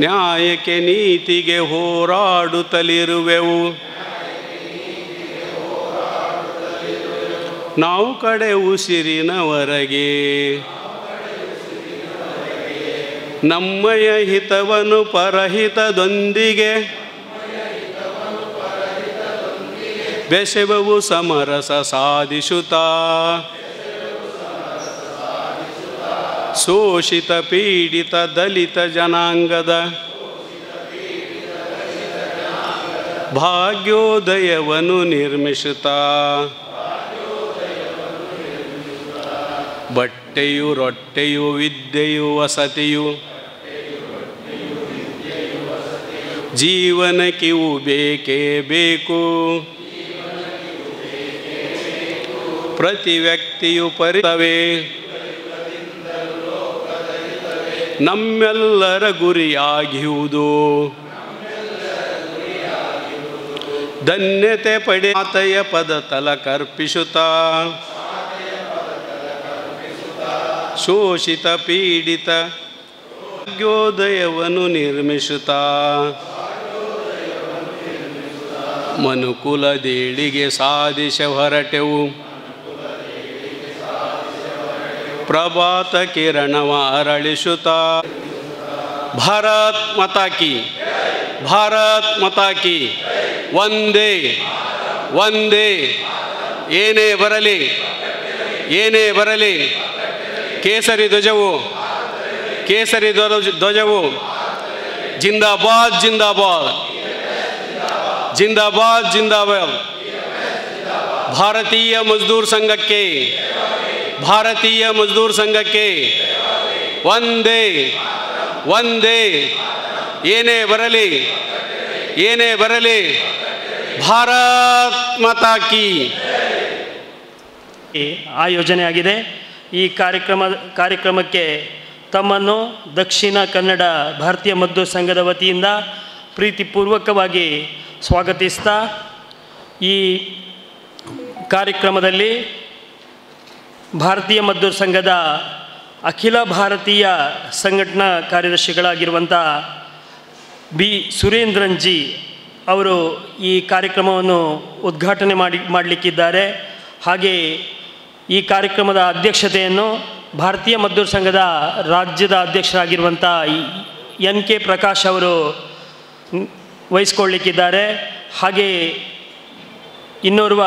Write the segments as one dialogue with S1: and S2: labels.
S1: ನ್ಯಾಯಕ್ಕೆ ನೀತಿಗೆ ಹೋರಾಡುತ್ತಲಿರುವೆವು. ನಾವು ಕಡೆ ಉಸಿರಿನವರೆಗೆ ನಮ್ಮಯ ಹಿತವನ್ನು ಪರಹಿತದೊಂದಿಗೆ ಬೆಸೆಬವು ಸಮರಸ ಸಾಧಿಸುತ್ತಾ ಶೋಷಿತ ಪೀಡಿತ ದಲಿತ ಜನಾಂಗದ ಭಾಗ್ಯೋದಯವನ್ನು ನಿರ್ಮಿಸುತ್ತಾ ಬಟ್ಟೆಯು ರೊಟ್ಟೆಯು ವಿದ್ಯೆಯು ವಸತಿಯು ಜೀವನಕ್ಕಿವು ಬೇಕೇ ಬೇಕು. ಪ್ರತಿ ವ್ಯಕ್ತಿಯು ಪರಿತವೇ ನಮ್ಮೆಲ್ಲರ ಗುರಿಯಾಗಿಯುವುದು. ಧನ್ಯತೆ ಪಡೆ ಮಾತೆಯ ಪದ ತಲ ಕರ್ಪಿಸುತ್ತಾ ಶೋಷಿತ ಪೀಡಿತ ಭಾಗ್ಯೋದಯವನ್ನು ನಿರ್ಮಿಸುತ್ತಾ ಮನುಕುಲದೇಳಿಗೆ ಸಾಧಿಸ ಹೊರಟೆವು. ಪ್ರಭಾತ ಕಿರಣವ ಅರಳಿಸುತ್ತಾ ಭಾರತ್ ಮಾತಾ ಕಿ, ಭಾರತ್ ಮಾತಾ ಕಿ, ವಂದೇ ವಂದೇ. ಏನೇ ಬರಲಿ ಏನೇ ಬರಲಿ ಕೇಸರಿ ಧ್ವಜವು ಕೇಸರಿ ಧ್ವಜವು ಜಿಂದಾಬಾದ್ ಜಿಂದಾಬಾದ್ ಜಿಂದಾಬಾದ್ ಜಿಂದಾಬಾದ್. ಭಾರತೀಯ ಮಜ್ದೂರ್ ಸಂಘಕ್ಕೆ ಭಾರತೀಯ ಮಜ್ದೂರ್ ಸಂಘಕ್ಕೆ ವಂದೇ ವಂದೇ. ಏನೇ ಬರಲಿ ಏನೇ ಬರಲಿ ಭಾರತ್ ಮಾತಾ ಕಿ.
S2: ಆಯೋಜನೆಯಾಗಿದೆ. ಈ ಕಾರ್ಯಕ್ರಮಕ್ಕೆ ತಮ್ಮನ್ನು ದಕ್ಷಿಣ ಕನ್ನಡ ಭಾರತೀಯ ಮಜ್ದೂರ್ ಸಂಘದ ವತಿಯಿಂದ ಪ್ರೀತಿಪೂರ್ವಕವಾಗಿ ಸ್ವಾಗತಿಸ್ತಾ, ಈ ಕಾರ್ಯಕ್ರಮದಲ್ಲಿ ಭಾರತೀಯ ಮಜ್ದೂರ್ ಸಂಘದ ಅಖಿಲ ಭಾರತೀಯ ಸಂಘಟನಾ ಕಾರ್ಯದರ್ಶಿಗಳಾಗಿರುವಂಥ ಬಿ ಸುರೇಂದ್ರನ್ ಜಿ ಅವರು ಈ ಕಾರ್ಯಕ್ರಮವನ್ನು ಉದ್ಘಾಟನೆ ಮಾಡಲಿಕ್ಕಿದ್ದಾರೆ. ಹಾಗೆ ಈ ಕಾರ್ಯಕ್ರಮದ ಅಧ್ಯಕ್ಷತೆಯನ್ನು ಭಾರತೀಯ ಮಜ್ದೂರ್ ಸಂಘದ ರಾಜ್ಯದ ಅಧ್ಯಕ್ಷರಾಗಿರುವಂಥ ಎನ್ ಕೆ ಪ್ರಕಾಶ್ ಅವರು ವಹಿಸ್ಕೊಳ್ಳಿಕ್ಕಿದ್ದಾರೆ. ಹಾಗೆ ಇನ್ನೋರ್ವ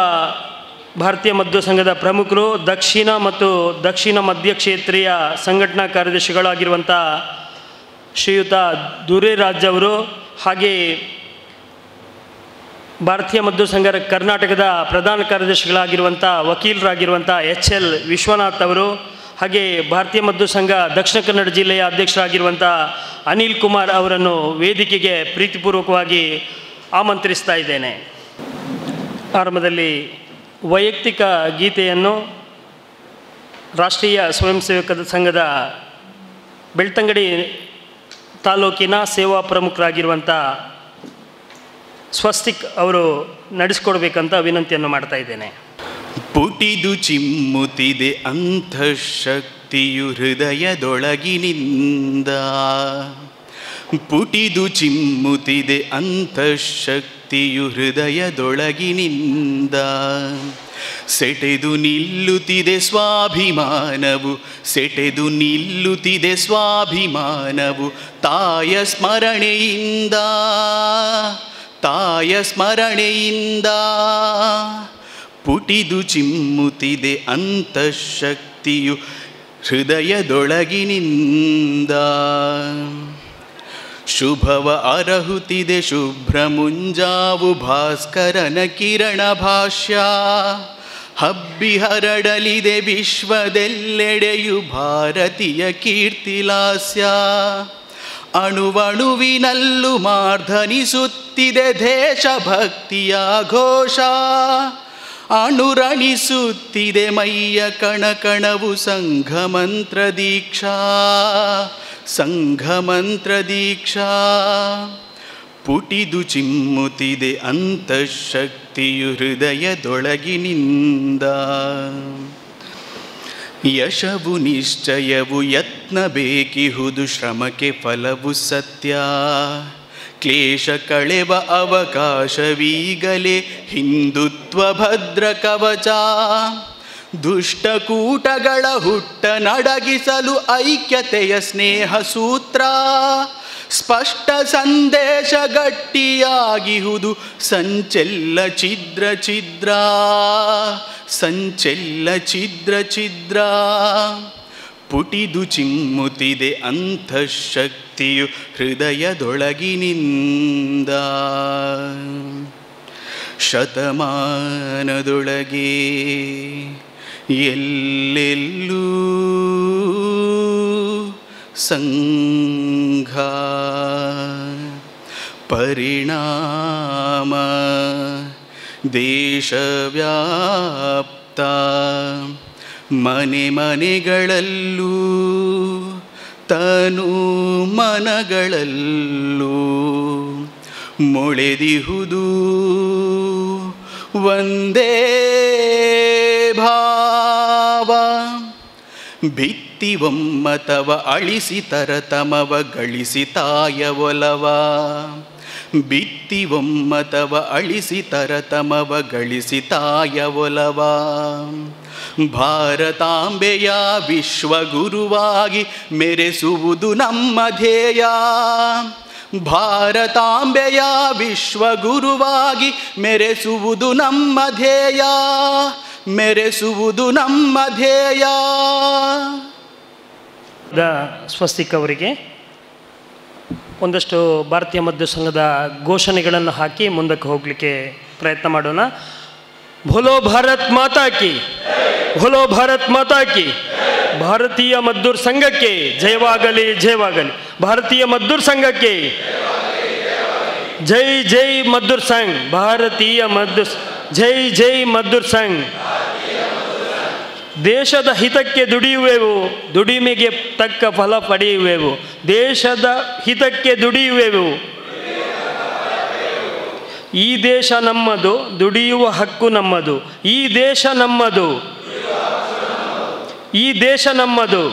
S2: ಭಾರತೀಯ ಮಜ್ದೂರ್ ಸಂಘದ ಪ್ರಮುಖರು ದಕ್ಷಿಣ ಮತ್ತು ದಕ್ಷಿಣ ಮಧ್ಯ ಕ್ಷೇತ್ರೀಯ ಸಂಘಟನಾ ಕಾರ್ಯದರ್ಶಿಗಳಾಗಿರುವಂಥ ಶ್ರೀಯುತ ದುರೇರಾಜ್ ಅವರು, ಹಾಗೆ ಭಾರತೀಯ ಮಜ್ದೂರ್ ಸಂಘ ಕರ್ನಾಟಕದ ಪ್ರಧಾನ ಕಾರ್ಯದರ್ಶಿಗಳಾಗಿರುವಂಥ ವಕೀಲರಾಗಿರುವಂಥ HL ವಿಶ್ವನಾಥ್ ಅವರು, ಹಾಗೆ ಭಾರತೀಯ ಮಜ್ದೂರ್ ಸಂಘ ದಕ್ಷಿಣ ಕನ್ನಡ ಜಿಲ್ಲೆಯ ಅಧ್ಯಕ್ಷರಾಗಿರುವಂಥ ಅನಿಲ್ ಕುಮಾರ್ ಅವರನ್ನು ವೇದಿಕೆಗೆ ಪ್ರೀತಿಪೂರ್ವಕವಾಗಿ ಆಮಂತ್ರಿಸ್ತಾ ಇದ್ದೇನೆ. ಆರಂಭದಲ್ಲಿ ವೈಯಕ್ತಿಕ ಗೀತೆಯನ್ನು ರಾಷ್ಟ್ರೀಯ ಸ್ವಯಂ ಸೇವಕ ಸಂಘದ ಬೆಳ್ತಂಗಡಿ ತಾಲೂಕಿನ ಸೇವಾ ಪ್ರಮುಖರಾಗಿರುವಂಥ ಸ್ವಸ್ತಿಕ್ ಅವರು ನಡೆಸಿಕೊಡ್ಬೇಕಂತ ವಿನಂತಿಯನ್ನು ಮಾಡ್ತಾ ಇದ್ದೇನೆ.
S3: ಪುಟಿದು ಚಿಮ್ಮುತ್ತಿದೆ ಅಂತಃಶಕ್ತಿಯು ಹೃದಯದೊಳಗಿನಿಂದ, ಪುಟಿದು ಚಿಮ್ಮುತ್ತಿದೆ ಅಂತಃಶಕ್ತಿಯು ಹೃದಯದೊಳಗಿನಿಂದ. ಸೆಟೆದು ನಿಲ್ಲುತ್ತಿದೆ ಸ್ವಾಭಿಮಾನವು, ಸೆಟೆದು ನಿಲ್ಲುತ್ತಿದೆ ಸ್ವಾಭಿಮಾನವು ತಾಯ ಸ್ಮರಣೆಯಿಂದ, ತಾಯ ಸ್ಮರಣೆಯಿಂದ. ಪುಟಿದು ಚಿಮ್ಮುತ್ತಿದೆ ಅಂತಃಶಕ್ತಿಯು ಹೃದಯದೊಳಗಿನಿಂದ. ಶುಭವ ಅರಹುತ್ತಿದೆ ಶುಭ್ರ ಮುಂಜಾವು ಭಾಸ್ಕರನ ಕಿರಣ ಭಾಷ್ಯ. ಹಬ್ಬಿ ಹರಡಲಿದೆ ವಿಶ್ವದೆಲ್ಲೆಡೆಯು ಭಾರತೀಯ ಕೀರ್ತಿಲಾಸ್ಯ. ಅಣುವಣುವಿನಲ್ಲೂ ಮಾರ್ಧನಿಸುತ್ತಿದೆ ದೇಶಭಕ್ತಿಯ ಘೋಷ. ಅಣುರಣಿಸುತ್ತಿದೆ ಮೈಯ ಕಣಕಣವು ಸಂಘಮಂತ್ರ ದೀಕ್ಷಾ, ಸಂಘಮಂತ್ರ ದೀಕ್ಷಾ. ಪುಟಿದು ಚಿಮ್ಮುತ್ತಿದೆ ಅಂತಃಶಕ್ತಿಯು ಹೃದಯದೊಳಗಿನಿಂದ. ಯಶವು ನಿಶ್ಚಯವು ಯತ್ನ ಬೇಕಿಹುದು ಶ್ರಮಕ್ಕೆ ಫಲವು ಸತ್ಯ. ಕ್ಲೇಶ ಕಳೆವ ಅವಕಾಶವೀಗಲೇ ಹಿಂದುತ್ವ ಭದ್ರ ಕವಚ. ದುಷ್ಟಕೂಟಗಳ ಹುಟ್ಟ ನಡಗಿಸಲು ಐಕ್ಯತೆಯ ಸ್ನೇಹ ಸೂತ್ರ. ಸ್ಪಷ್ಟ ಸಂದೇಶ ಗಟ್ಟಿಯಾಗಿಹುದು ಸಂಚೆಲ್ಲ ಛಿದ್ರ ಛಿದ್ರ, ಸಂಚೆಲ್ಲ ಛಿದ್ರ ಛಿದ್ರ. ಪುಟಿದು ಚಿಮ್ಮುತ್ತಿದೆ ಅಂತಃಶಕ್ತಿಯು ಹೃದಯದೊಳಗಿನಿಂದ. ಶತಮಾನದೊಳಗೆ ಎಲ್ಲೆಲ್ಲೂ ಸಂಘ ಪರಿಣಾಮ ದೇಶವ್ಯಾಪ್ತ. ಮನೆ ಮನೆಗಳಲ್ಲೂ ತನು ಮನಗಳಲ್ಲೂ ಮೊಳೆದಿಹುದು ಒಂದೇ ಭಾವ. ಭಿತ್ತಿ ಒಮ್ಮತವ ಅಳಿಸಿ ತರತಮವ ಗಳಿಸಿ ತಾಯ ಒಲವ. ಬಿತ್ತಿ ಒಮ್ಮತವ ಅಳಿಸಿ ತರತಮವ ಗಳಿಸಿ ತಾಯ ಒಲವ. ಭಾರತಾಂಬೆಯ ವಿಶ್ವಗುರುವಾಗಿ ಮೆರೆಸುವುದು ನಮ್ಮ ಧ್ಯೇಯ. ಭಾರತಾಂಬೆಯ ವಿಶ್ವಗುರುವಾಗಿ ಮೆರೆಸುವುದು ನಮ್ಮ ಧ್ಯೇಯ. ಮೆರೆಸುವುದು ನಮ್ಮ ಧ್ಯೇಯ.
S2: ಸ್ವಸ್ತಿಕ್ ಅವರಿಗೆ ಒಂದಷ್ಟು ಭಾರತೀಯ ಮಜ್ದೂರ್ ಸಂಘದ ಘೋಷಣೆಗಳನ್ನು ಹಾಕಿ ಮುಂದಕ್ಕೆ ಹೋಗಲಿಕ್ಕೆ ಪ್ರಯತ್ನ ಮಾಡೋಣ. ಭೋಲೋ ಭಾರತ್ ಮಾತಾ ಕಿ, ಭೋಲೋ ಭಾರತ್ ಮಾತಾ ಕಿ. ಭಾರತೀಯ ಮಜ್ದೂರ್ ಸಂಘಕ್ಕೆ ಜಯವಾಗಲಿ, ಜಯವಾಗಲಿ. ಭಾರತೀಯ ಮಜ್ದೂರ್ ಸಂಘಕ್ಕೆ ಜೈ ಜೈ ಮಜ್ದೂರ್ ಸಂಘ್. ಭಾರತೀಯ ಮಜ್ದೂರ್ ಜೈ ಜೈ ಮಜ್ದೂರ್ ಸಂಘ್. ದೇಶದ ಹಿತಕ್ಕೆ ದುಡಿಯುವೆವು, ದುಡಿಮೆಗೆ ತಕ್ಕ ಫಲ ಪಡೆಯುವೆವು. ದೇಶದ ಹಿತಕ್ಕೆ ದುಡಿಯುವೆವು. ಈ ದೇಶ ನಮ್ಮದು, ದುಡಿಯುವ ಹಕ್ಕು ನಮ್ಮದು. ಈ ದೇಶ ನಮ್ಮದು, ಈ ದೇಶ ನಮ್ಮದು.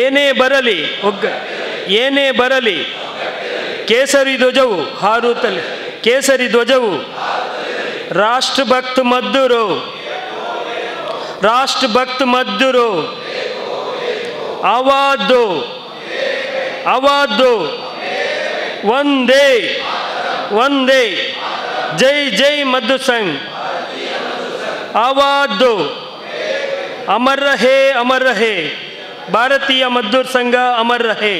S2: ಏನೇ ಬರಲಿ ಏನೇ ಬರಲಿ ಕೇಸರಿ ಧ್ವಜವು ಹಾರುತ್ತಲೇ, ಕೇಸರಿ ಧ್ವಜವು. ರಾಷ್ಟ್ರಭಕ್ತ ಮದ್ದೂರು, ರಾಷ್ಟ್ರಭಕ್ತ ಮದ್ದೂರು. ಆವಾದ್ದು ಆವಾದ್ದು ಒಂದೇ ಒಂದೇ. ಜೈ ಜೈ ಮಜ್ದೂರ್ ಸಂಘ್. ಆವಾದ್ದು ಅಮರ್ ರಹೇ, ಅಮರ್ ರಹೇ. ಭಾರತೀಯ ಮಜ್ದೂರ್ ಸಂಘ ಅಮರ್ ರಹೇ,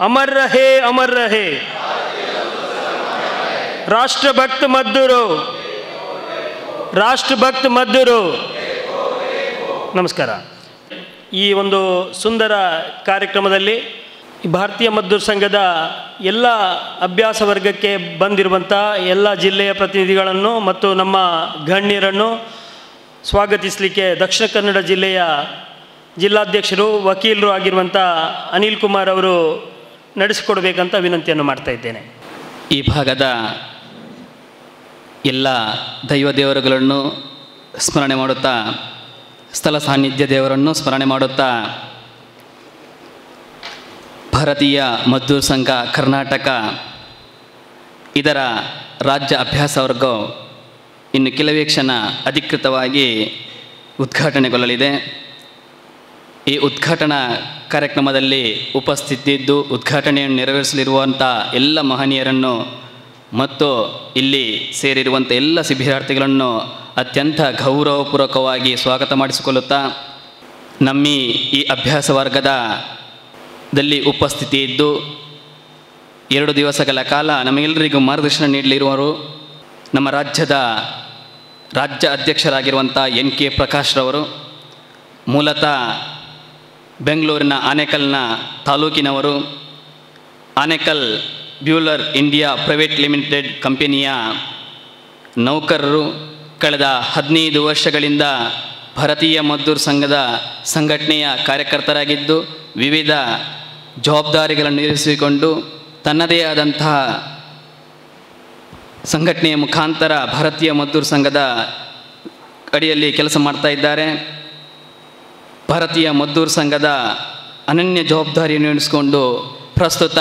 S2: ಅಮರ್ ರಹೇ, ಅಮರ್ ರಹೇ. ರಾಷ್ಟ್ರಭಕ್ತ ಮದ್ದೂರು, ರಾಷ್ಟ್ರಭಕ್ತ ಮದ್ದೂರು. ನಮಸ್ಕಾರ. ಈ ಒಂದು ಸುಂದರ ಕಾರ್ಯಕ್ರಮದಲ್ಲಿ ಭಾರತೀಯ ಮಜ್ದೂರ್ ಸಂಘದ ಎಲ್ಲ ಅಭ್ಯಾಸ ವರ್ಗಕ್ಕೆ ಬಂದಿರುವಂಥ ಎಲ್ಲ ಜಿಲ್ಲೆಯ ಪ್ರತಿನಿಧಿಗಳನ್ನು ಮತ್ತು ನಮ್ಮ ಗಣ್ಯರನ್ನು ಸ್ವಾಗತಿಸಲಿಕ್ಕೆ ದಕ್ಷಿಣ ಕನ್ನಡ ಜಿಲ್ಲೆಯ ಜಿಲ್ಲಾಧ್ಯಕ್ಷರು ವಕೀಲರು ಆಗಿರುವಂಥ ಅನಿಲ್ ಕುಮಾರ್ ಅವರು ನಡೆಸಿಕೊಡ್ಬೇಕಂತ ವಿನಂತಿಯನ್ನು ಮಾಡ್ತಾ ಇದ್ದೇನೆ.
S4: ಈ ಭಾಗದ ಎಲ್ಲ ದೈವ ದೇವರುಗಳನ್ನು ಸ್ಮರಣೆ ಮಾಡುತ್ತಾ, ಸ್ಥಳ ಸಾನ್ನಿಧ್ಯ ದೇವರನ್ನು ಸ್ಮರಣೆ ಮಾಡುತ್ತಾ, ಭಾರತೀಯ ಮಜ್ದೂರ್ ಸಂಘ ಕರ್ನಾಟಕ ಇದರ ರಾಜ್ಯ ಅಭ್ಯಾಸ ವರ್ಗ ಇನ್ನು ಕೆಲವೇ ಕ್ಷಣ ಅಧಿಕೃತವಾಗಿ ಉದ್ಘಾಟನೆಗೊಳ್ಳಲಿದೆ. ಈ ಉದ್ಘಾಟನಾ ಕಾರ್ಯಕ್ರಮದಲ್ಲಿ ಉಪಸ್ಥಿತಿದ್ದು ಉದ್ಘಾಟನೆಯನ್ನು ನೆರವೇರಿಸಲಿರುವಂಥ ಎಲ್ಲ ಮಹನೀಯರನ್ನು ಮತ್ತು ಇಲ್ಲಿ ಸೇರಿರುವಂಥ ಎಲ್ಲ ಶಿಬಿರಾರ್ಥಿಗಳನ್ನು ಅತ್ಯಂತ ಗೌರವಪೂರ್ವಕವಾಗಿ ಸ್ವಾಗತ ಮಾಡಿಸಿಕೊಳ್ಳುತ್ತಾ, ನಮ್ಮಿ ಈ ಅಭ್ಯಾಸ ವರ್ಗದಲ್ಲಿ ಉಪಸ್ಥಿತಿ ಇದ್ದು 2 ದಿವಸಗಳ ಕಾಲ ನಮಗೆಲ್ಲರಿಗೂ ಮಾರ್ಗದರ್ಶನ ನೀಡಲಿರುವರು ನಮ್ಮ ರಾಜ್ಯದ ರಾಜ್ಯ ಅಧ್ಯಕ್ಷರಾಗಿರುವಂಥ NK ಪ್ರಕಾಶ್ ರವರು. ಮೂಲತಃ ಬೆಂಗಳೂರಿನ ಆನೇಕಲ್ನ ತಾಲೂಕಿನವರು. ಆನೇಕಲ್ ಬ್ಯೂಲರ್ ಇಂಡಿಯಾ ಪ್ರೈವೇಟ್ ಲಿಮಿಟೆಡ್ ಕಂಪನಿಯ ನೌಕರರು. ಕಳೆದ 15 ವರ್ಷಗಳಿಂದ ಭಾರತೀಯ ಮಜ್ದೂರ್ ಸಂಘದ ಸಂಘಟನೆಯ ಕಾರ್ಯಕರ್ತರಾಗಿದ್ದು ವಿವಿಧ ಜವಾಬ್ದಾರಿಗಳನ್ನು ನಿರ್ವಹಿಸಿಕೊಂಡು ತನ್ನದೇ ಆದಂತಹ ಸಂಘಟನೆಯ ಮುಖಾಂತರ ಭಾರತೀಯ ಮಜ್ದೂರ್ ಸಂಘದ ಅಡಿಯಲ್ಲಿ ಕೆಲಸ ಮಾಡ್ತಾ ಇದ್ದಾರೆ. ಭಾರತೀಯ ಮದ್ದೂರು ಸಂಘದ ಅನನ್ಯ ಜವಾಬ್ದಾರಿಯನ್ನು ನಡೆಸಿಕೊಂಡು ಪ್ರಸ್ತುತ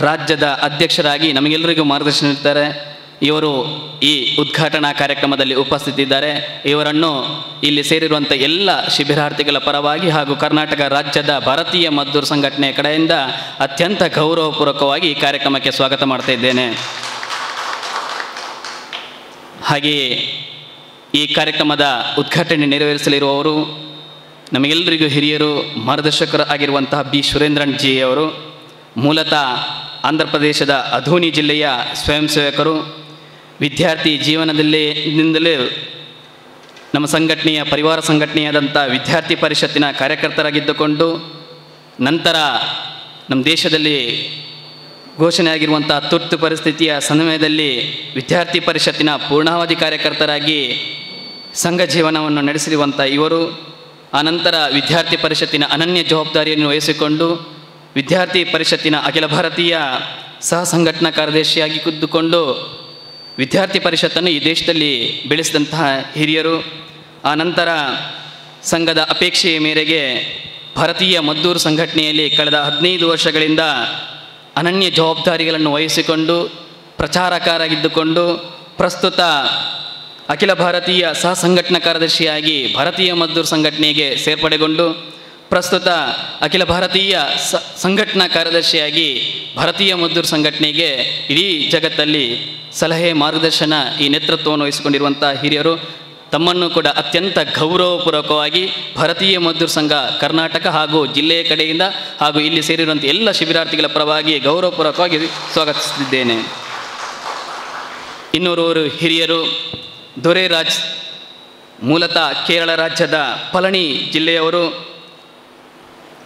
S4: ರಾಜ್ಯದ ಅಧ್ಯಕ್ಷರಾಗಿ ನಮಗೆಲ್ಲರಿಗೂ ಮಾರ್ಗದರ್ಶನ ನೀಡ್ತಾರೆ. ಇವರು ಈ ಉದ್ಘಾಟನಾ ಕಾರ್ಯಕ್ರಮದಲ್ಲಿ ಉಪಸ್ಥಿತಿದ್ದಾರೆ. ಇವರನ್ನು ಇಲ್ಲಿ ಸೇರಿರುವಂಥ ಎಲ್ಲ ಶಿಬಿರಾರ್ಥಿಗಳ ಪರವಾಗಿ ಹಾಗೂ ಕರ್ನಾಟಕ ರಾಜ್ಯದ ಭಾರತೀಯ ಮದ್ದೂರು ಸಂಘಟನೆಯ ಕಡೆಯಿಂದ ಅತ್ಯಂತ ಗೌರವಪೂರ್ವಕವಾಗಿ ಈ ಕಾರ್ಯಕ್ರಮಕ್ಕೆ ಸ್ವಾಗತ ಮಾಡ್ತಾ ಇದ್ದೇನೆ. ಹಾಗೆಯೇ ಈ ಕಾರ್ಯಕ್ರಮದ ಉದ್ಘಾಟನೆ ನೆರವೇರಿಸಲಿರುವವರು ನಮಗೆಲ್ಲರಿಗೂ ಹಿರಿಯರು, ಮಾರ್ಗದರ್ಶಕರು ಆಗಿರುವಂತಹ ಬಿ ಸುರೇಂದ್ರನ್ ಜಿ ಅವರು. ಮೂಲತಃ ಆಂಧ್ರ ಪ್ರದೇಶದ ಅಧೋನಿ ಜಿಲ್ಲೆಯ ಸ್ವಯಂ ಸೇವಕರು. ವಿದ್ಯಾರ್ಥಿ ಜೀವನದಿಂದಲೇ ನಮ್ಮ ಸಂಘಟನೆಯ ಪರಿವಾರ ಸಂಘಟನೆಯಾದಂಥ ವಿದ್ಯಾರ್ಥಿ ಪರಿಷತ್ತಿನ ಕಾರ್ಯಕರ್ತರಾಗಿದ್ದುಕೊಂಡು ನಂತರ ನಮ್ಮ ದೇಶದಲ್ಲಿ ಘೋಷಣೆಯಾಗಿರುವಂಥ ತುರ್ತು ಪರಿಸ್ಥಿತಿಯ ಸಮಯದಲ್ಲಿ ವಿದ್ಯಾರ್ಥಿ ಪರಿಷತ್ತಿನ ಪೂರ್ಣಾವಧಿ ಕಾರ್ಯಕರ್ತರಾಗಿ ಸಂಘ ಜೀವನವನ್ನು ನಡೆಸಿರುವಂಥ ಇವರು ಆನಂತರ ವಿದ್ಯಾರ್ಥಿ ಪರಿಷತ್ತಿನ ಅನನ್ಯ ಜವಾಬ್ದಾರಿಯನ್ನು ವಹಿಸಿಕೊಂಡು ವಿದ್ಯಾರ್ಥಿ ಪರಿಷತ್ತಿನ ಅಖಿಲ ಭಾರತೀಯ ಸಹ ಸಂಘಟನಾ ಕಾರ್ಯದರ್ಶಿಯಾಗಿ ಇದ್ದುಕೊಂಡು ವಿದ್ಯಾರ್ಥಿ ಪರಿಷತ್ತನ್ನು ಈ ದೇಶದಲ್ಲಿ ಬೆಳೆಸಿದಂತಹ ಹಿರಿಯರು. ಆನಂತರ ಸಂಘದ ಅಪೇಕ್ಷೆಯ ಮೇರೆಗೆ ಭಾರತೀಯ ಮದ್ದೂರು ಸಂಘಟನೆಯಲ್ಲಿ ಕಳೆದ 15 ವರ್ಷಗಳಿಂದ ಅನನ್ಯ ಜವಾಬ್ದಾರಿಗಳನ್ನು ವಹಿಸಿಕೊಂಡು ಪ್ರಚಾರಕರಾಗಿದ್ದುಕೊಂಡು ಪ್ರಸ್ತುತ ಅಖಿಲ ಭಾರತೀಯ ಸಹ ಸಂಘಟನಾ ಕಾರ್ಯದರ್ಶಿಯಾಗಿ ಭಾರತೀಯ ಮದ್ದೂರು ಸಂಘಟನೆಗೆ ಸೇರ್ಪಡೆಗೊಂಡು ಪ್ರಸ್ತುತ ಅಖಿಲ ಭಾರತೀಯ ಸಂಘಟನಾ ಕಾರ್ಯದರ್ಶಿಯಾಗಿ ಭಾರತೀಯ ಮದ್ದೂರು ಸಂಘಟನೆಗೆ ಇಡೀ ಜಗತ್ತಲ್ಲಿ ಸಲಹೆ ಮಾರ್ಗದರ್ಶನ ಈ ನೇತೃತ್ವವನ್ನು ವಹಿಸಿಕೊಂಡಿರುವಂಥ ಹಿರಿಯರು. ತಮ್ಮನ್ನು ಕೂಡ ಅತ್ಯಂತ ಗೌರವಪೂರ್ವಕವಾಗಿ ಭಾರತೀಯ ಮದ್ದೂರು ಸಂಘ ಕರ್ನಾಟಕ ಹಾಗೂ ಜಿಲ್ಲೆಯ ಕಡೆಯಿಂದ ಹಾಗೂ ಇಲ್ಲಿ ಸೇರಿರುವಂಥ ಎಲ್ಲ ಶಿಬಿರಾರ್ಥಿಗಳ ಪರವಾಗಿ ಗೌರವಪೂರ್ವಕವಾಗಿ ಸ್ವಾಗತಿಸುತ್ತಿದ್ದೇನೆ. ಇನ್ನೋರ್ವರು ಹಿರಿಯರು ದೊರೆರಾಜ್, ಮೂಲತಃ ಕೇರಳ ರಾಜ್ಯದ ಪಳನಿ ಜಿಲ್ಲೆಯವರು.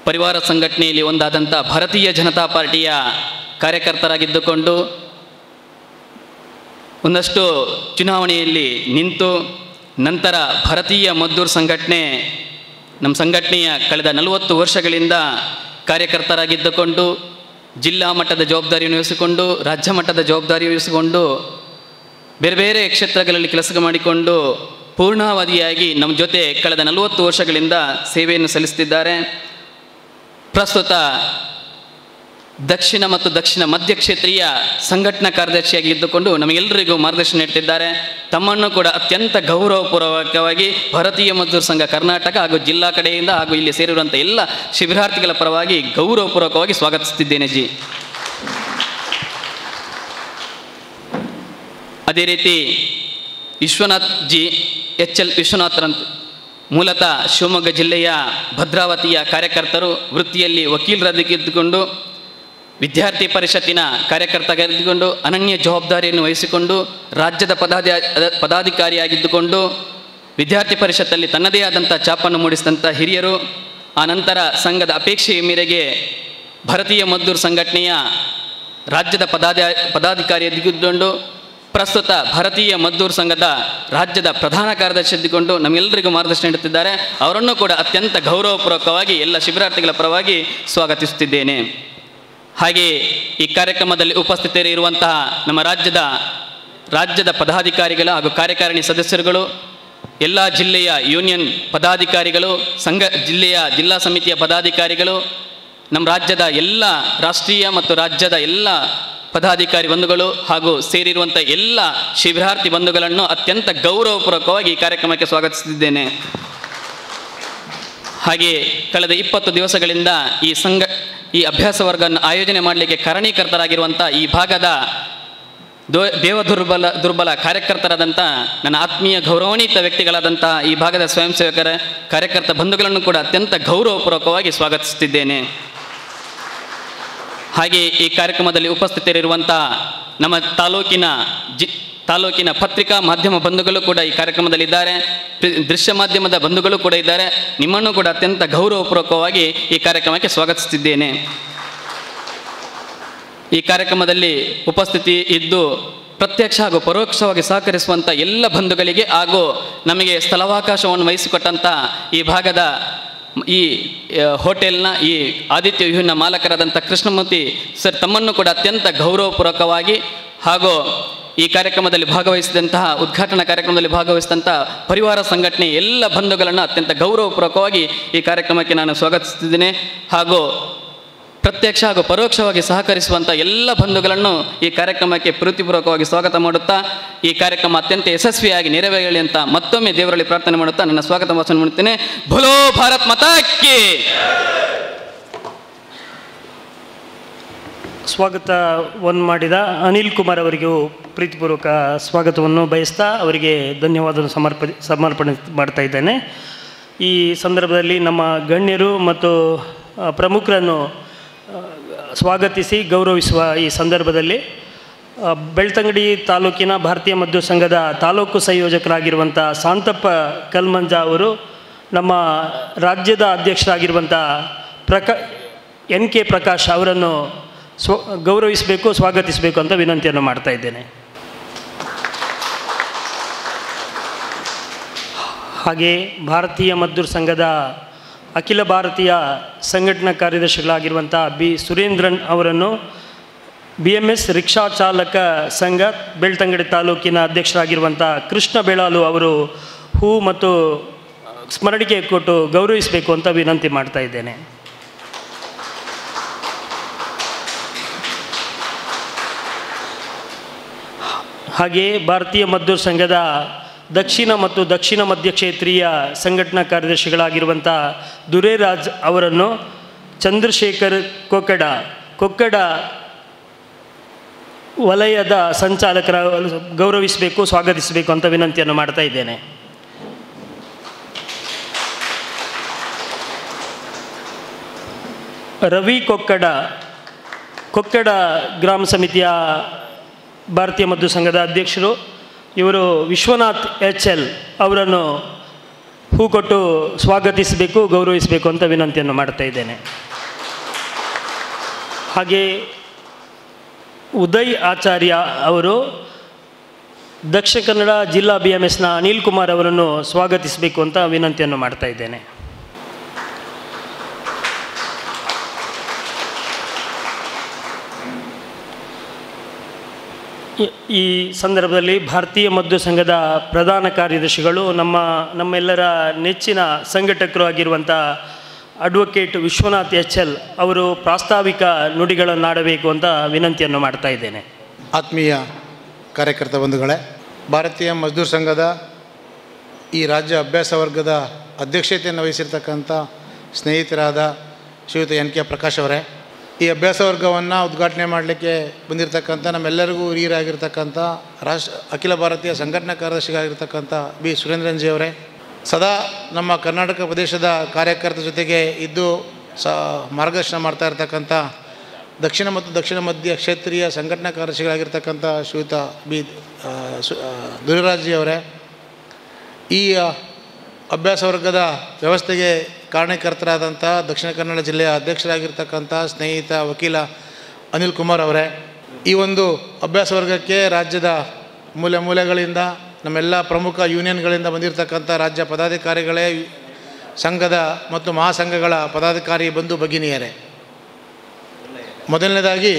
S4: ಪರಿವಾರ ಸಂಘಟನೆಯಲ್ಲಿ ಒಂದಾದಂಥ ಭಾರತೀಯ ಜನತಾ ಪಾರ್ಟಿಯ ಕಾರ್ಯಕರ್ತರಾಗಿದ್ದುಕೊಂಡು ಒಂದಷ್ಟು ಚುನಾವಣೆಯಲ್ಲಿ ನಿಂತು ನಂತರ ಭಾರತೀಯ ಮದ್ದೂರು ಸಂಘಟನೆ ನಮ್ಮ ಸಂಘಟನೆಯ ಕಳೆದ 40 ವರ್ಷಗಳಿಂದ ಕಾರ್ಯಕರ್ತರಾಗಿದ್ದುಕೊಂಡು ಜಿಲ್ಲಾ ಮಟ್ಟದ ಜವಾಬ್ದಾರಿಯನ್ನು ವಹಿಸಿಕೊಂಡು ರಾಜ್ಯ ಮಟ್ಟದ ಜವಾಬ್ದಾರಿ ವಹಿಸಿಕೊಂಡು ಬೇರೆ ಬೇರೆ ಕ್ಷೇತ್ರಗಳಲ್ಲಿ ಕೆಲಸ ಮಾಡಿಕೊಂಡು ಪೂರ್ಣಾವಧಿಯಾಗಿ ನಮ್ಮ ಜೊತೆ ಕಳೆದ 40 ವರ್ಷಗಳಿಂದ ಸೇವೆಯನ್ನು ಸಲ್ಲಿಸುತ್ತಿದ್ದಾರೆ. ಪ್ರಸ್ತುತ ದಕ್ಷಿಣ ಮತ್ತು ದಕ್ಷಿಣ ಮಧ್ಯ ಕ್ಷೇತ್ರೀಯ ಸಂಘಟನಾ ಕಾರ್ಯದರ್ಶಿಯಾಗಿ ಇದ್ದುಕೊಂಡು ನಮಗೆಲ್ಲರಿಗೂ ಮಾರ್ಗದರ್ಶನ ನೀಡುತ್ತಿದ್ದಾರೆ. ತಮ್ಮನ್ನು ಕೂಡ ಅತ್ಯಂತ ಗೌರವಪೂರ್ವಕವಾಗಿ ಭಾರತೀಯ ಮದ್ದೂರು ಸಂಘ ಕರ್ನಾಟಕ ಹಾಗೂ ಜಿಲ್ಲಾ ಕಡೆಯಿಂದ ಹಾಗೂ ಇಲ್ಲಿ ಸೇರಿರುವಂಥ ಎಲ್ಲ ಶಿಬಿರಾರ್ಥಿಗಳ ಪರವಾಗಿ ಗೌರವಪೂರ್ವಕವಾಗಿ ಸ್ವಾಗತಿಸುತ್ತಿದ್ದೇನೆ ಜಿ. ಅದೇ ರೀತಿ ವಿಶ್ವನಾಥ್ ಜಿ, HL ವಿಶ್ವನಾಥ್ರಂತ, ಮೂಲತಃ ಶಿವಮೊಗ್ಗ ಜಿಲ್ಲೆಯ ಭದ್ರಾವತಿಯ ಕಾರ್ಯಕರ್ತರು. ವೃತ್ತಿಯಲ್ಲಿ ವಕೀಲರಾಗಿದ್ದುಕೊಂಡು ವಿದ್ಯಾರ್ಥಿ ಪರಿಷತ್ತಿನ ಕಾರ್ಯಕರ್ತರಾಗಿದ್ದುಕೊಂಡು ಅನನ್ಯ ಜವಾಬ್ದಾರಿಯನ್ನು ವಹಿಸಿಕೊಂಡು ರಾಜ್ಯದ ಪದಾಧಿಕಾರಿಯಾಗಿದ್ದುಕೊಂಡು ವಿದ್ಯಾರ್ಥಿ ಪರಿಷತ್ತಲ್ಲಿ ತನ್ನದೇ ಆದಂಥ ಛಾಪನ್ನು ಮೂಡಿಸಿದಂಥ ಹಿರಿಯರು. ಆನಂತರ ಸಂಘದ ಅಪೇಕ್ಷೆಯ ಮೇರೆಗೆ ಭಾರತೀಯ ಮದ್ದೂರು ಸಂಘಟನೆಯ ರಾಜ್ಯದ ಪದಾಧಿಕಾರಿಯಾಗಿದ್ದುಕೊಂಡು ಪ್ರಸ್ತುತ ಭಾರತೀಯ ಮದ್ದೂರು ಸಂಘದ ರಾಜ್ಯದ ಪ್ರಧಾನ ಕಾರ್ಯದರ್ಶಿ ಇದ್ದುಕೊಂಡು ನಮ್ಮೆಲ್ಲರಿಗೂ ಮಾರ್ಗದರ್ಶನ ನೀಡುತ್ತಿದ್ದಾರೆ. ಅವರನ್ನು ಕೂಡ ಅತ್ಯಂತ ಗೌರವಪೂರ್ವಕವಾಗಿ ಎಲ್ಲ ಶಿಬಿರಾರ್ಥಿಗಳ ಪರವಾಗಿ ಸ್ವಾಗತಿಸುತ್ತಿದ್ದೇನೆ. ಹಾಗೆಯೇ ಈ ಕಾರ್ಯಕ್ರಮದಲ್ಲಿ ಉಪಸ್ಥಿತರಿರುವಂತಹ ನಮ್ಮ ರಾಜ್ಯದ ಪದಾಧಿಕಾರಿಗಳು ಹಾಗೂ ಕಾರ್ಯಕಾರಿಣಿ ಸದಸ್ಯರುಗಳು, ಎಲ್ಲ ಜಿಲ್ಲೆಯ ಯೂನಿಯನ್ ಪದಾಧಿಕಾರಿಗಳು, ಜಿಲ್ಲಾ ಸಮಿತಿಯ ಪದಾಧಿಕಾರಿಗಳು, ನಮ್ಮ ರಾಜ್ಯದ ಎಲ್ಲ ರಾಷ್ಟ್ರೀಯ ಮತ್ತು ರಾಜ್ಯದ ಎಲ್ಲ ಪದಾಧಿಕಾರಿ ಬಂಧುಗಳು ಹಾಗೂ ಸೇರಿರುವಂಥ ಎಲ್ಲ ಶಿಬಿರಾರ್ಥಿ ಬಂಧುಗಳನ್ನು ಅತ್ಯಂತ ಗೌರವಪೂರ್ವಕವಾಗಿ ಈ ಕಾರ್ಯಕ್ರಮಕ್ಕೆ ಸ್ವಾಗತಿಸುತ್ತಿದ್ದೇನೆ. ಹಾಗೆಯೇ ಕಳೆದ 20 ದಿವಸಗಳಿಂದ ಈ ಅಭ್ಯಾಸ ವರ್ಗವನ್ನು ಆಯೋಜನೆ ಮಾಡಲಿಕ್ಕೆ ಕಾರಣೀಕರ್ತರಾಗಿರುವಂಥ ಈ ಭಾಗದ ದುರ್ಬಲ ಕಾರ್ಯಕರ್ತರಾದಂಥ ನನ್ನ ಆತ್ಮೀಯ ಗೌರವಾನ್ವಿತ ವ್ಯಕ್ತಿಗಳಾದಂಥ ಈ ಭಾಗದ ಸ್ವಯಂ ಸೇವಕರ ಕಾರ್ಯಕರ್ತ ಬಂಧುಗಳನ್ನು ಕೂಡ ಅತ್ಯಂತ ಗೌರವಪೂರ್ವಕವಾಗಿ ಸ್ವಾಗತಿಸುತ್ತಿದ್ದೇನೆ. ಹಾಗೆಯೇ ಈ ಕಾರ್ಯಕ್ರಮದಲ್ಲಿ ಉಪಸ್ಥಿತರಿರುವಂಥ ನಮ್ಮ ತಾಲೂಕಿನ ಪತ್ರಿಕಾ ಮಾಧ್ಯಮ ಬಂಧುಗಳು ಕೂಡ ಈ ಕಾರ್ಯಕ್ರಮದಲ್ಲಿದ್ದಾರೆ. ದೃಶ್ಯ ಮಾಧ್ಯಮದ ಬಂಧುಗಳು ಕೂಡ ಇದ್ದಾರೆ. ನಿಮ್ಮನ್ನು ಕೂಡ ಅತ್ಯಂತ ಗೌರವಪೂರ್ವಕವಾಗಿ ಈ ಕಾರ್ಯಕ್ರಮಕ್ಕೆ ಸ್ವಾಗತಿಸುತ್ತಿದ್ದೇನೆ. ಈ ಕಾರ್ಯಕ್ರಮದಲ್ಲಿ ಉಪಸ್ಥಿತಿ ಇದ್ದು ಪ್ರತ್ಯಕ್ಷ ಹಾಗೂ ಪರೋಕ್ಷವಾಗಿ ಸಹಕರಿಸುವಂಥ ಎಲ್ಲ ಬಂಧುಗಳಿಗೆ ಹಾಗೂ ನಮಗೆ ಸ್ಥಳಾವಕಾಶವನ್ನು ವಹಿಸಿಕೊಟ್ಟಂಥ ಈ ಭಾಗದ ಈ ಹೋಟೆಲ್ನ ಈ ಆದಿತ್ಯ ವ್ಯೂಹನ ಮಾಲಕರಾದಂಥ ಕೃಷ್ಣಮೂರ್ತಿ ಸರ್, ತಮ್ಮನ್ನು ಕೂಡ ಅತ್ಯಂತ ಗೌರವಪೂರ್ವಕವಾಗಿ ಹಾಗೂ ಈ ಕಾರ್ಯಕ್ರಮದಲ್ಲಿ ಭಾಗವಹಿಸಿದಂತಹ ಉದ್ಘಾಟನಾ ಕಾರ್ಯಕ್ರಮದಲ್ಲಿ ಭಾಗವಹಿಸಿದಂತಹ ಪರಿವಾರ ಸಂಘಟನೆ ಎಲ್ಲ ಬಂಧುಗಳನ್ನು ಅತ್ಯಂತ ಗೌರವಪೂರ್ವಕವಾಗಿ ಈ ಕಾರ್ಯಕ್ರಮಕ್ಕೆ ನಾನು ಸ್ವಾಗತಿಸುತ್ತಿದ್ದೇನೆ. ಹಾಗೂ ಪ್ರತ್ಯಕ್ಷ ಹಾಗೂ ಪರೋಕ್ಷವಾಗಿ ಸಹಕರಿಸುವಂಥ ಎಲ್ಲ ಬಂಧುಗಳನ್ನು ಈ ಕಾರ್ಯಕ್ರಮಕ್ಕೆ ಪ್ರೀತಿಪೂರ್ವಕವಾಗಿ ಸ್ವಾಗತ ಮಾಡುತ್ತಾ ಈ ಕಾರ್ಯಕ್ರಮ ಅತ್ಯಂತ ಯಶಸ್ವಿಯಾಗಿ ನೆರವೇರಲಿ ಅಂತ ಮತ್ತೊಮ್ಮೆ ದೇವರಲ್ಲಿ ಪ್ರಾರ್ಥನೆ ಮಾಡುತ್ತಾ ನನ್ನ ಸ್ವಾಗತ ಭಾಷಣ ಮಾಡುತ್ತೇನೆ. ಬೋಲೋ ಭಾರತ್ ಮಾತಾ ಕಿ.
S2: ಸ್ವಾಗತವನ್ನು ಮಾಡಿದ ಅನಿಲ್ ಕುಮಾರ್ ಅವರಿಗೂ ಪ್ರೀತಿಪೂರ್ವಕ ಸ್ವಾಗತವನ್ನು ಬಯಸ್ತಾ ಅವರಿಗೆ ಧನ್ಯವಾದ ಸಮರ್ಪಣೆ ಮಾಡ್ತಾ ಇದ್ದೇನೆ. ಈ ಸಂದರ್ಭದಲ್ಲಿ ನಮ್ಮ ಗಣ್ಯರು ಮತ್ತು ಪ್ರಮುಖರನ್ನು ಸ್ವಾಗತಿಸಿ ಗೌರವಿಸುವ ಈ ಸಂದರ್ಭದಲ್ಲಿ ಬೆಳ್ತಂಗಡಿ ತಾಲೂಕಿನ ಭಾರತೀಯ ಮಜ್ದೂರ್ ಸಂಘದ ತಾಲೂಕು ಸಂಯೋಜಕರಾಗಿರುವಂಥ ಶಾಂತಪ್ಪ ಕಲ್ಮಂಜ ಅವರು ನಮ್ಮ ರಾಜ್ಯದ ಅಧ್ಯಕ್ಷರಾಗಿರುವಂಥ NK ಪ್ರಕಾಶ್ ಅವರನ್ನು ಗೌರವಿಸಬೇಕು, ಸ್ವಾಗತಿಸಬೇಕು ಅಂತ ವಿನಂತಿಯನ್ನು ಮಾಡ್ತಾ ಇದ್ದೇನೆ. ಹಾಗೆ ಭಾರತೀಯ ಮಜ್ದೂರ್ ಸಂಘದ ಅಖಿಲ ಭಾರತೀಯ ಸಂಘಟನಾ ಕಾರ್ಯದರ್ಶಿಗಳಾಗಿರುವಂಥ B ಸುರೇಂದ್ರನ್ ಅವರನ್ನು BMS ರಿಕ್ಷಾ ಚಾಲಕ ಸಂಘ ಬೆಳ್ತಂಗಡಿ ತಾಲೂಕಿನ ಅಧ್ಯಕ್ಷರಾಗಿರುವಂಥ ಕೃಷ್ಣ ಬೆಳಾಲು ಅವರು ಹೂ ಮತ್ತು ಸ್ಮರಣಿಕೆ ಕೊಟ್ಟು ಗೌರವಿಸಬೇಕು ಅಂತ ವಿನಂತಿ ಮಾಡ್ತಾ ಇದ್ದೇನೆ. ಹಾಗೆಯೇ ಭಾರತೀಯ ಮಜ್ದೂರ್ ಸಂಘದ ದಕ್ಷಿಣ ಮತ್ತು ದಕ್ಷಿಣ ಮಧ್ಯ ಕ್ಷೇತ್ರೀಯ ಸಂಘಟನಾ ಕಾರ್ಯದರ್ಶಿಗಳಾಗಿರುವಂಥ ದುರೇರಾಜ್ ಅವರನ್ನು ಚಂದ್ರಶೇಖರ್ ಕೊಕ್ಕಡ ವಲಯದ ಸಂಚಾಲಕರ ಗೌರವಿಸಬೇಕು, ಸ್ವಾಗತಿಸಬೇಕು ಅಂತ ವಿನಂತಿಯನ್ನು ಮಾಡ್ತಾ ಇದ್ದೇನೆ. ರವಿ ಕೊಕ್ಕಡ ಗ್ರಾಮ ಸಮಿತಿಯ ಭಾರತೀಯ ಮಜ್ದೂರ್ ಸಂಘದ ಅಧ್ಯಕ್ಷರು. ಇವರು ವಿಶ್ವನಾಥ್ HL ಅವರನ್ನು ಹೂ ಕೊಟ್ಟು ಸ್ವಾಗತಿಸಬೇಕು, ಗೌರವಿಸಬೇಕು ಅಂತ ವಿನಂತಿಯನ್ನು ಮಾಡ್ತಾ ಇದ್ದೇನೆ. ಹಾಗೆ ಉದಯ್ ಆಚಾರ್ಯ ಅವರು ದಕ್ಷಿಣ ಕನ್ನಡ ಜಿಲ್ಲಾ BMSನ ಅನಿಲ್ ಕುಮಾರ್ ಅವರನ್ನು ಸ್ವಾಗತಿಸಬೇಕು ಅಂತ ವಿನಂತಿಯನ್ನು ಮಾಡ್ತಾ ಇದ್ದೇನೆ. ಈ ಸಂದರ್ಭದಲ್ಲಿ ಭಾರತೀಯ ಮಜ್ದೂರ್ ಸಂಘದ ಪ್ರಧಾನ ಕಾರ್ಯದರ್ಶಿಗಳು ನಮ್ಮೆಲ್ಲರ ನೆಚ್ಚಿನ ಸಂಘಟಕರು ಆಗಿರುವಂಥ ಅಡ್ವೊಕೇಟ್ ವಿಶ್ವನಾಥ್ HL ಅವರು ಪ್ರಾಸ್ತಾವಿಕ ನುಡಿಗಳನ್ನಾಡಬೇಕು ಅಂತ ವಿನಂತಿಯನ್ನು ಮಾಡ್ತಾ ಇದ್ದೇನೆ.
S5: ಆತ್ಮೀಯ ಕಾರ್ಯಕರ್ತ ಬಂಧುಗಳೇ, ಭಾರತೀಯ ಮಜ್ದೂರ್ ಸಂಘದ ಈ ರಾಜ್ಯ ಅಭ್ಯಾಸ ವರ್ಗದ ಅಧ್ಯಕ್ಷತೆಯನ್ನು ವಹಿಸಿರ್ತಕ್ಕಂಥ ಸ್ನೇಹಿತರಾದ ಶ್ರೀಯುತ NK ಪ್ರಕಾಶ್ ಅವರೇ, ಈ ಅಭ್ಯಾಸ ವರ್ಗವನ್ನು ಉದ್ಘಾಟನೆ ಮಾಡಲಿಕ್ಕೆ ಬಂದಿರತಕ್ಕಂಥ ನಮ್ಮೆಲ್ಲರಿಗೂ ಹಿರಿಯರಾಗಿರ್ತಕ್ಕಂಥ ಅಖಿಲ ಭಾರತೀಯ ಸಂಘಟನಾ ಕಾರ್ಯದರ್ಶಿಯಾಗಿರ್ತಕ್ಕಂಥ B ಸುರೇಂದ್ರನ್ಜಿ ಅವರೇ, ಸದಾ ನಮ್ಮ ಕರ್ನಾಟಕ ಪ್ರದೇಶದ ಕಾರ್ಯಕರ್ತರ ಜೊತೆಗೆ ಇದ್ದು ಮಾರ್ಗದರ್ಶನ ಮಾಡ್ತಾ ಇರ್ತಕ್ಕಂಥ ದಕ್ಷಿಣ ಮತ್ತು ದಕ್ಷಿಣ ಮಧ್ಯ ಕ್ಷೇತ್ರೀಯ ಸಂಘಟನಾ ಕಾರ್ಯದರ್ಶಿಗಳಾಗಿರ್ತಕ್ಕಂಥ ಶ್ರೀಯುತ B ದುರೇರಾಜ್ಜಿ ಅವರೇ, ಈ ಅಭ್ಯಾಸ ವರ್ಗದ ವ್ಯವಸ್ಥೆಗೆ ಕಾರಣಕರ್ತರಾದಂಥ ದಕ್ಷಿಣ ಕನ್ನಡ ಜಿಲ್ಲೆಯ ಅಧ್ಯಕ್ಷರಾಗಿರ್ತಕ್ಕಂಥ ಸ್ನೇಹಿತ ವಕೀಲ ಅನಿಲ್ ಕುಮಾರ್ ಅವರೇ, ಈ ಒಂದು ಅಭ್ಯಾಸ ವರ್ಗಕ್ಕೆ ರಾಜ್ಯದ ಮೂಲೆಗಳಿಂದ ನಮ್ಮೆಲ್ಲ ಪ್ರಮುಖ ಯೂನಿಯನ್ಗಳಿಂದ ಬಂದಿರತಕ್ಕಂಥ ರಾಜ್ಯ ಪದಾಧಿಕಾರಿಗಳೇ, ಸಂಘದ ಮತ್ತು ಮಹಾಸಂಘಗಳ ಪದಾಧಿಕಾರಿ ಬಂಧು ಭಗಿನಿಯರೇ, ಮೊದಲನೇದಾಗಿ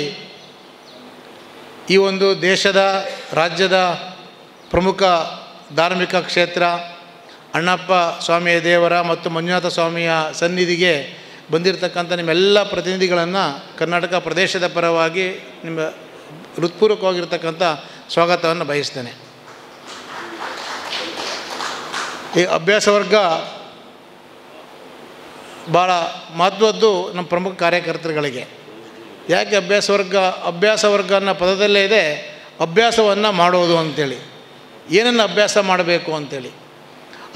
S5: ಈ ಒಂದು ದೇಶದ ರಾಜ್ಯದ ಪ್ರಮುಖ ಧಾರ್ಮಿಕ ಕ್ಷೇತ್ರ ಅಣ್ಣಪ್ಪ ಸ್ವಾಮಿಯ ದೇವರ ಮತ್ತು ಮಂಜುನಾಥ ಸ್ವಾಮಿಯ ಸನ್ನಿಧಿಗೆ ಬಂದಿರತಕ್ಕಂಥ ನಿಮ್ಮೆಲ್ಲ ಪ್ರತಿನಿಧಿಗಳನ್ನು ಕರ್ನಾಟಕ ಪ್ರದೇಶದ ಪರವಾಗಿ ನಿಮ್ಮ ಹೃತ್ಪೂರ್ವಕವಾಗಿರ್ತಕ್ಕಂಥ ಸ್ವಾಗತವನ್ನು ಬಯಸ್ತೇನೆ. ಈ ಅಭ್ಯಾಸ ವರ್ಗ ಭಾಳ ಮಹತ್ವದ್ದು ನಮ್ಮ ಪ್ರಮುಖ ಕಾರ್ಯಕರ್ತರುಗಳಿಗೆ. ಯಾಕೆ ಅಭ್ಯಾಸ ವರ್ಗ ಅನ್ನೋ ಪದದಲ್ಲೇ ಇದೆ ಅಭ್ಯಾಸವನ್ನು ಮಾಡೋದು ಅಂಥೇಳಿ. ಏನನ್ನು ಅಭ್ಯಾಸ ಮಾಡಬೇಕು ಅಂಥೇಳಿ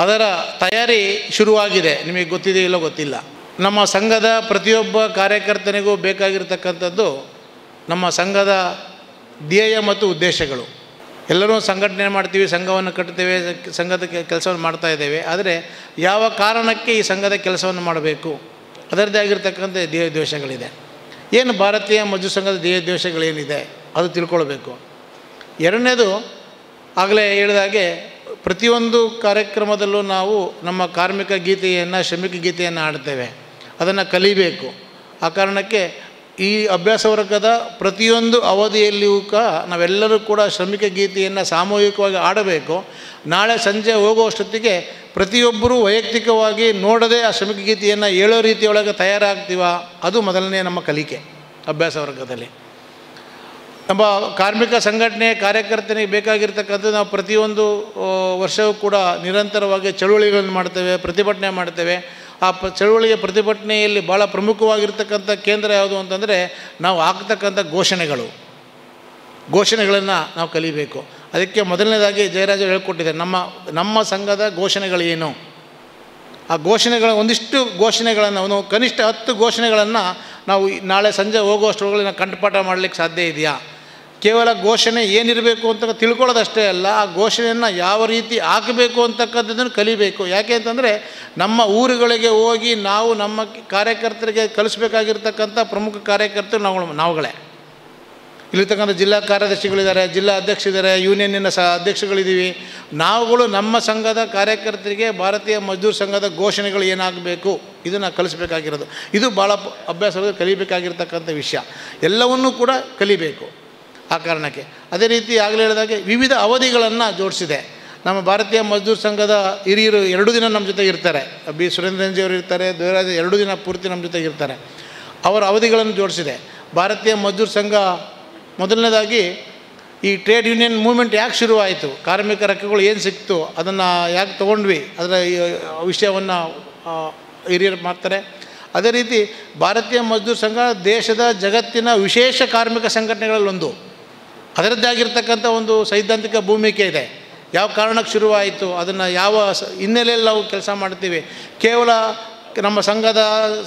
S5: ಅದರ ತಯಾರಿ ಶುರುವಾಗಿದೆ. ನಿಮಗೆ ಗೊತ್ತಿದೆ ಇಲ್ಲೋ ಗೊತ್ತಿಲ್ಲ. ನಮ್ಮ ಸಂಘದ ಪ್ರತಿಯೊಬ್ಬ ಕಾರ್ಯಕರ್ತನಿಗೂ ಬೇಕಾಗಿರ್ತಕ್ಕಂಥದ್ದು ನಮ್ಮ ಸಂಘದ ಧ್ಯೇಯ ಮತ್ತು ಉದ್ದೇಶಗಳು. ಎಲ್ಲರೂ ಸಂಘಟನೆ ಮಾಡ್ತೀವಿ, ಸಂಘವನ್ನು ಕಟ್ತೇವೆ, ಸಂಘದ ಕೆಲಸವನ್ನು ಮಾಡ್ತಾ ಇದ್ದೇವೆ. ಆದರೆ ಯಾವ ಕಾರಣಕ್ಕೆ ಈ ಸಂಘದ ಕೆಲಸವನ್ನು ಮಾಡಬೇಕು, ಅದರದ್ದೇ ಆಗಿರ್ತಕ್ಕಂಥ ಧ್ಯೇಯೋದ್ದೇಶಗಳಿದೆ. ಏನು ಭಾರತೀಯ ಮಜ್ದೂರ್ ಸಂಘದ ಧ್ಯೇಯೋದ್ದೇಶಗಳೇನಿದೆ ಅದು ತಿಳ್ಕೊಳ್ಬೇಕು. ಎರಡನೇದು, ಆಗಲೇ ಹೇಳಿದಾಗೆ ಪ್ರತಿಯೊಂದು ಕಾರ್ಯಕ್ರಮದಲ್ಲೂ ನಾವು ನಮ್ಮ ಕಾರ್ಮಿಕ ಗೀತೆಯನ್ನು, ಶ್ರಮಿಕ ಗೀತೆಯನ್ನು ಹಾಡ್ತೇವೆ. ಅದನ್ನು ಕಲಿಬೇಕು. ಆ ಕಾರಣಕ್ಕೆ ಈ ಅಭ್ಯಾಸ ವರ್ಗದ ಪ್ರತಿಯೊಂದು ಅವಧಿಯಲ್ಲಿಯೂ ನಾವೆಲ್ಲರೂ ಕೂಡ ಶ್ರಮಿಕ ಗೀತೆಯನ್ನು ಸಾಮೂಹಿಕವಾಗಿ ಆಡಬೇಕು. ನಾಳೆ ಸಂಜೆ ಹೋಗುವಷ್ಟೊತ್ತಿಗೆ ಪ್ರತಿಯೊಬ್ಬರೂ ವೈಯಕ್ತಿಕವಾಗಿ ನೋಡದೆ ಆ ಶ್ರಮಿಕ ಗೀತೆಯನ್ನು ಹೇಳೋ ರೀತಿಯೊಳಗೆ ತಯಾರಾಗ್ತೀವ, ಅದು ಮೊದಲನೇ ನಮ್ಮ ಕಲಿಕೆ ಅಭ್ಯಾಸ ವರ್ಗದಲ್ಲಿ. ನಮ್ಮ ಕಾರ್ಮಿಕ ಸಂಘಟನೆ ಕಾರ್ಯಕರ್ತನಿಗೆ ಬೇಕಾಗಿರ್ತಕ್ಕಂಥದ್ದು ನಾವು ಪ್ರತಿಯೊಂದು ವರ್ಷವೂ ಕೂಡ ನಿರಂತರವಾಗಿ ಚಳುವಳಿಗಳನ್ನು ಮಾಡ್ತೇವೆ, ಪ್ರತಿಭಟನೆ ಮಾಡ್ತೇವೆ. ಆ ಚಳುವಳಿಯ ಪ್ರತಿಭಟನೆಯಲ್ಲಿ ಭಾಳ ಪ್ರಮುಖವಾಗಿರ್ತಕ್ಕಂಥ ಕೇಂದ್ರ ಯಾವುದು ಅಂತಂದರೆ ನಾವು ಹಾಕ್ತಕ್ಕಂಥ ಘೋಷಣೆಗಳನ್ನು ನಾವು ಕಲಿಬೇಕು. ಅದಕ್ಕೆ ಮೊದಲನೇದಾಗಿ ಜಯರಾಜರು ಹೇಳ್ಕೊಟ್ಟಿದ್ದಾರೆ, ನಮ್ಮ ಸಂಘದ ಘೋಷಣೆಗಳೇನು, ಆ ಒಂದಿಷ್ಟು ಘೋಷಣೆಗಳನ್ನು ನಾವು ಕನಿಷ್ಠ 10 ಘೋಷಣೆಗಳನ್ನು ನಾವು ನಾಳೆ ಸಂಜೆ ಹೋಗುವಷ್ಟರೊಳಗೆ ನಾವು ಕಂಠಪಾಠ ಮಾಡಲಿಕ್ಕೆ ಸಾಧ್ಯ ಇದೆಯಾ? ಕೇವಲ ಘೋಷಣೆ ಏನಿರಬೇಕು ಅಂತ ತಿಳ್ಕೊಳ್ಳೋದಷ್ಟೇ ಅಲ್ಲ, ಆ ಘೋಷಣೆಯನ್ನು ಯಾವ ರೀತಿ ಹಾಕಬೇಕು ಅಂತಕ್ಕಂಥದ್ದನ್ನು ಕಲಿಬೇಕು. ಯಾಕೆ ಅಂತಂದರೆ ನಮ್ಮ ಊರುಗಳಿಗೆ ಹೋಗಿ ನಾವು ನಮ್ಮ ಕಾರ್ಯಕರ್ತರಿಗೆ ಕಲಿಸ್ಬೇಕಾಗಿರ್ತಕ್ಕಂಥ ಪ್ರಮುಖ ಕಾರ್ಯಕರ್ತರು ನಾವುಗಳೇ. ಇಲ್ಲಿರ್ತಕ್ಕಂಥ ಜಿಲ್ಲಾ ಕಾರ್ಯದರ್ಶಿಗಳಿದ್ದಾರೆ, ಜಿಲ್ಲಾ ಅಧ್ಯಕ್ಷರಿದ್ದಾರೆ, ಯೂನಿಯನ್ನಿನ ಅಧ್ಯಕ್ಷಗಳಿದ್ದೀವಿ. ನಾವುಗಳು ನಮ್ಮ ಸಂಘದ ಕಾರ್ಯಕರ್ತರಿಗೆ ಭಾರತೀಯ ಮಜ್ದೂರ್ ಸಂಘದ ಘೋಷಣೆಗಳು ಏನಾಗಬೇಕು ಇದನ್ನು ಕಲಿಸ್ಬೇಕಾಗಿರೋದು. ಇದು ಭಾಳ ಅಭ್ಯಾಸವಾಗಿ ಕಲಿಬೇಕಾಗಿರ್ತಕ್ಕಂಥ ವಿಷಯ. ಎಲ್ಲವನ್ನೂ ಕೂಡ ಕಲಿಬೇಕು. ಆ ಕಾರಣಕ್ಕೆ ಅದೇ ರೀತಿ ಆಗಲೇ ಹೇಳಿದಾಗೆ ವಿವಿಧ ಅವಧಿಗಳನ್ನು ಜೋಡಿಸಿದೆ. ನಮ್ಮ ಭಾರತೀಯ ಮಜ್ದೂರ್ ಸಂಘದ ಹಿರಿಯರು 2 ದಿನ ನಮ್ಮ ಜೊತೆಗೆ ಇರ್ತಾರೆ. ಬಿ ಸುರೇಂದ್ರಜಿಯವರು ಇರ್ತಾರೆ, ದ್ವೈರಾಜ 2 ದಿನ ಪೂರ್ತಿ ನಮ್ಮ ಜೊತೆಗೆ ಇರ್ತಾರೆ. ಅವರ ಅವಧಿಗಳನ್ನು ಜೋಡಿಸಿದೆ. ಭಾರತೀಯ ಮಜ್ದೂರ್ ಸಂಘ ಮೊದಲನೇದಾಗಿ ಈ ಟ್ರೇಡ್ ಯೂನಿಯನ್ ಮೂವ್ಮೆಂಟ್ ಯಾಕೆ ಶುರುವಾಯಿತು, ಕಾರ್ಮಿಕರ ಹಕ್ಕುಗಳು ಏನು ಸಿಕ್ತು, ಅದನ್ನು ಯಾಕೆ ತೊಗೊಂಡ್ವಿ, ಅದರ ವಿಷಯವನ್ನು ಹಿರಿಯರು ಮಾಡ್ತಾರೆ. ಅದೇ ರೀತಿ ಭಾರತೀಯ ಮಜ್ದೂರ್ ಸಂಘ ದೇಶದ ಜಗತ್ತಿನ ವಿಶೇಷ ಕಾರ್ಮಿಕ ಸಂಘಟನೆಗಳಲ್ಲೊಂದು. ಅದರದ್ದಾಗಿರ್ತಕ್ಕಂಥ ಒಂದು ಸೈದ್ಧಾಂತಿಕ ಭೂಮಿಕೆ ಇದೆ. ಯಾವ ಕಾರಣಕ್ಕೆ ಶುರುವಾಯಿತು, ಅದನ್ನು ಯಾವ ಹಿನ್ನೆಲೆಯಲ್ಲಿ ನಾವು ಕೆಲಸ ಮಾಡ್ತೀವಿ. ಕೇವಲ ನಮ್ಮ ಸಂಘದ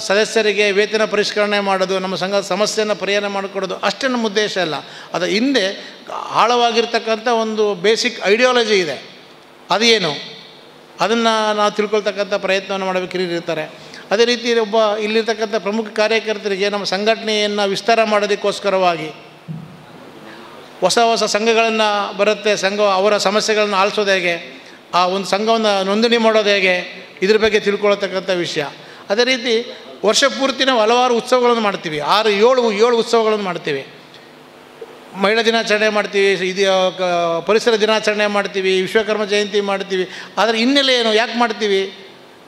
S5: ಸದಸ್ಯರಿಗೆ ವೇತನ ಪರಿಷ್ಕರಣೆ ಮಾಡೋದು, ನಮ್ಮ ಸಂಘದ ಸಮಸ್ಯೆಯನ್ನು ಪರಿಹಾರ ಮಾಡಿಕೊಡೋದು ಅಷ್ಟೇ ನಮ್ಮ ಉದ್ದೇಶ ಅಲ್ಲ. ಅದರ ಹಿಂದೆ ಆಳವಾಗಿರ್ತಕ್ಕಂಥ ಒಂದು ಬೇಸಿಕ್ ಐಡಿಯಾಲಜಿ ಇದೆ. ಅದು ಏನು, ಅದನ್ನು ನಾವು ತಿಳ್ಕೊಳ್ತಕ್ಕಂಥ ಪ್ರಯತ್ನವನ್ನು ಮಾಡಬೇಕು ಹಿರಿಯರಿರ್ತಾರೆ. ಅದೇ ರೀತಿ ಇಲ್ಲಿರ್ತಕ್ಕಂಥ ಪ್ರಮುಖ ಕಾರ್ಯಕರ್ತರಿಗೆ ನಮ್ಮ ಸಂಘಟನೆಯನ್ನು ವಿಸ್ತಾರ ಮಾಡೋದಕ್ಕೋಸ್ಕರವಾಗಿ ಹೊಸ ಸಂಘಗಳನ್ನು ಬರುತ್ತೆ. ಅವರ ಸಮಸ್ಯೆಗಳನ್ನು ಆಲಿಸೋದು ಹೇಗೆ, ಆ ಒಂದು ಸಂಘವನ್ನು ನೋಂದಣಿ ಮಾಡೋದು ಹೇಗೆ, ಇದ್ರ ಬಗ್ಗೆ ತಿಳ್ಕೊಳ್ತಕ್ಕಂಥ ವಿಷಯ. ಅದೇ ರೀತಿ ವರ್ಷ ಪೂರ್ತಿ ನಾವು ಹಲವಾರು ಉತ್ಸವಗಳನ್ನು ಮಾಡ್ತೀವಿ. 6-7 ಉತ್ಸವಗಳನ್ನು ಮಾಡ್ತೀವಿ. ಮಹಿಳಾ ದಿನಾಚರಣೆ ಮಾಡ್ತೀವಿ, ಪರಿಸರ ದಿನಾಚರಣೆ ಮಾಡ್ತೀವಿ, ವಿಶ್ವಕರ್ಮ ಜಯಂತಿ ಮಾಡ್ತೀವಿ. ಆದರೆ ಹಿನ್ನೆಲೆ ಏನು, ಯಾಕೆ ಮಾಡ್ತೀವಿ,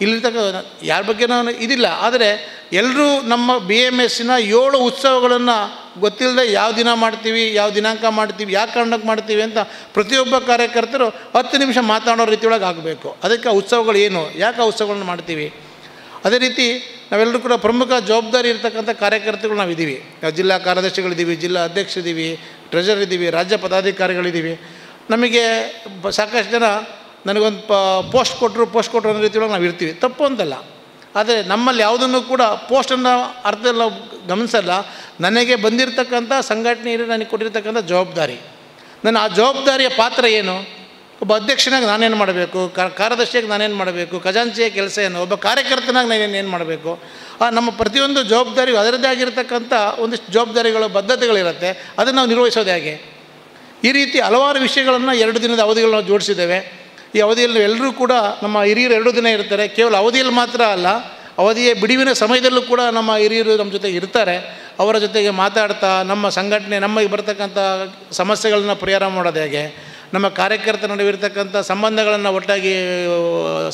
S5: ಇಲ್ಲಿರ್ತಕ್ಕ ಯಾರ ಬಗ್ಗೆ ನಾವು ಇದಿಲ್ಲ. ಆದರೆ ಎಲ್ಲರೂ ನಮ್ಮ BMSನ 7 ಉತ್ಸವಗಳನ್ನು ಗೊತ್ತಿಲ್ಲದೆ ಯಾವ ದಿನ ಮಾಡ್ತೀವಿ, ಯಾವ ದಿನಾಂಕ ಮಾಡ್ತೀವಿ, ಯಾಕೆ ಕಾರಣಕ್ಕೆ ಮಾಡ್ತೀವಿ ಅಂತ ಪ್ರತಿಯೊಬ್ಬ ಕಾರ್ಯಕರ್ತರು 10 ನಿಮಿಷ ಮಾತಾಡೋ ರೀತಿಯೊಳಗೆ ಆಗಬೇಕು. ಅದಕ್ಕೆ ಆ ಉತ್ಸವಗಳು ಏನು, ಯಾಕೆ ಆ ಉತ್ಸವಗಳನ್ನ ಮಾಡ್ತೀವಿ. ಅದೇ ರೀತಿ ನಾವೆಲ್ಲರೂ ಕೂಡ ಪ್ರಮುಖ ಜವಾಬ್ದಾರಿ ಇರ್ತಕ್ಕಂಥ ಕಾರ್ಯಕರ್ತರುಗಳು ನಾವಿದ್ದೀವಿ. ಜಿಲ್ಲಾ ಕಾರ್ಯದರ್ಶಿಗಳಿದ್ದೀವಿ, ಜಿಲ್ಲಾ ಅಧ್ಯಕ್ಷರಿದ್ದೀವಿ, ಟ್ರೆಜರ್ ಇದ್ದೀವಿ, ರಾಜ್ಯ ಪದಾಧಿಕಾರಿಗಳಿದ್ದೀವಿ. ನಮಗೆ ಸಾಕಷ್ಟು ಜನ ನನಗೊಂದು ಪೋಸ್ಟ್ ಕೊಟ್ಟರು ಅನ್ನೋ ರೀತಿಯೊಳಗೆ ನಾವು ಇರ್ತೀವಿ. ತಪ್ಪು ಅಂತಲ್ಲ. ಆದರೆ ನಮ್ಮಲ್ಲಿ ಯಾವುದನ್ನು ಕೂಡ ಪೋಸ್ಟನ್ನು ಅರ್ಥದಲ್ಲಿ ನಾವು ಗಮನಿಸಲ್ಲ. ನನಗೆ ಬಂದಿರತಕ್ಕಂಥ ಸಂಘಟನೆಯಲ್ಲಿ ನನಗೆ ಕೊಟ್ಟಿರ್ತಕ್ಕಂಥ ಜವಾಬ್ದಾರಿ, ನನ್ನ ಆ ಜವಾಬ್ದಾರಿಯ ಪಾತ್ರ ಏನು, ಒಬ್ಬ ಅಧ್ಯಕ್ಷನಾಗಿ ನಾನೇನು ಮಾಡಬೇಕು, ಕಾರ್ಯದರ್ಶಿಯಾಗಿ ನಾನೇನು ಮಾಡಬೇಕು, ಖಜಾಂಚಿಯ ಕೆಲಸ ಏನು, ಒಬ್ಬ ಕಾರ್ಯಕರ್ತನಾಗಿ ನಾನೇನು ಮಾಡಬೇಕು. ನಮ್ಮ ಪ್ರತಿಯೊಂದು ಜವಾಬ್ದಾರಿಯು ಅದರದ್ದೇ ಆಗಿರ್ತಕ್ಕಂಥ ಒಂದಿಷ್ಟು ಜವಾಬ್ದಾರಿಗಳು, ಬದ್ಧತೆಗಳಿರುತ್ತೆ. ಅದನ್ನು ನಾವು ನಿರ್ವಹಿಸೋದು ಹೇಗೆ. ಈ ರೀತಿ ಹಲವಾರು ವಿಷಯಗಳನ್ನು 2 ದಿನದ ಅವಧಿಗಳು ನಾವು ಜೋಡಿಸಿದ್ದೇವೆ. ಈ ಅವಧಿಯಲ್ಲಿ ಎಲ್ಲರೂ ಕೂಡ ನಮ್ಮ ಹಿರಿಯರು 2 ದಿನ ಇರ್ತಾರೆ. ಕೇವಲ ಅವಧಿಯಲ್ಲಿ ಮಾತ್ರ ಅಲ್ಲ, ಅವಧಿಯ ಬಿಡುವಿನ ಸಮಯದಲ್ಲೂ ಕೂಡ ನಮ್ಮ ಹಿರಿಯರು ನಮ್ಮ ಜೊತೆಗೆ ಇರ್ತಾರೆ. ಅವರ ಜೊತೆಗೆ ಮಾತಾಡ್ತಾ ನಮ್ಮ ಸಂಘಟನೆ, ನಮಗೆ ಬರ್ತಕ್ಕಂಥ ಸಮಸ್ಯೆಗಳನ್ನ ಪರಿಹಾರ ಮಾಡೋದು ಹೇಗೆ, ನಮ್ಮ ಕಾರ್ಯಕರ್ತರ ನಡುವೆ ಇರತಕ್ಕಂಥ ಸಂಬಂಧಗಳನ್ನು ಒಟ್ಟಾಗಿ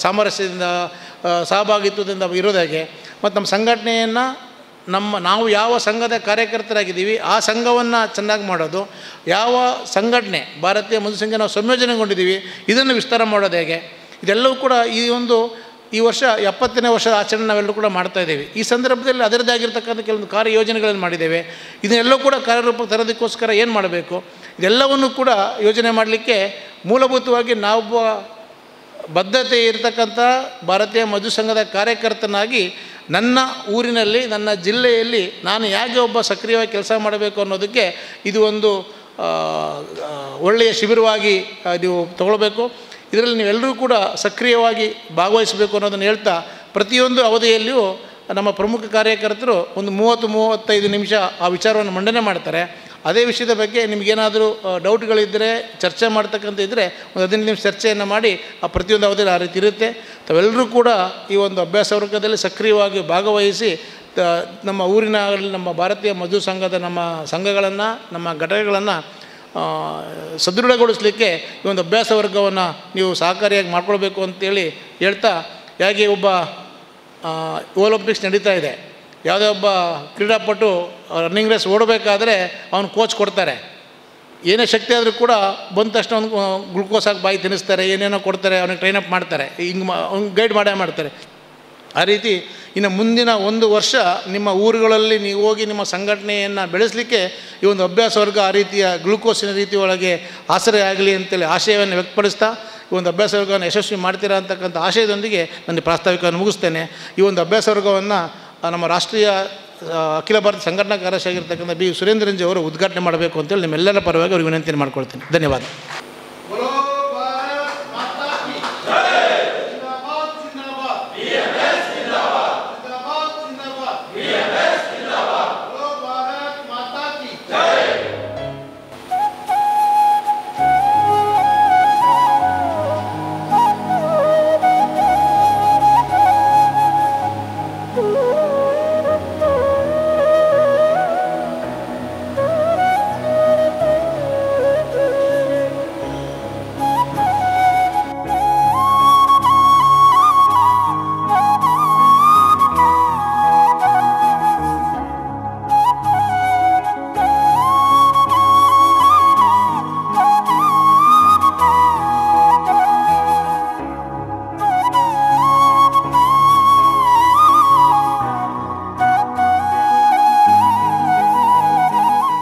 S5: ಸಾಮರಸ್ಯದಿಂದ ಸಹಭಾಗಿತ್ವದಿಂದ ಇರೋದು ಹೇಗೆ, ಮತ್ತು ನಮ್ಮ ಸಂಘಟನೆಯನ್ನು ನಾವು ಯಾವ ಸಂಘದ ಕಾರ್ಯಕರ್ತರಾಗಿದ್ದೀವಿ ಆ ಸಂಘವನ್ನು ಚೆನ್ನಾಗಿ ಮಾಡೋದು, ಯಾವ ಸಂಘಟನೆ ಭಾರತೀಯ ಮಜ್ದೂರ್ ಸಂಘ ನಾವು ಸಂಯೋಜನೆಗೊಂಡಿದ್ದೀವಿ ಇದನ್ನು ವಿಸ್ತಾರ ಮಾಡೋದು ಹೇಗೆ. ಇದೆಲ್ಲವೂ ಕೂಡ ಈ ವರ್ಷ 70ನೇ ವರ್ಷದ ಆಚರಣೆ ನಾವೆಲ್ಲರೂ ಕೂಡ ಮಾಡ್ತಾಯಿದ್ದೀವಿ. ಈ ಸಂದರ್ಭದಲ್ಲಿ ಅದರದ್ದೇ ಆಗಿರ್ತಕ್ಕಂಥ ಕೆಲವೊಂದು ಕಾರ್ಯಯೋಜನೆಗಳನ್ನು ಮಾಡಿದ್ದೇವೆ. ಇದನ್ನೆಲ್ಲವೂ ಕೂಡ ಕಾರ್ಯರೂಪಕ್ಕೆ ತರೋದಕ್ಕೋಸ್ಕರ ಏನು ಮಾಡಬೇಕು, ಇದೆಲ್ಲವನ್ನು ಕೂಡ ಯೋಜನೆ ಮಾಡಲಿಕ್ಕೆ ಮೂಲಭೂತವಾಗಿ ನಾವು ಬದ್ಧತೆ ಇರತಕ್ಕಂಥ ಭಾರತೀಯ ಮಜ್ದೂರ್ ಸಂಘದ ಕಾರ್ಯಕರ್ತನಾಗಿ ನನ್ನ ಊರಿನಲ್ಲಿ, ನನ್ನ ಜಿಲ್ಲೆಯಲ್ಲಿ ನಾನು ಹೇಗೆ ಒಬ್ಬ ಸಕ್ರಿಯವಾಗಿ ಕೆಲಸ ಮಾಡಬೇಕು ಅನ್ನೋದಕ್ಕೆ ಇದು ಒಂದು ಒಳ್ಳೆಯ ಶಿಬಿರವಾಗಿ ನೀವು ತಗೊಳ್ಬೇಕು. ಇದರಲ್ಲಿ ನೀವೆಲ್ಲರೂ ಕೂಡ ಸಕ್ರಿಯವಾಗಿ ಭಾಗವಹಿಸಬೇಕು ಅನ್ನೋದನ್ನು ಹೇಳ್ತಾ, ಪ್ರತಿಯೊಂದು ಅವಧಿಯಲ್ಲಿಯೂ ನಮ್ಮ ಪ್ರಮುಖ ಕಾರ್ಯಕರ್ತರು ಒಂದು 30-35 ನಿಮಿಷ ಆ ವಿಚಾರವನ್ನು ಮಂಡನೆ ಮಾಡ್ತಾರೆ. ಅದೇ ವಿಷಯದ ಬಗ್ಗೆ ನಿಮಗೇನಾದರೂ ಡೌಟ್ಗಳಿದ್ದರೆ, ಚರ್ಚೆ ಮಾಡ್ತಕ್ಕಂಥ ಇದ್ದರೆ ಒಂದು 15 ನಿಮಿಷ ಚರ್ಚೆಯನ್ನು ಮಾಡಿ ಆ ಪ್ರತಿಯೊಂದು ಅವಧಿಯಲ್ಲಿ ಆ ರೀತಿ ಇರುತ್ತೆ. ತಾವೆಲ್ಲರೂ ಕೂಡ ಈ ಒಂದು ಅಭ್ಯಾಸ ವರ್ಗದಲ್ಲಿ ಸಕ್ರಿಯವಾಗಿ ಭಾಗವಹಿಸಿ ನಮ್ಮ ಊರಿನ ನಮ್ಮ ಭಾರತೀಯ ಮಜ್ದೂರ್ ಸಂಘದ ನಮ್ಮ ಸಂಘಗಳನ್ನು ನಮ್ಮ ಘಟಕಗಳನ್ನು ಸದೃಢಗೊಳಿಸಲಿಕ್ಕೆ ಈ ಒಂದು ಅಭ್ಯಾಸ ವರ್ಗವನ್ನು ನೀವು ಸಹಕಾರಿಯಾಗಿ ಮಾಡ್ಕೊಳ್ಬೇಕು ಅಂತೇಳಿ ಹೇಳ್ತಾ, ಹೇಗೆ ಒಬ್ಬ ಒಲಿಂಪಿಕ್ಸ್ ನಡೀತಾ ಇದೆ, ಯಾವುದೇ ಒಬ್ಬ ಕ್ರೀಡಾಪಟು ರನ್ನಿಂಗ್ ರೇಸ್ ಓಡಬೇಕಾದ್ರೆ ಅವ್ನು ಕೋಚ್ ಕೊಡ್ತಾರೆ. ಏನೇ ಶಕ್ತಿ ಆದರೂ ಕೂಡ ಬಂದ ತಕ್ಷಣ ಅವ್ನು ಗ್ಲುಕೋಸ್ ಹಾಕಿ ಬಾಯಿ ತಿನ್ನಿಸ್ತಾರೆ, ಏನೇನೋ ಕೊಡ್ತಾರೆ, ಅವ್ನಿಗೆ ಟ್ರೈನಪ್ ಮಾಡ್ತಾರೆ, ಹಿಂಗೆ ಅವ್ನಿಗೆ ಗೈಡ್ ಮಾಡೇ ಮಾಡ್ತಾರೆ. ಆ ರೀತಿ ಇನ್ನು ಮುಂದಿನ 1 ವರ್ಷ ನಿಮ್ಮ ಊರುಗಳಲ್ಲಿ ನೀವು ಹೋಗಿ ನಿಮ್ಮ ಸಂಘಟನೆಯನ್ನು ಬೆಳೆಸಲಿಕ್ಕೆ ಈ ಒಂದು ಅಭ್ಯಾಸ ವರ್ಗ ಆ ರೀತಿಯ ಗ್ಲುಕೋಸಿನ ರೀತಿ ಒಳಗೆ ಆಸರೆ ಆಗಲಿ ಅಂತೇಳಿ ಆಶಯವನ್ನು ವ್ಯಕ್ತಪಡಿಸ್ತಾ ಈ ಒಂದು ಅಭ್ಯಾಸ ವರ್ಗವನ್ನು ಯಶಸ್ವಿ ಮಾಡ್ತೀರಾ ಅಂತಕ್ಕಂಥ ಆಶಯದೊಂದಿಗೆ ನನ್ನ ಪ್ರಾಸ್ತಾವಿಕವನ್ನು ಮುಗಿಸ್ತೇನೆ. ಈ ಒಂದು ಅಭ್ಯಾಸ ವರ್ಗವನ್ನು ನಮ್ಮ ರಾಷ್ಟ್ರೀಯ ಅಖಿಲ ಭಾರತ ಸಂಘಟನಾ ಕಾರ್ಯದರ್ಶಿ ಆಗಿರ್ತಕ್ಕಂಥ ಬಿ ಸುರೇಂದ್ರನ್ ಜಿ ಅವರು ಉದ್ಘಾಟನೆ ಮಾಡಬೇಕು ಅಂತೇಳಿ ನಿಮ್ಮೆಲ್ಲರ ಪರವಾಗಿ ಅವ್ರಿಗೆ ವಿನಂತಿಯನ್ನು ಮಾಡ್ಕೊಳ್ತೀನಿ. ಧನ್ಯವಾದ.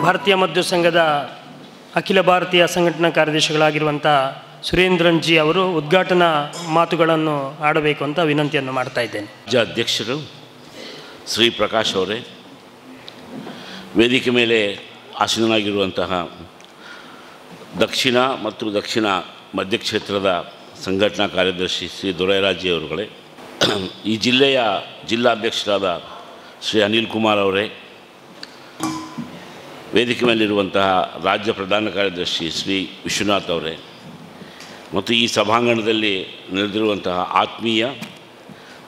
S2: ಭಾರತೀಯ ಮಜ್ದೂರ್ ಸಂಘದ ಅಖಿಲ ಭಾರತೀಯ ಸಂಘಟನಾ ಕಾರ್ಯದರ್ಶಿಗಳಾಗಿರುವಂಥ ಸುರೇಂದ್ರನ್ ಜಿ ಅವರು ಉದ್ಘಾಟನಾ ಮಾತುಗಳನ್ನು ಆಡಬೇಕು ಅಂತ ವಿನಂತಿಯನ್ನು ಮಾಡ್ತಾ ಇದ್ದೇನೆ.
S6: ರಾಜ್ಯ ಅಧ್ಯಕ್ಷರು ಶ್ರೀ ಪ್ರಕಾಶ್ ಅವರೇ, ವೇದಿಕೆ ಮೇಲೆ ಆಸೀನರಾಗಿರುವಂತಹ ದಕ್ಷಿಣ ಮತ್ತು ದಕ್ಷಿಣ ಮಧ್ಯ ಕ್ಷೇತ್ರದ ಸಂಘಟನಾ ಕಾರ್ಯದರ್ಶಿ ಶ್ರೀ ದೊರೈರಾಜಿ ಅವರುಗಳೇ, ಈ ಜಿಲ್ಲೆಯ ಜಿಲ್ಲಾಧ್ಯಕ್ಷರಾದ ಶ್ರೀ ಅನಿಲ್ ಕುಮಾರ್ ಅವರೇ, ವೇದಿಕೆ ಮೇಲಿರುವಂತಹ ರಾಜ್ಯ ಪ್ರಧಾನ ಕಾರ್ಯದರ್ಶಿ ಶ್ರೀ ವಿಶ್ವನಾಥ್ ಅವರೇ, ಮತ್ತು ಈ ಸಭಾಂಗಣದಲ್ಲಿ ನೆರೆದಿರುವಂತಹ ಆತ್ಮೀಯ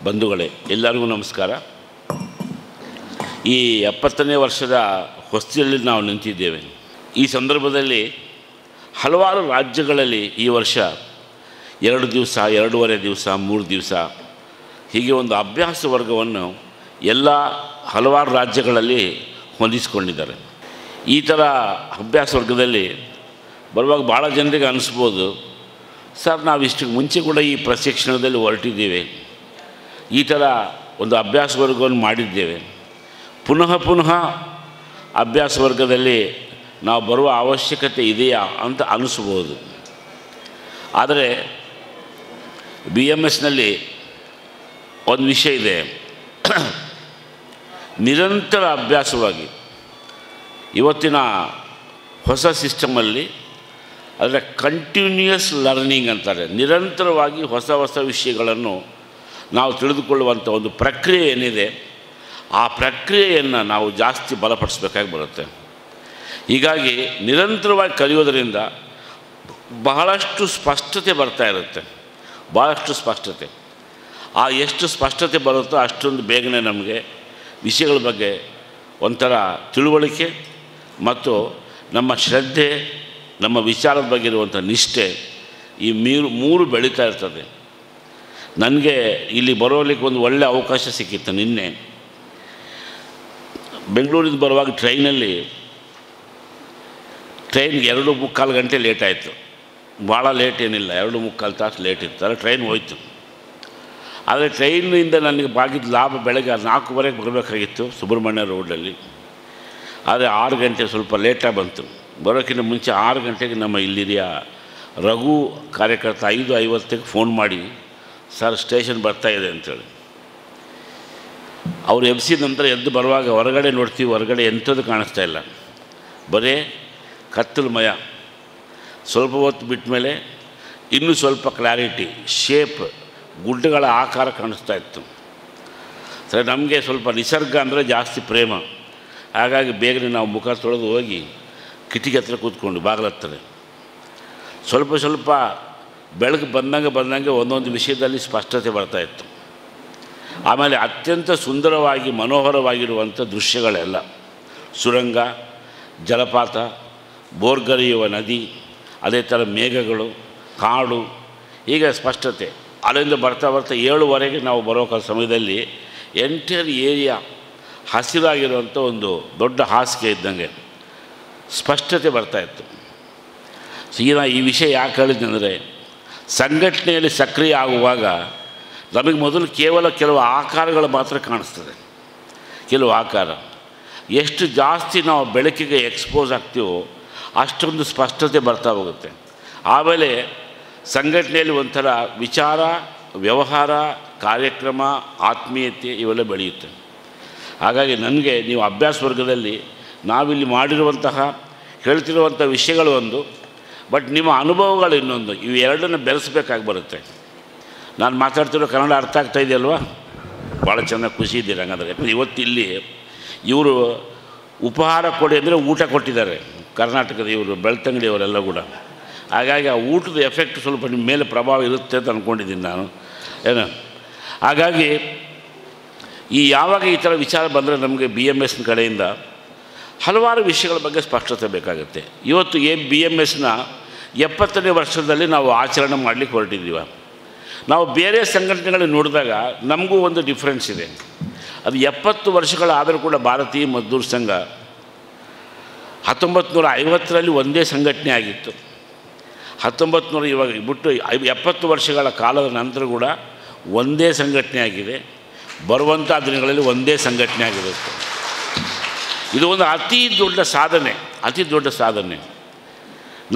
S6: ಬಂಧುಗಳೇ, ಎಲ್ಲರಿಗೂ ನಮಸ್ಕಾರ. ಈ 70ನೇ ವರ್ಷದ ಹೊಸ್ತಿಯಲ್ಲಿ ನಾವು ನಿಂತಿದ್ದೇವೆ. ಈ ಸಂದರ್ಭದಲ್ಲಿ ಹಲವಾರು ರಾಜ್ಯಗಳಲ್ಲಿ ಈ ವರ್ಷ 2 ದಿವಸ, 2.5 ದಿವಸ, 3 ದಿವಸ ಹೀಗೆ ಒಂದು ಅಭ್ಯಾಸ ವರ್ಗವನ್ನು ಎಲ್ಲ ಹಲವಾರು ರಾಜ್ಯಗಳಲ್ಲಿ ಹೊಂದಿಸಿಕೊಂಡಿದ್ದಾರೆ. ಈ ಥರ ಅಭ್ಯಾಸ ವರ್ಗದಲ್ಲಿ ಬರುವಾಗ ಭಾಳ ಜನರಿಗೆ ಅನಿಸ್ಬೋದು, ಸರ್ ನಾವು ಇಷ್ಟಕ್ಕೆ ಮುಂಚೆ ಕೂಡ ಈ ಪ್ರಶಿಕ್ಷಣದಲ್ಲಿ ಹೊರಟಿದ್ದೇವೆ, ಈ ಥರ ಒಂದು ಅಭ್ಯಾಸ ವರ್ಗವನ್ನು ಮಾಡಿದ್ದೇವೆ, ಪುನಃ ಅಭ್ಯಾಸ ವರ್ಗದಲ್ಲಿ ನಾವು ಬರುವ ಅವಶ್ಯಕತೆ ಇದೆಯಾ ಅಂತ ಅನಿಸ್ಬೋದು. ಆದರೆ BMSನಲ್ಲಿ ಒಂದು ವಿಷಯ ಇದೆ, ನಿರಂತರ ಅಭ್ಯಾಸವಾಗಿ ಇವತ್ತಿನ ಹೊಸ ಸಿಸ್ಟಮಲ್ಲಿ ಅದರ ಕಂಟಿನ್ಯೂಯಸ್ ಲರ್ನಿಂಗ್ ಅಂತಾರೆ, ನಿರಂತರವಾಗಿ ಹೊಸ ವಿಷಯಗಳನ್ನು ನಾವು ತಿಳಿದುಕೊಳ್ಳುವಂಥ ಒಂದು ಪ್ರಕ್ರಿಯೆ ಏನಿದೆ, ಆ ಪ್ರಕ್ರಿಯೆಯನ್ನು ನಾವು ಜಾಸ್ತಿ ಬಲಪಡಿಸಬೇಕಾಗಿ ಬರುತ್ತೆ. ಹೀಗಾಗಿ ನಿರಂತರವಾಗಿ ಕಲಿಯೋದರಿಂದ ಬಹಳಷ್ಟು ಸ್ಪಷ್ಟತೆ ಬರ್ತಾ ಇರುತ್ತೆ, ಭಾಳಷ್ಟು ಸ್ಪಷ್ಟತೆ. ಆ ಎಷ್ಟು ಸ್ಪಷ್ಟತೆ ಬರುತ್ತೋ ಅಷ್ಟೊಂದು ಬೇಗನೆ ನಮಗೆ ವಿಷಯಗಳ ಬಗ್ಗೆ ಒಂಥರ ತಿಳುವಳಿಕೆ ಮತ್ತು ನಮ್ಮ ಶ್ರದ್ಧೆ, ನಮ್ಮ ವಿಚಾರದ ಬಗ್ಗೆ ಇರುವಂಥ ನಿಷ್ಠೆ, ಈ ಮೂರು ಬೆಳೀತಾ ಇರ್ತದೆ. ನನಗೆ ಇಲ್ಲಿ ಬರೋಲಿಕ್ಕೆ ಒಂದು ಒಳ್ಳೆಯ ಅವಕಾಶ ಸಿಕ್ಕಿತ್ತು. ನಿನ್ನೆ ಬೆಂಗಳೂರಿಂದ ಬರುವಾಗ ಟ್ರೈನ್ 2-3/4 ಗಂಟೆ ಲೇಟ್ ಆಯಿತು. ಭಾಳ ಲೇಟ್ ಏನಿಲ್ಲ, 2-3/4 ತಾಸು ಲೇಟ್ ಇತ್ತು. ಆದರೆ ಟ್ರೈನ್ ಹೋಯ್ತು. ಆದರೆ ಟ್ರೈನಿಂದ ನನಗೆ ಬಾಗಿದ ಲಾಭ ಬೆಳಗ್ಗೆ 4:15ಕ್ಕೆ ಬರಬೇಕಾಗಿತ್ತು ಸುಬ್ರಹ್ಮಣ್ಯ ರೋಡಲ್ಲಿ. ಆದರೆ 6 ಗಂಟೆ ಸ್ವಲ್ಪ ಲೇಟಾಗಿ ಬಂತು. ಬರೋಕ್ಕಿಂತ ಮುಂಚೆ 6 ಗಂಟೆಗೆ ನಮ್ಮ ಇಲ್ಲಿಯ ರಘು ಕಾರ್ಯಕರ್ತ 5:50ಕ್ಕೆ ಫೋನ್ ಮಾಡಿ, ಸರ್ ಸ್ಟೇಷನ್ ಬರ್ತಾಯಿದೆ ಅಂಥೇಳಿ. ಅವ್ರು ಎಬ್ಸಿದ ನಂತರ ಎದ್ದು ಬರುವಾಗ ಹೊರಗಡೆ ನೋಡ್ತೀವಿ, ಹೊರಗಡೆ ಎಂಥದ್ದು ಕಾಣಿಸ್ತಾ ಇಲ್ಲ, ಬರೀ ಕತ್ತಲಮಯ. ಸ್ವಲ್ಪ ಹೊತ್ತು ಬಿಟ್ಟ ಮೇಲೆ ಇನ್ನೂ ಸ್ವಲ್ಪ ಕ್ಲಾರಿಟಿ, ಶೇಪ್, ಗುಡ್ಡಗಳ ಆಕಾರ ಕಾಣಿಸ್ತಾ ಇತ್ತು. ಸರಿ, ನಮಗೆ ಸ್ವಲ್ಪ ನಿಸರ್ಗ ಅಂದರೆ ಜಾಸ್ತಿ ಪ್ರೇಮ. ಹಾಗಾಗಿ ಬೇಗನೆ ನಾವು ಮುಖ ತೊಳೆದು ಹೋಗಿ ಕಿಟಕಿ ಹತ್ರ ಕೂತ್ಕೊಂಡು ಬಾಗಿಲ ಹತ್ರ ಸ್ವಲ್ಪ ಬೆಳಕು ಬಂದಂಗೆ ಒಂದೊಂದು ವಿಷಯದಲ್ಲಿ ಸ್ಪಷ್ಟತೆ ಬರ್ತಾಯಿತ್ತು. ಆಮೇಲೆ ಅತ್ಯಂತ ಸುಂದರವಾಗಿ ಮನೋಹರವಾಗಿರುವಂಥ ದೃಶ್ಯಗಳೆಲ್ಲ, ಸುರಂಗ, ಜಲಪಾತ, ಬೋರ್ಗರೆಯುವ ನದಿ, ಅದೇ ಥರ ಮೇಘಗಳು, ಕಾಡು, ಹೀಗೆ ಸ್ಪಷ್ಟತೆ. ಅಲ್ಲಿಂದ ಬರ್ತಾ 7:15 ನಾವು ಬರೋ ಸಮಯದಲ್ಲಿ ಎಂಟೈರ್ ಏರಿಯಾ ಹಸಿರಾಗಿರುವಂಥ ಒಂದು ದೊಡ್ಡ ಹಾಸಿಗೆ ಇದ್ದಂಗೆ ಸ್ಪಷ್ಟತೆ ಬರ್ತಾಯಿತ್ತು. ಸೀದಾ ಈ ವಿಷಯ ಯಾಕೆ ಹೇಳಿದ್ನೆಂದರೆ, ಸಂಘಟನೆಯಲ್ಲಿ ಸಕ್ರಿಯ ಆಗುವಾಗ ನಮಗೆ ಮೊದಲು ಕೇವಲ ಕೆಲವು ಆಕಾರಗಳು ಮಾತ್ರ ಕಾಣಿಸ್ತದೆ. ಕೆಲವು ಆಕಾರ ಎಷ್ಟು ಜಾಸ್ತಿ ನಾವು ಬೆಳಕಿಗೆ ಎಕ್ಸ್ಪೋಸ್ ಆಗ್ತೀವೋ ಅಷ್ಟೊಂದು ಸ್ಪಷ್ಟತೆ ಬರ್ತಾ ಹೋಗುತ್ತೆ. ಆಮೇಲೆ ಸಂಘಟನೆಯಲ್ಲಿ ಒಂಥರ ವಿಚಾರ, ವ್ಯವಹಾರ, ಕಾರ್ಯಕ್ರಮ, ಆತ್ಮೀಯತೆ ಇವೆಲ್ಲ ಬೆಳೆಯುತ್ತೆ. ಹಾಗಾಗಿ ನನಗೆ ನೀವು ಅಭ್ಯಾಸ ವರ್ಗದಲ್ಲಿ ನಾವಿಲ್ಲಿ ಮಾಡಿರುವಂತಹ ಹೇಳ್ತಿರುವಂಥ ವಿಷಯಗಳು ಒಂದು, ಬಟ್ ನಿಮ್ಮ ಅನುಭವಗಳು ಇನ್ನೊಂದು, ಇವು ಎರಡನ್ನು ಬೆರೆಸಬೇಕಾಗಿ ಬರುತ್ತೆ. ನಾನು ಮಾತಾಡ್ತಿರೋ ಕನ್ನಡ ಅರ್ಥ ಆಗ್ತಾ ಇದೆಯಲ್ವಾ? ಭಾಳ ಚೆನ್ನಾಗಿ ಖುಷಿ ಇದ್ದೀರ ಹಂಗಂದರೆ. ಯಾಕಂದರೆ ಇವತ್ತಿಲ್ಲಿ ಇವರು ಉಪಹಾರ ಕೊಡಿ ಅಂದರೆ ಊಟ ಕೊಟ್ಟಿದ್ದಾರೆ ಕರ್ನಾಟಕದ ಇವರು ಬೆಳ್ತಂಗಡಿಯವರೆಲ್ಲ ಕೂಡ. ಹಾಗಾಗಿ ಆ ಊಟದ ಎಫೆಕ್ಟ್ ಸ್ವಲ್ಪ ನಿಮ್ಮ ಮೇಲೆ ಪ್ರಭಾವ ಇರುತ್ತೆ ಅಂತ ಅಂದ್ಕೊಂಡಿದ್ದೀನಿ ನಾನು ಏನು. ಹಾಗಾಗಿ ಯಾವಾಗ ಈ ಥರ ವಿಚಾರ ಬಂದರೆ ನಮಗೆ BMS ಕಡೆಯಿಂದ ಹಲವಾರು ವಿಷಯಗಳ ಬಗ್ಗೆ ಸ್ಪಷ್ಟತೆ ಬೇಕಾಗುತ್ತೆ. ಇವತ್ತು BMSನ 70ನೇ ವರ್ಷದಲ್ಲಿ ನಾವು ಆಚರಣೆ ಮಾಡಲಿಕ್ಕೆ ಹೊರಟಿದ್ದೀವಿ. ನಾವು ಬೇರೆ ಸಂಘಟನೆಗಳಲ್ಲಿ ನೋಡಿದಾಗ ನಮಗೂ ಒಂದು ಡಿಫ್ರೆನ್ಸ್ ಇದೆ. ಅದು 70 ವರ್ಷಗಳಾದರೂ ಕೂಡ ಭಾರತೀಯ ಮಜ್ದೂರ್ ಸಂಘ 1950ರಲ್ಲಿ ಒಂದೇ ಸಂಘಟನೆ ಆಗಿತ್ತು. 1900 ಇವಾಗ ಬಿಟ್ಟು 70 ವರ್ಷಗಳ ಕಾಲದ ನಂತರ ಕೂಡ ಒಂದೇ ಸಂಘಟನೆ ಆಗಿದೆ. ಬರುವಂಥ ದಿನಗಳಲ್ಲಿ ಒಂದೇ ಸಂಘಟನೆ ಆಗಿರುತ್ತೆ. ಇದು ಒಂದು ಅತಿ ದೊಡ್ಡ ಸಾಧನೆ.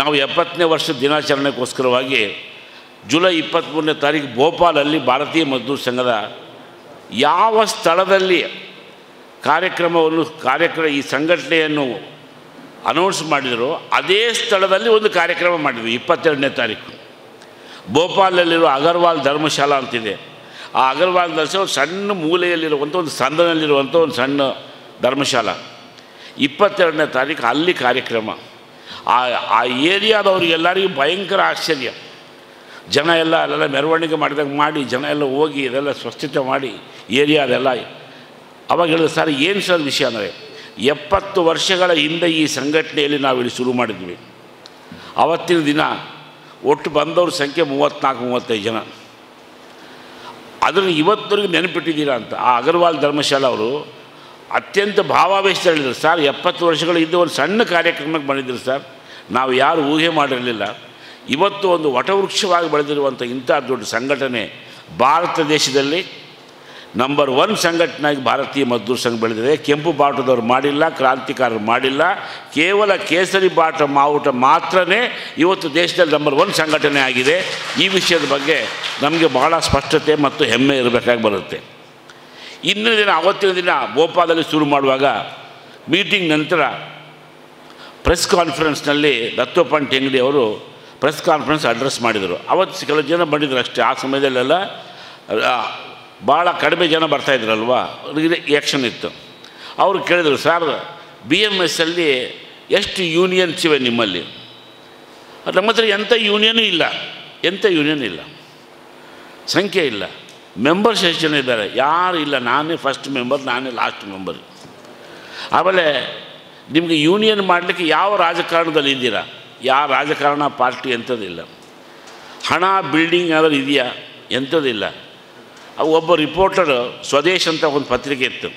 S6: ನಾವು 70ನೇ ವರ್ಷದ ದಿನಾಚರಣೆಗೋಸ್ಕರವಾಗಿ ಜುಲೈ 23ನೇ ತಾರೀಕು ಭೋಪಾಲಲ್ಲಿ ಭಾರತೀಯ ಮಜ್ದೂರ್ ಸಂಘದ ಯಾವ ಸ್ಥಳದಲ್ಲಿ ಈ ಸಂಘಟನೆಯನ್ನು ಅನೌನ್ಸ್ ಮಾಡಿದರು ಅದೇ ಸ್ಥಳದಲ್ಲಿ ಒಂದು ಕಾರ್ಯಕ್ರಮ ಮಾಡಿದ್ವಿ. 22ನೇ ತಾರೀಕು ಭೋಪಾಲಲ್ಲಿರೋ ಅಗರ್ವಾಲ್ ಧರ್ಮಶಾಲಾ ಅಂತಿದೆ. ಆ ಅಗರ್ವಾಲ್ ಧರ್ಮಶಾಲ ಸಣ್ಣ ಮೂಲೆಯಲ್ಲಿರುವಂಥ ಒಂದು ಸಂದನಲ್ಲಿರುವಂಥ ಒಂದು ಸಣ್ಣ ಧರ್ಮಶಾಲಾ. 22ನೇ ತಾರೀಕು ಅಲ್ಲಿ ಕಾರ್ಯಕ್ರಮ. ಆ ಏರಿಯಾದವ್ರಿಗೆಲ್ಲರಿಗೂ ಭಯಂಕರ ಆಶ್ಚರ್ಯ. ಜನ ಎಲ್ಲ ಅಲ್ಲೆಲ್ಲ ಮೆರವಣಿಗೆ ಮಾಡಿ ಜನ ಎಲ್ಲ ಹೋಗಿ ಇದೆಲ್ಲ ಸ್ವಚ್ಛತೆ ಮಾಡಿ ಏರಿಯಾದೆಲ್ಲ. ಅವಾಗ ಹೇಳಿದ್ರು, ಸರ್ ಏನು ಸರ್ ವಿಷಯ ಅಂದರೆ 70 ವರ್ಷಗಳ ಹಿಂದೆ ಈ ಸಂಘಟನೆಯಲ್ಲಿ ನಾವು ಇಲ್ಲಿ ಶುರು ಮಾಡಿದ್ವಿ. ಆವತ್ತಿನ ದಿನ ಒಟ್ಟು ಬಂದವ್ರ ಸಂಖ್ಯೆ 34-35 ಜನ. ಅದನ್ನು ಇವತ್ತವರೆಗೂ ನೆನಪಿಟ್ಟಿದ್ದೀರಾ ಅಂತ ಆ ಅಗರ್ವಾಲ್ ಧರ್ಮಶಾಲಾ ಅವರು ಅತ್ಯಂತ ಭಾವಾವೇಶದಲ್ಲಿ ಹೇಳಿದರು, ಸರ್ 70 ವರ್ಷಗಳ ಹಿಂದೆ ಒಂದು ಸಣ್ಣ ಕಾರ್ಯಕ್ರಮಕ್ಕೆ ಬಂದಿದ್ದರು ಸರ್, ನಾವು ಯಾರು ಊಹೆ ಮಾಡಿರಲಿಲ್ಲ. ಇವತ್ತು ಒಂದು ವಟವೃಕ್ಷವಾಗಿ ಬೆಳೆದಿರುವಂಥ ಇಂಥ ದೊಡ್ಡ ಸಂಘಟನೆ ಭಾರತ ದೇಶದಲ್ಲಿ ನಂಬರ್ 1 ಸಂಘಟನೆಯಾಗಿ ಭಾರತೀಯ ಮಜ್ದೂರ್ ಸಂಘ ಬೆಳೆದಿದೆ. ಕೆಂಪು ಬಾವುಟದವ್ರು ಮಾಡಿಲ್ಲ, ಕ್ರಾಂತಿಕಾರರು ಮಾಡಿಲ್ಲ, ಕೇವಲ ಕೇಸರಿ ಬಾವುಟ ಮಾತ್ರನೇ ಇವತ್ತು ದೇಶದಲ್ಲಿ ನಂಬರ್ 1 ಸಂಘಟನೆ ಆಗಿದೆ. ಈ ವಿಷಯದ ಬಗ್ಗೆ ನಮಗೆ ಬಹಳ ಸ್ಪಷ್ಟತೆ ಮತ್ತು ಹೆಮ್ಮೆ ಇರಬೇಕಾಗಿ ಬರುತ್ತೆ. ಇಂದಿನ ದಿನ ಅವತ್ತಿನ ದಿನ ಭೋಪಾಲದಲ್ಲಿ ಶುರು ಮಾಡುವಾಗ ಮೀಟಿಂಗ್ ನಂತರ ಪ್ರೆಸ್ ಕಾನ್ಫರೆನ್ಸ್ನಲ್ಲಿ ದತ್ತೋಪಂತ್ ಠೇಂಗಡಿ ಅವರು ಪ್ರೆಸ್ ಕಾನ್ಫರೆನ್ಸ್ ಅಡ್ರೆಸ್ ಮಾಡಿದರು. ಅವತ್ತು ಕೆಲವು ಜನ ಬಂದಿದ್ರು ಅಷ್ಟೇ. ಆ ಸಮಯದಲ್ಲೆಲ್ಲ ಭಾಳ ಕಡಿಮೆ ಜನ ಬರ್ತಾಯಿದ್ರಲ್ವ, ರಿಯಾಕ್ಷನ್ ಇತ್ತು. ಅವರು ಕೇಳಿದರು, ಸರ್ BMSಲ್ಲಿ ಎಷ್ಟು ಯೂನಿಯನ್ಸ್ ಇವೆ ನಿಮ್ಮಲ್ಲಿ? ನಮ್ಮ ಹತ್ರ ಎಂಥ ಯೂನಿಯನೂ ಇಲ್ಲ, ಸಂಖ್ಯೆ ಇಲ್ಲ. ಮೆಂಬರ್ಸ್ ಎಷ್ಟು ಜನ ಇದ್ದಾರೆ? ಯಾರು ಇಲ್ಲ, ನಾನೇ ಫಸ್ಟ್ ಮೆಂಬರ್, ನಾನೇ ಲಾಸ್ಟ್ ಮೆಂಬರ್. ಆಮೇಲೆ ನಿಮಗೆ ಯೂನಿಯನ್ ಮಾಡಲಿಕ್ಕೆ ಯಾವ ರಾಜಕಾರಣದಲ್ಲಿ ಇದ್ದೀರಾ? ಯಾವ ರಾಜಕಾರಣ ಪಾರ್ಟಿ ಎಂಥದ್ದಿಲ್ಲ. ಹಣ ಬಿಲ್ಡಿಂಗ್ ಯಾವ್ದಾದ್ರು ಇದೆಯಾ? ಎಂಥದ್ದಿಲ್ಲ. ಒಬ್ಬ ರಿಪೋರ್ಟರ್ ಸ್ವದೇಶ್ ಅಂತ ಒಂದು ಪತ್ರಿಕೆ ಇತ್ತು.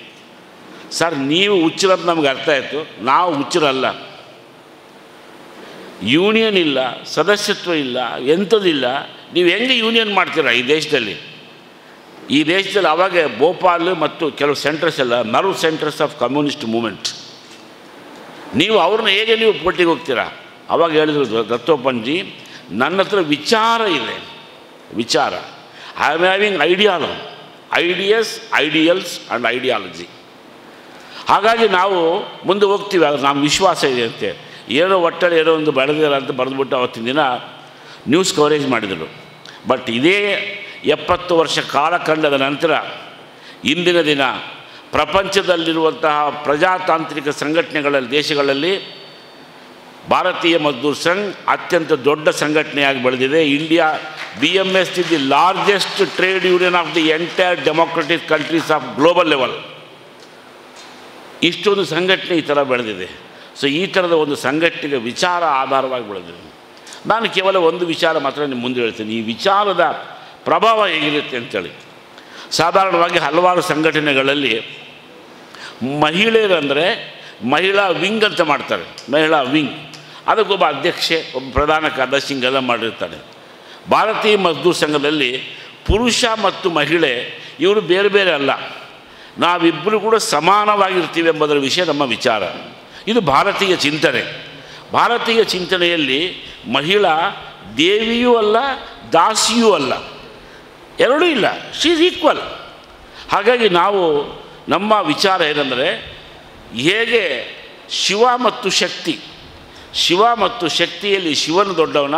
S6: ಸರ್ ನೀವು ಹುಚ್ಚರಂತ ನಮ್ಗೆ ಅರ್ಥ ಆಯಿತು, ನಾವು ಹುಚ್ಚರಲ್ಲ. ಯೂನಿಯನ್ ಇಲ್ಲ, ಸದಸ್ಯತ್ವ ಇಲ್ಲ, ಎಂಥದ್ದಿಲ್ಲ. ನೀವು ಹೆಂಗೆ ಯೂನಿಯನ್ ಮಾಡ್ತೀರಾ ಈ ದೇಶದಲ್ಲಿ? ಅವಾಗೆ ಭೋಪಾಲ್ ಮತ್ತು ಕೆಲವು ಸೆಂಟರ್ಸ್ ಎಲ್ಲ nerve centres of communist movement. ನೀವು ಅವ್ರನ್ನ ಹೇಗೆ ನೀವು ಪೋಟಿಗೆ ಹೋಗ್ತೀರಾ? ಅವಾಗ ಹೇಳಿದ್ರು ದತ್ತೋಪಂತ್ಜಿ, ನನ್ನ ಹತ್ರ ವಿಚಾರ ಇದೆ, ವಿಚಾರ. I am having ideals and ideology. ಹಾಗಾಗಿ ನಾವು ಮುಂದೆ ಹೋಗ್ತೀವಿ, ಅದು ನಮ್ಮ ವಿಶ್ವಾಸ ಇದೆ ಅಂತೆ. ಒಟ್ಟಲ್ಲಿ ಒಂದು ಬೆಳೆದಿರ ಅಂತ ಬರೆದುಬಿಟ್ಟು ಅವತ್ತಿನ ದಿನ ನ್ಯೂಸ್ ಕವರೇಜ್ ಮಾಡಿದರು. ಬಟ್ ಇದೇ 70 ವರ್ಷ ಕಾಲ ಕಂಡದ ನಂತರ ಇಂದಿನ ದಿನ ಪ್ರಪಂಚದಲ್ಲಿರುವಂತಹ ಪ್ರಜಾತಾಂತ್ರಿಕ ಸಂಘಟನೆಗಳಲ್ಲಿ ದೇಶಗಳಲ್ಲಿ ಭಾರತೀಯ ಮಜ್ದೂರ್ ಸಂಘ್ ಅತ್ಯಂತ ದೊಡ್ಡ ಸಂಘಟನೆಯಾಗಿ ಬೆಳೆದಿದೆ. India BMS is the largest trade union of the entire democratic countries of global level. ಇಷ್ಟೊಂದು ಸಂಘಟನೆ ಈ ಥರ ಬೆಳೆದಿದೆ. ಸೊ ಈ ಥರದ ಒಂದು ಸಂಘಟನೆಗೆ ವಿಚಾರ ಆಧಾರವಾಗಿ ಬೆಳೆದಿದೆ. ನಾನು ಕೇವಲ ಒಂದು ವಿಚಾರ ಮಾತ್ರ ನಿಮ್ಮ ಮುಂದೆ ಹೇಳ್ತೀನಿ, ಈ ವಿಚಾರದ ಪ್ರಭಾವ ಹೇಗಿರುತ್ತೆ ಅಂತೇಳಿ. ಸಾಧಾರಣವಾಗಿ ಹಲವಾರು ಸಂಘಟನೆಗಳಲ್ಲಿ ಮಹಿಳೆಯರಂದರೆ ಮಹಿಳಾ ವಿಂಗ್ ಅಂತ ಮಾಡ್ತಾರೆ, ಮಹಿಳಾ ವಿಂಗ್, ಅದಕ್ಕೊಬ್ಬ ಅಧ್ಯಕ್ಷೆ, ಒಬ್ಬ ಪ್ರಧಾನ ಕಾರ್ಯದರ್ಶಿ ಹಿಂಗೆಲ್ಲ ಮಾಡಿರ್ತಾರೆ. ಭಾರತೀಯ ಮಜ್ದೂರ್ ಸಂಘದಲ್ಲಿ ಪುರುಷ ಮತ್ತು ಮಹಿಳೆ ಇವರು ಬೇರೆ ಬೇರೆ ಅಲ್ಲ, ನಾವಿಬ್ಬರು ಕೂಡ ಸಮಾನವಾಗಿರ್ತೀವಿ ಎಂಬುದರ ವಿಷಯ ನಮ್ಮ ವಿಚಾರ. ಇದು ಭಾರತೀಯ ಚಿಂತನೆ. ಭಾರತೀಯ ಚಿಂತನೆಯಲ್ಲಿ ಮಹಿಳಾ ದೇವಿಯೂ ಅಲ್ಲ, ದಾಸಿಯೂ ಅಲ್ಲ, ಎರಡೂ ಇಲ್ಲ, ಶಿ ಈಸ್ ಈಕ್ವಲ್. ಹಾಗಾಗಿ ನಾವು ನಮ್ಮ ವಿಚಾರ ಏನಂದರೆ, ಹೇಗೆ ಶಿವ ಮತ್ತು ಶಕ್ತಿ, ಶಿವ ಮತ್ತು ಶಕ್ತಿಯಲ್ಲಿ ಶಿವನು ದೊಡ್ಡವನ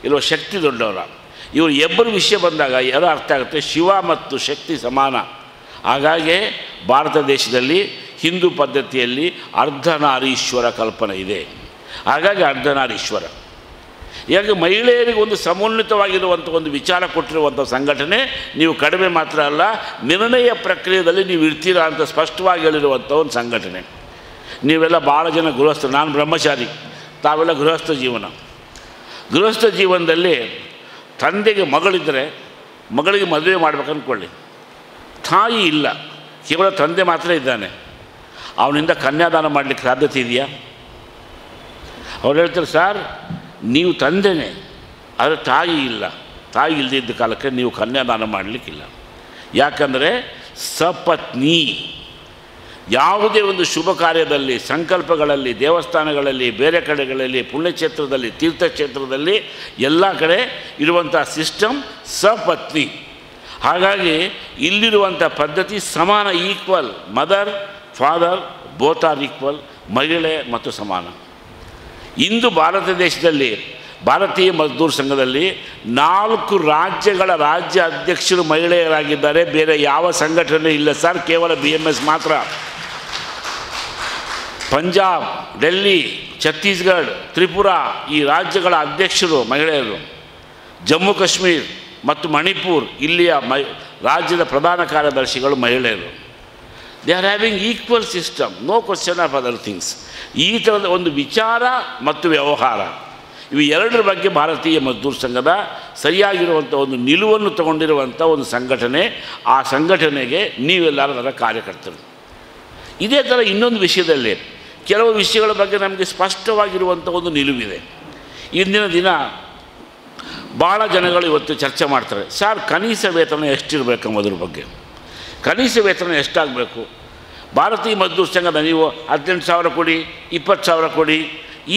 S6: ಇಲ್ಲೋ ಶಕ್ತಿ ದೊಡ್ಡವನ, ಇವರು ಇಬ್ಬರು ವಿಷಯ ಬಂದಾಗ ಎಲ್ಲ ಅರ್ಥ ಆಗುತ್ತೆ, ಶಿವ ಮತ್ತು ಶಕ್ತಿ ಸಮಾನ. ಹಾಗಾಗಿ ಭಾರತ ದೇಶದಲ್ಲಿ ಹಿಂದೂ ಪದ್ಧತಿಯಲ್ಲಿ ಅರ್ಧನಾರೀಶ್ವರ ಕಲ್ಪನೆ ಇದೆ. ಹಾಗಾಗಿ ಅರ್ಧನಾರೀಶ್ವರ, ಈಗ ಮಹಿಳೆಯರಿಗೆ ಒಂದು ಸಮುನ್ನತವಾಗಿರುವಂಥ ಒಂದು ವಿಚಾರ ಕೊಟ್ಟಿರುವಂಥ ಸಂಘಟನೆ. ನೀವು ಕಡಿಮೆ ಮಾತ್ರ ಅಲ್ಲ, ನಿರ್ಣಯ ಪ್ರಕ್ರಿಯೆಯಲ್ಲಿ ನೀವು ಇರ್ತೀರಾ ಅಂತ ಸ್ಪಷ್ಟವಾಗಿ ಹೇಳಿರುವಂಥ ಒಂದು ಸಂಘಟನೆ. ನೀವೆಲ್ಲ ಭಾಳ ಜನ ಗೃಹಸ್ಥರು, ನಾನು ಬ್ರಹ್ಮಚಾರಿ, ತಾವೆಲ್ಲ ಗೃಹಸ್ಥ ಜೀವನ. ಗೃಹಸ್ಥ ಜೀವನದಲ್ಲಿ ತಂದೆಗೆ ಮಗಳಿದ್ದರೆ ಮಗಳಿಗೆ ಮದುವೆ ಮಾಡ್ಬೇಕಂದ್ಕೊಳ್ಳಿ, ತಾಯಿ ಇಲ್ಲ, ಕೇವಲ ತಂದೆ ಮಾತ್ರ ಇದ್ದಾನೆ, ಅವನಿಂದ ಕನ್ಯಾದಾನ ಮಾಡಲಿಕ್ಕೆ ಸಾಧ್ಯತೆ ಇದೆಯಾ? ಅವ್ರು ಹೇಳ್ತಾರೆ, ಸರ್ ನೀವು ತಂದೆನೇ, ಆದರೆ ತಾಯಿ ಇಲ್ಲ, ತಾಯಿ ಇಲ್ಲದಿದ್ದ ಕಾಲಕ್ಕೆ ನೀವು ಕನ್ಯಾದಾನ ಮಾಡಲಿಕ್ಕಿಲ್ಲ. ಯಾಕಂದರೆ ಸಪತ್ನಿ. ಯಾವುದೇ ಒಂದು ಶುಭ ಕಾರ್ಯದಲ್ಲಿ, ಸಂಕಲ್ಪಗಳಲ್ಲಿ, ದೇವಸ್ಥಾನಗಳಲ್ಲಿ, ಬೇರೆ ಕಡೆಗಳಲ್ಲಿ, ಪುಣ್ಯಕ್ಷೇತ್ರದಲ್ಲಿ, ತೀರ್ಥಕ್ಷೇತ್ರದಲ್ಲಿ ಎಲ್ಲ ಕಡೆ ಇರುವಂಥ ಸಿಸ್ಟಮ್ ಸಪತ್ನಿ. ಹಾಗಾಗಿ ಇಲ್ಲಿರುವಂಥ ಪದ್ಧತಿ ಸಮಾನ, equal. Mother father both are equal, ಮಹಿಳೆ ಮತ್ತು ಸಮಾನ. ಇಂದು ಭಾರತ ದೇಶದಲ್ಲಿ ಭಾರತೀಯ ಮಜ್ದೂರ್ ಸಂಘದಲ್ಲಿ 4 ರಾಜ್ಯಗಳ ರಾಜ್ಯ ಅಧ್ಯಕ್ಷರು ಮಹಿಳೆಯರಾಗಿದ್ದಾರೆ. ಬೇರೆ ಯಾವ ಸಂಘಟನೆ ಇಲ್ಲ ಸರ್, ಕೇವಲ BMS ಮಾತ್ರ. ಪಂಜಾಬ್, ಡೆಲ್ಲಿ, ಛತ್ತೀಸ್ಗಢ, ತ್ರಿಪುರಾ ಈ ರಾಜ್ಯಗಳ ಅಧ್ಯಕ್ಷರು ಮಹಿಳೆಯರು. ಜಮ್ಮು ಕಾಶ್ಮೀರ್ ಮತ್ತು ಮಣಿಪುರ್ ಇಲ್ಲಿಯ ರಾಜ್ಯದ ಪ್ರಧಾನ ಕಾರ್ಯದರ್ಶಿಗಳು ಮಹಿಳೆಯರು. They are having equal system, no question of other things. ಈ ಥರದ ಒಂದು ವಿಚಾರ ಮತ್ತು ವ್ಯವಹಾರ, ಇವು ಎರಡರ ಬಗ್ಗೆ ಭಾರತೀಯ ಮಜ್ದೂರ್ ಸಂಘದ ಸರಿಯಾಗಿರುವಂಥ ಒಂದು ನಿಲುವನ್ನು ತಗೊಂಡಿರುವಂಥ ಒಂದು ಸಂಘಟನೆ. ಆ ಸಂಘಟನೆಗೆ ನೀವೆಲ್ಲರೂ ಅದರ ಕಾರ್ಯಕರ್ತರು. ಇದೇ ಥರ ಇನ್ನೊಂದು ವಿಷಯದಲ್ಲಿ ಕೆಲವು ವಿಷಯಗಳ ಬಗ್ಗೆ ನಮಗೆ ಸ್ಪಷ್ಟವಾಗಿರುವಂಥ ಒಂದು ನಿಲುವಿದೆ. ಇಂದಿನ ದಿನ ಭಾಳ ಜನಗಳು ಇವತ್ತು ಚರ್ಚೆ ಮಾಡ್ತಾರೆ, ಸರ್ ಕನಿಷ್ಠ ವೇತನ ಎಷ್ಟಿರಬೇಕು ಅನ್ನೋದ್ರ ಬಗ್ಗೆ. ಕನಿಷ್ಠ ವೇತನ ಎಷ್ಟಾಗಬೇಕು? ಭಾರತೀಯ ಮಜ್ದೂರ್ ಸಂಘದ ನೀವು 18,000 ಕೊಡಿ, 20,000 ಕೊಡಿ,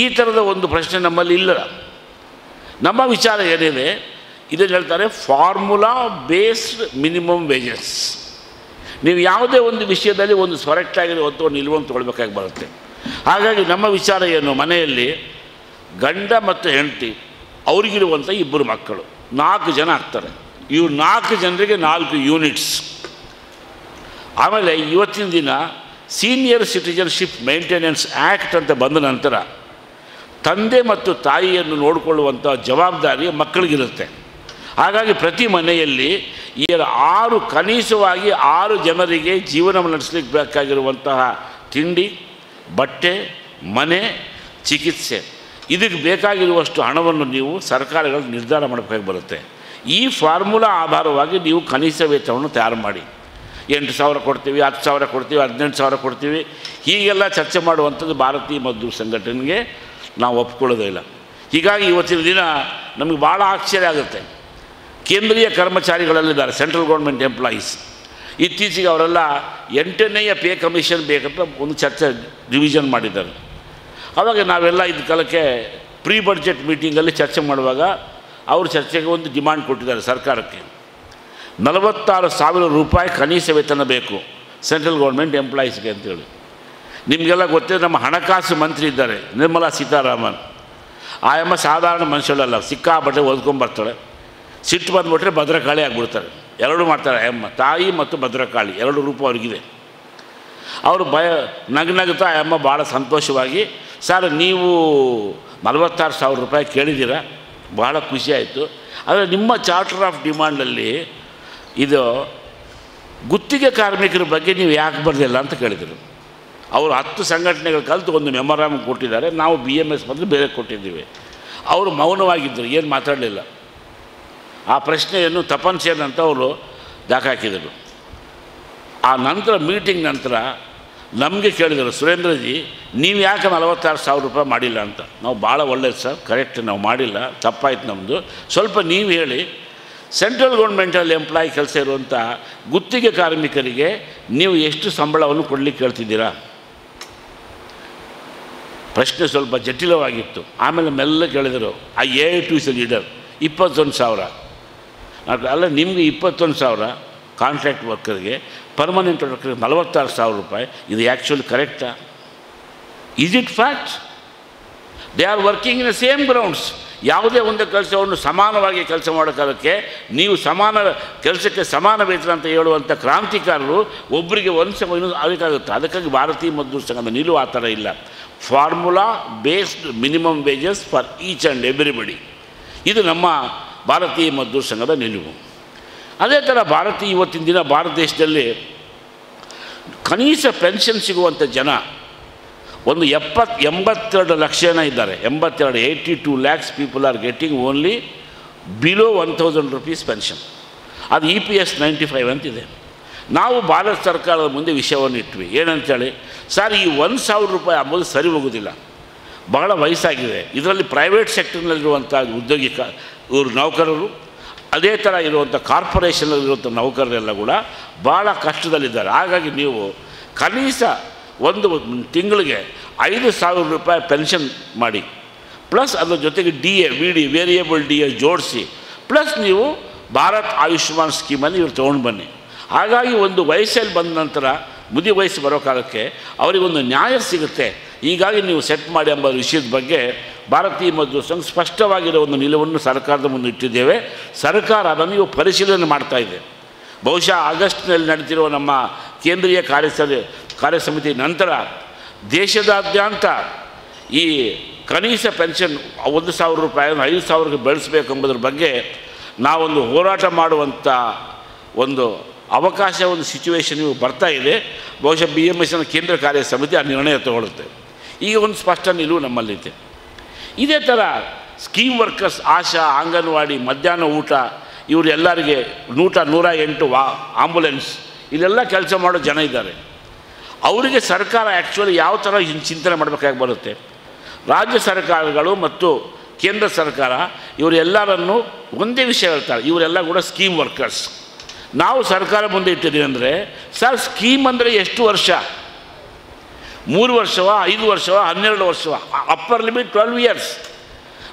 S6: ಈ ಥರದ ಒಂದು ಪ್ರಶ್ನೆ ನಮ್ಮಲ್ಲಿ ಇಲ್ಲ. ನಮ್ಮ ವಿಚಾರ ಏನಿದೆ, ಇದನ್ನು ಹೇಳ್ತಾರೆ ಫಾರ್ಮುಲಾ ಬೇಸ್ಡ್ ಮಿನಿಮಮ್ ವೇಜಸ್. ನೀವು ಯಾವುದೇ ಒಂದು ವಿಷಯದಲ್ಲಿ ಒಂದು ಸ್ವರೆಕ್ಟಾಗಿರುವಂಥ ಒಂದು ನಿಲುವನ್ನು ತೊಗೊಳ್ಬೇಕಾಗಿ ಬರುತ್ತೆ. ಹಾಗಾಗಿ ನಮ್ಮ ವಿಚಾರ ಏನು, ಮನೆಯಲ್ಲಿ ಗಂಡ ಮತ್ತು ಹೆಂಡತಿ ಅವರಿಗಿರುವಂಥ 2 ಮಕ್ಕಳು, 4 ಜನ ಆಗ್ತಾರೆ. ಇವ್ರು 4 ಜನರಿಗೆ 4 ಯೂನಿಟ್ಸ್. ಆಮೇಲೆ ಇವತ್ತಿನ ದಿನ ಸೀನಿಯರ್ ಸಿಟಿಜನ್ಶಿಪ್ ಮೇಂಟೆನೆನ್ಸ್ ಆ್ಯಕ್ಟ್ ಅಂತ ಬಂದ ನಂತರ ತಂದೆ ಮತ್ತು ತಾಯಿಯನ್ನು ನೋಡಿಕೊಳ್ಳುವಂಥ ಜವಾಬ್ದಾರಿ ಮಕ್ಕಳಿಗಿರುತ್ತೆ. ಹಾಗಾಗಿ ಪ್ರತಿ ಮನೆಯಲ್ಲಿ 6 ಕನಿಷ್ಠವಾಗಿ 6 ಜನರಿಗೆ ಜೀವನ ನಡೆಸಲಿಕ್ಕೆ ಬೇಕಾಗಿರುವಂತಹ ತಿಂಡಿ, ಬಟ್ಟೆ, ಮನೆ, ಚಿಕಿತ್ಸೆ, ಇದಕ್ಕೆ ಬೇಕಾಗಿರುವಷ್ಟು ಹಣವನ್ನು ನೀವು ಸರ್ಕಾರಗಳು ನಿರ್ಧಾರ ಮಾಡಬೇಕಾಗಿ ಬರುತ್ತೆ. ಈ ಫಾರ್ಮುಲಾ ಆಧಾರವಾಗಿ ನೀವು ಕನಿಷ್ಠ ವೇತನವನ್ನು ತಯಾರು ಮಾಡಿ. 8,000 ಕೊಡ್ತೀವಿ, 10,000 ಕೊಡ್ತೀವಿ, 18,000 ಕೊಡ್ತೀವಿ, ಹೀಗೆಲ್ಲ ಚರ್ಚೆ ಮಾಡುವಂಥದ್ದು ಭಾರತೀಯ ಮಜ್ದೂರ್ ಸಂಘಟನೆಗೆ ನಾವು ಒಪ್ಕೊಳ್ಳೋದೇ ಇಲ್ಲ. ಹೀಗಾಗಿ ಇವತ್ತಿನ ದಿನ ನಮಗೆ ಭಾಳ ಆಶ್ಚರ್ಯ ಆಗುತ್ತೆ. ಕೇಂದ್ರೀಯ ಕರ್ಮಚಾರಿಗಳಲ್ಲಿದ್ದಾರೆ, ಸೆಂಟ್ರಲ್ ಗೌರ್ಮೆಂಟ್ ಎಂಪ್ಲಾಯೀಸ್. ಇತ್ತೀಚೆಗೆ ಅವರೆಲ್ಲ 8ನೇ ಪೇ ಕಮಿಷನ್ ಬೇಕಂತ ಒಂದು ಚರ್ಚೆ ರಿವಿಷನ್ ಮಾಡಿದ್ದಾರೆ. ಆವಾಗ ನಾವೆಲ್ಲ ಇದ್ದ ಕಾಲಕ್ಕೆ ಪ್ರೀ ಬಡ್ಜೆಟ್ ಮೀಟಿಂಗಲ್ಲಿ ಚರ್ಚೆ ಮಾಡುವಾಗ ಅವರು ಚರ್ಚೆಗೆ ಒಂದು ಡಿಮಾಂಡ್ ಕೊಟ್ಟಿದ್ದಾರೆ ಸರ್ಕಾರಕ್ಕೆ. 46,000 ರೂಪಾಯಿ ಕನಿಷ್ಠ ವೇತನ ಬೇಕು ಸೆಂಟ್ರಲ್ ಗೌರ್ಮೆಂಟ್ ಎಂಪ್ಲಾಯೀಸ್ಗೆ ಅಂತೇಳಿ. ನಿಮಗೆಲ್ಲ ಗೊತ್ತಿದೆ, ನಮ್ಮ ಹಣಕಾಸು ಮಂತ್ರಿ ಇದ್ದಾರೆ ನಿರ್ಮಲಾ ಸೀತಾರಾಮನ್. ಆ ಅಮ್ಮ ಸಾಧಾರಣ ಮನುಷ್ಯಳಲ್ಲ, ಸಿಕ್ಕಾಪಟ್ಟೆ ಓದ್ಕೊಂಬರ್ತಾಳೆ. ಸಿಟ್ಟು ಬಂದುಬಿಟ್ರೆ ಭದ್ರಕಾಳಿ ಆಗಿಬಿಡ್ತಾರೆ. ಎರಡೂ ಮಾಡ್ತಾರೆ ಅಮ್ಮ, ತಾಯಿ ಮತ್ತು ಭದ್ರಕಾಳಿ 2 ರೂಪ ಅವ್ರಿಗಿದೆ. ಅವರು ನಗ್ನಗ್ತಾ ಅಮ್ಮ ಭಾಳ ಸಂತೋಷವಾಗಿ, ಸರ್ ನೀವು 46,000 ಕೇಳಿದ್ದೀರಾ, ಭಾಳ ಖುಷಿಯಾಯಿತು. ಆದರೆ ನಿಮ್ಮ ಚಾರ್ಟರ್ ಆಫ್ ಡಿಮಾಂಡಲ್ಲಿ ಇದು ಗುತ್ತಿಗೆ ಕಾರ್ಮಿಕರ ಬಗ್ಗೆ ನೀವು ಯಾಕೆ ಬರಲಿಲ್ಲ ಅಂತ ಕೇಳಿದರು. ಅವರು 10 ಸಂಘಟನೆಗಳು ಕಲಿತು ಒಂದು ಮೆಮೊರಾಂಡಮ್ ಕೊಟ್ಟಿದ್ದಾರೆ, ನಾವು BMS ಬದಲು ಬೇರೆ ಕೊಟ್ಟಿದ್ದೀವಿ. ಅವರು ಮೌನವಾಗಿದ್ದರು, ಏನು ಮಾತಾಡಲಿಲ್ಲ. ಆ ಪ್ರಶ್ನೆಯನ್ನು ತಪನ್ ಸೇನ್ ಅಂತ ಅವರು ದಾಖಾಕಿದರು. ಆ ನಂತರ ಮೀಟಿಂಗ್ ನಂತರ ನಮಗೆ ಕೇಳಿದರು, ಸುರೇಂದ್ರಜಿ ನೀವು ಯಾಕೆ 46,000 ರೂಪಾಯಿ ಮಾಡಿಲ್ಲ ಅಂತ. ನಾವು ಭಾಳ ಒಳ್ಳೆಯದು ಸರ್, ಕರೆಕ್ಟ್, ನಾವು ಮಾಡಿಲ್ಲ, ತಪ್ಪಾಯ್ತು ನಮ್ಮದು, ಸ್ವಲ್ಪ ನೀವು ಹೇಳಿ ಸೆಂಟ್ರಲ್ ಗೌರ್ಮೆಂಟಲ್ಲಿ ಎಂಪ್ಲಾಯ್ ಕೆಲಸ ಇರುವಂಥ ಗುತ್ತಿಗೆ ಕಾರ್ಮಿಕರಿಗೆ ನೀವು ಎಷ್ಟು ಸಂಬಳವನ್ನು ಕೊಡಲಿಕ್ಕೆ ಕೇಳ್ತಿದ್ದೀರಾ. ಪ್ರಶ್ನೆ ಸ್ವಲ್ಪ ಜಟಿಲವಾಗಿತ್ತು. ಆಮೇಲೆ ಮೆಲ್ಲ ಕೇಳಿದರು, ಆ AITU's ಲೀಡರ್ 21,000. ಅಲ್ಲ, ನಿಮಗೆ 21,000 ಕಾಂಟ್ರಾಕ್ಟ್ ವರ್ಕರ್ಗೆ, ಪರ್ಮನೆಂಟ್ ವರ್ಕರ್ಗೆ 46,000 ರೂಪಾಯಿ, ಇದು ಆ್ಯಕ್ಚುಲಿ ಕರೆಕ್ಟಾ? Is it fact? They are working in the same grounds. ಯಾವುದೇ ಒಂದು ಕೆಲಸವನ್ನು ಸಮಾನವಾಗಿ ಕೆಲಸ ಮಾಡೋಕ್ಕಾಗಕ್ಕೆ ನೀವು ಸಮಾನ ಕೆಲಸಕ್ಕೆ ಸಮಾನ ವೇತನ ಅಂತ ಹೇಳುವಂಥ ಕ್ರಾಂತಿಕಾರರು ಒಬ್ಬರಿಗೆ ಒಂದು ಅದಕ್ಕಾಗುತ್ತೆ. ಅದಕ್ಕಾಗಿ ಭಾರತೀಯ ಮಜ್ದೂರ್ ಸಂಘದ ನಿಲುವು ಆ ಥರ ಇಲ್ಲ. Formula based minimum wages for each and everybody, ಇದು ನಮ್ಮ ಭಾರತೀಯ ಮಜ್ದೂರ್ ಸಂಘದ ನಿಲುವು. ಅದೇ ಥರ ಇವತ್ತಿನ ದಿನ ಭಾರತ ದೇಶದಲ್ಲಿ ಕನಿಷ್ಠ ಪೆನ್ಷನ್ ಸಿಗುವಂಥ ಜನ ಒಂದು 82 ಲಕ್ಷ ಜನ ಇದ್ದಾರೆ. 82 lakhs people are getting only below 1,000 rupees pension. ಅದು EPS 95 ಅಂತಿದೆ. ನಾವು ಭಾರತ ಸರ್ಕಾರದ ಮುಂದೆ ವಿಷಯವನ್ನು ಇಟ್ವಿ, ಏನಂತೇಳಿ, ಸರ್ ಈ 1,000 ರೂಪಾಯಿ ಅಂಬೋದು ಸರಿ ಹೋಗೋದಿಲ್ಲ, ಬಹಳ ವಯಸ್ಸಾಗಿದೆ. ಇದರಲ್ಲಿ ಪ್ರೈವೇಟ್ ಸೆಕ್ಟರ್ನಲ್ಲಿರುವಂಥ ಇವರು ನೌಕರರು, ಅದೇ ಥರ ಇರುವಂಥ ಕಾರ್ಪೊರೇಷನಲ್ಲಿರುವಂಥ ನೌಕರರೆಲ್ಲ ಕೂಡ ಭಾಳ ಕಷ್ಟದಲ್ಲಿದ್ದಾರೆ. ಹಾಗಾಗಿ ನೀವು ಕನಿಷ್ಠ ಒಂದು ತಿಂಗಳಿಗೆ 5,000 ರೂಪಾಯಿ ಪೆನ್ಷನ್ ಮಾಡಿ, ಪ್ಲಸ್ ಅದರ ಜೊತೆಗೆ DA ವೇರಿಯೇಬಲ್ DA ಜೋಡಿಸಿ, ಪ್ಲಸ್ ನೀವು ಭಾರತ್ ಆಯುಷ್ಮಾನ್ ಸ್ಕೀಮನ್ನು ಇವ್ರು ತೊಗೊಂಡು ಬನ್ನಿ. ಹಾಗಾಗಿ ಒಂದು ವಯಸ್ಸಲ್ಲಿ ಬಂದ ನಂತರ ಮುದಿ ವಯಸ್ಸು ಬರೋಕಾಲಕ್ಕೆ ಅವರಿಗೊಂದು ನ್ಯಾಯ ಸಿಗುತ್ತೆ. ಹೀಗಾಗಿ ನೀವು ಸೆಟ್ ಮಾಡಿ ಎಂಬ ವಿಷಯದ ಬಗ್ಗೆ ಭಾರತೀಯ ಮಜ್ದೂರ್ ಸಂಘ ಸ್ಪಷ್ಟವಾಗಿರೋ ಒಂದು ನಿಲುವನ್ನು ಸರ್ಕಾರದ ಮುಂದೆ ಇಟ್ಟಿದ್ದೇವೆ. ಸರ್ಕಾರ ಅದನ್ನು ನೀವು ಪರಿಶೀಲನೆ ಮಾಡ್ತಾ ಇದೆ. ಬಹುಶಃ ಆಗಸ್ಟ್ನಲ್ಲಿ ನಡೆದಿರುವ ನಮ್ಮ ಕೇಂದ್ರೀಯ ಕಾರ್ಯಸಮಿತಿ ನಂತರ ದೇಶದಾದ್ಯಂತ ಈ ಕನಿಷ್ಠ ಪೆನ್ಷನ್ 1,000 ರೂಪಾಯಿಯನ್ನು 5,000ಕ್ಕೆ ಬೆಳೆಸಬೇಕೆಂಬುದರ ಬಗ್ಗೆ ನಾವೊಂದು ಹೋರಾಟ ಮಾಡುವಂಥ ಒಂದು ಅವಕಾಶ, ಒಂದು ಸಿಚುವೇಶನ್ ಇವು ಬರ್ತಾ ಇದೆ. ಬಹುಶಃ BMSನ ಕೇಂದ್ರ ಕಾರ್ಯ ಸಮಿತಿ ಆ ನಿರ್ಣಯ ತಗೊಳ್ಳುತ್ತೆ. ಈಗ ಒಂದು ಸ್ಪಷ್ಟ ನಿಲುವು ನಮ್ಮಲ್ಲಿದೆ. ಇದೇ ಥರ ಸ್ಕೀಮ್ ವರ್ಕರ್ಸ್, ಆಶಾ, ಅಂಗನವಾಡಿ, ಮಧ್ಯಾಹ್ನ ಊಟ, ಇವರೆಲ್ಲರಿಗೆ 108 ಆಂಬುಲೆನ್ಸ್, ಇಲ್ಲೆಲ್ಲ ಕೆಲಸ ಮಾಡೋ ಜನ ಇದ್ದಾರೆ. ಅವರಿಗೆ ಸರ್ಕಾರ ಆ್ಯಕ್ಚುಲಿ ಯಾವ ಥರ ಚಿಂತನೆ ಮಾಡಬೇಕಾಗಿ ಬರುತ್ತೆ. ರಾಜ್ಯ ಸರ್ಕಾರಗಳು ಮತ್ತು ಕೇಂದ್ರ ಸರ್ಕಾರ ಇವರೆಲ್ಲರನ್ನು ಒಂದೇ ವಿಷಯ ಹೇಳ್ತಾರೆ, ಇವರೆಲ್ಲ ಕೂಡ ಸ್ಕೀಮ್ ವರ್ಕರ್ಸ್. ನಾವು ಸರ್ಕಾರ ಮುಂದೆ ಇಟ್ಟಿದ್ದೀವಿ ಅಂದರೆ, ಸರ್ ಸ್ಕೀಮ್ ಅಂದರೆ ಎಷ್ಟು ವರ್ಷ? 3 ವರ್ಷವ, 5 ವರ್ಷವ, 12 ವರ್ಷವ? Upper limit 12 years.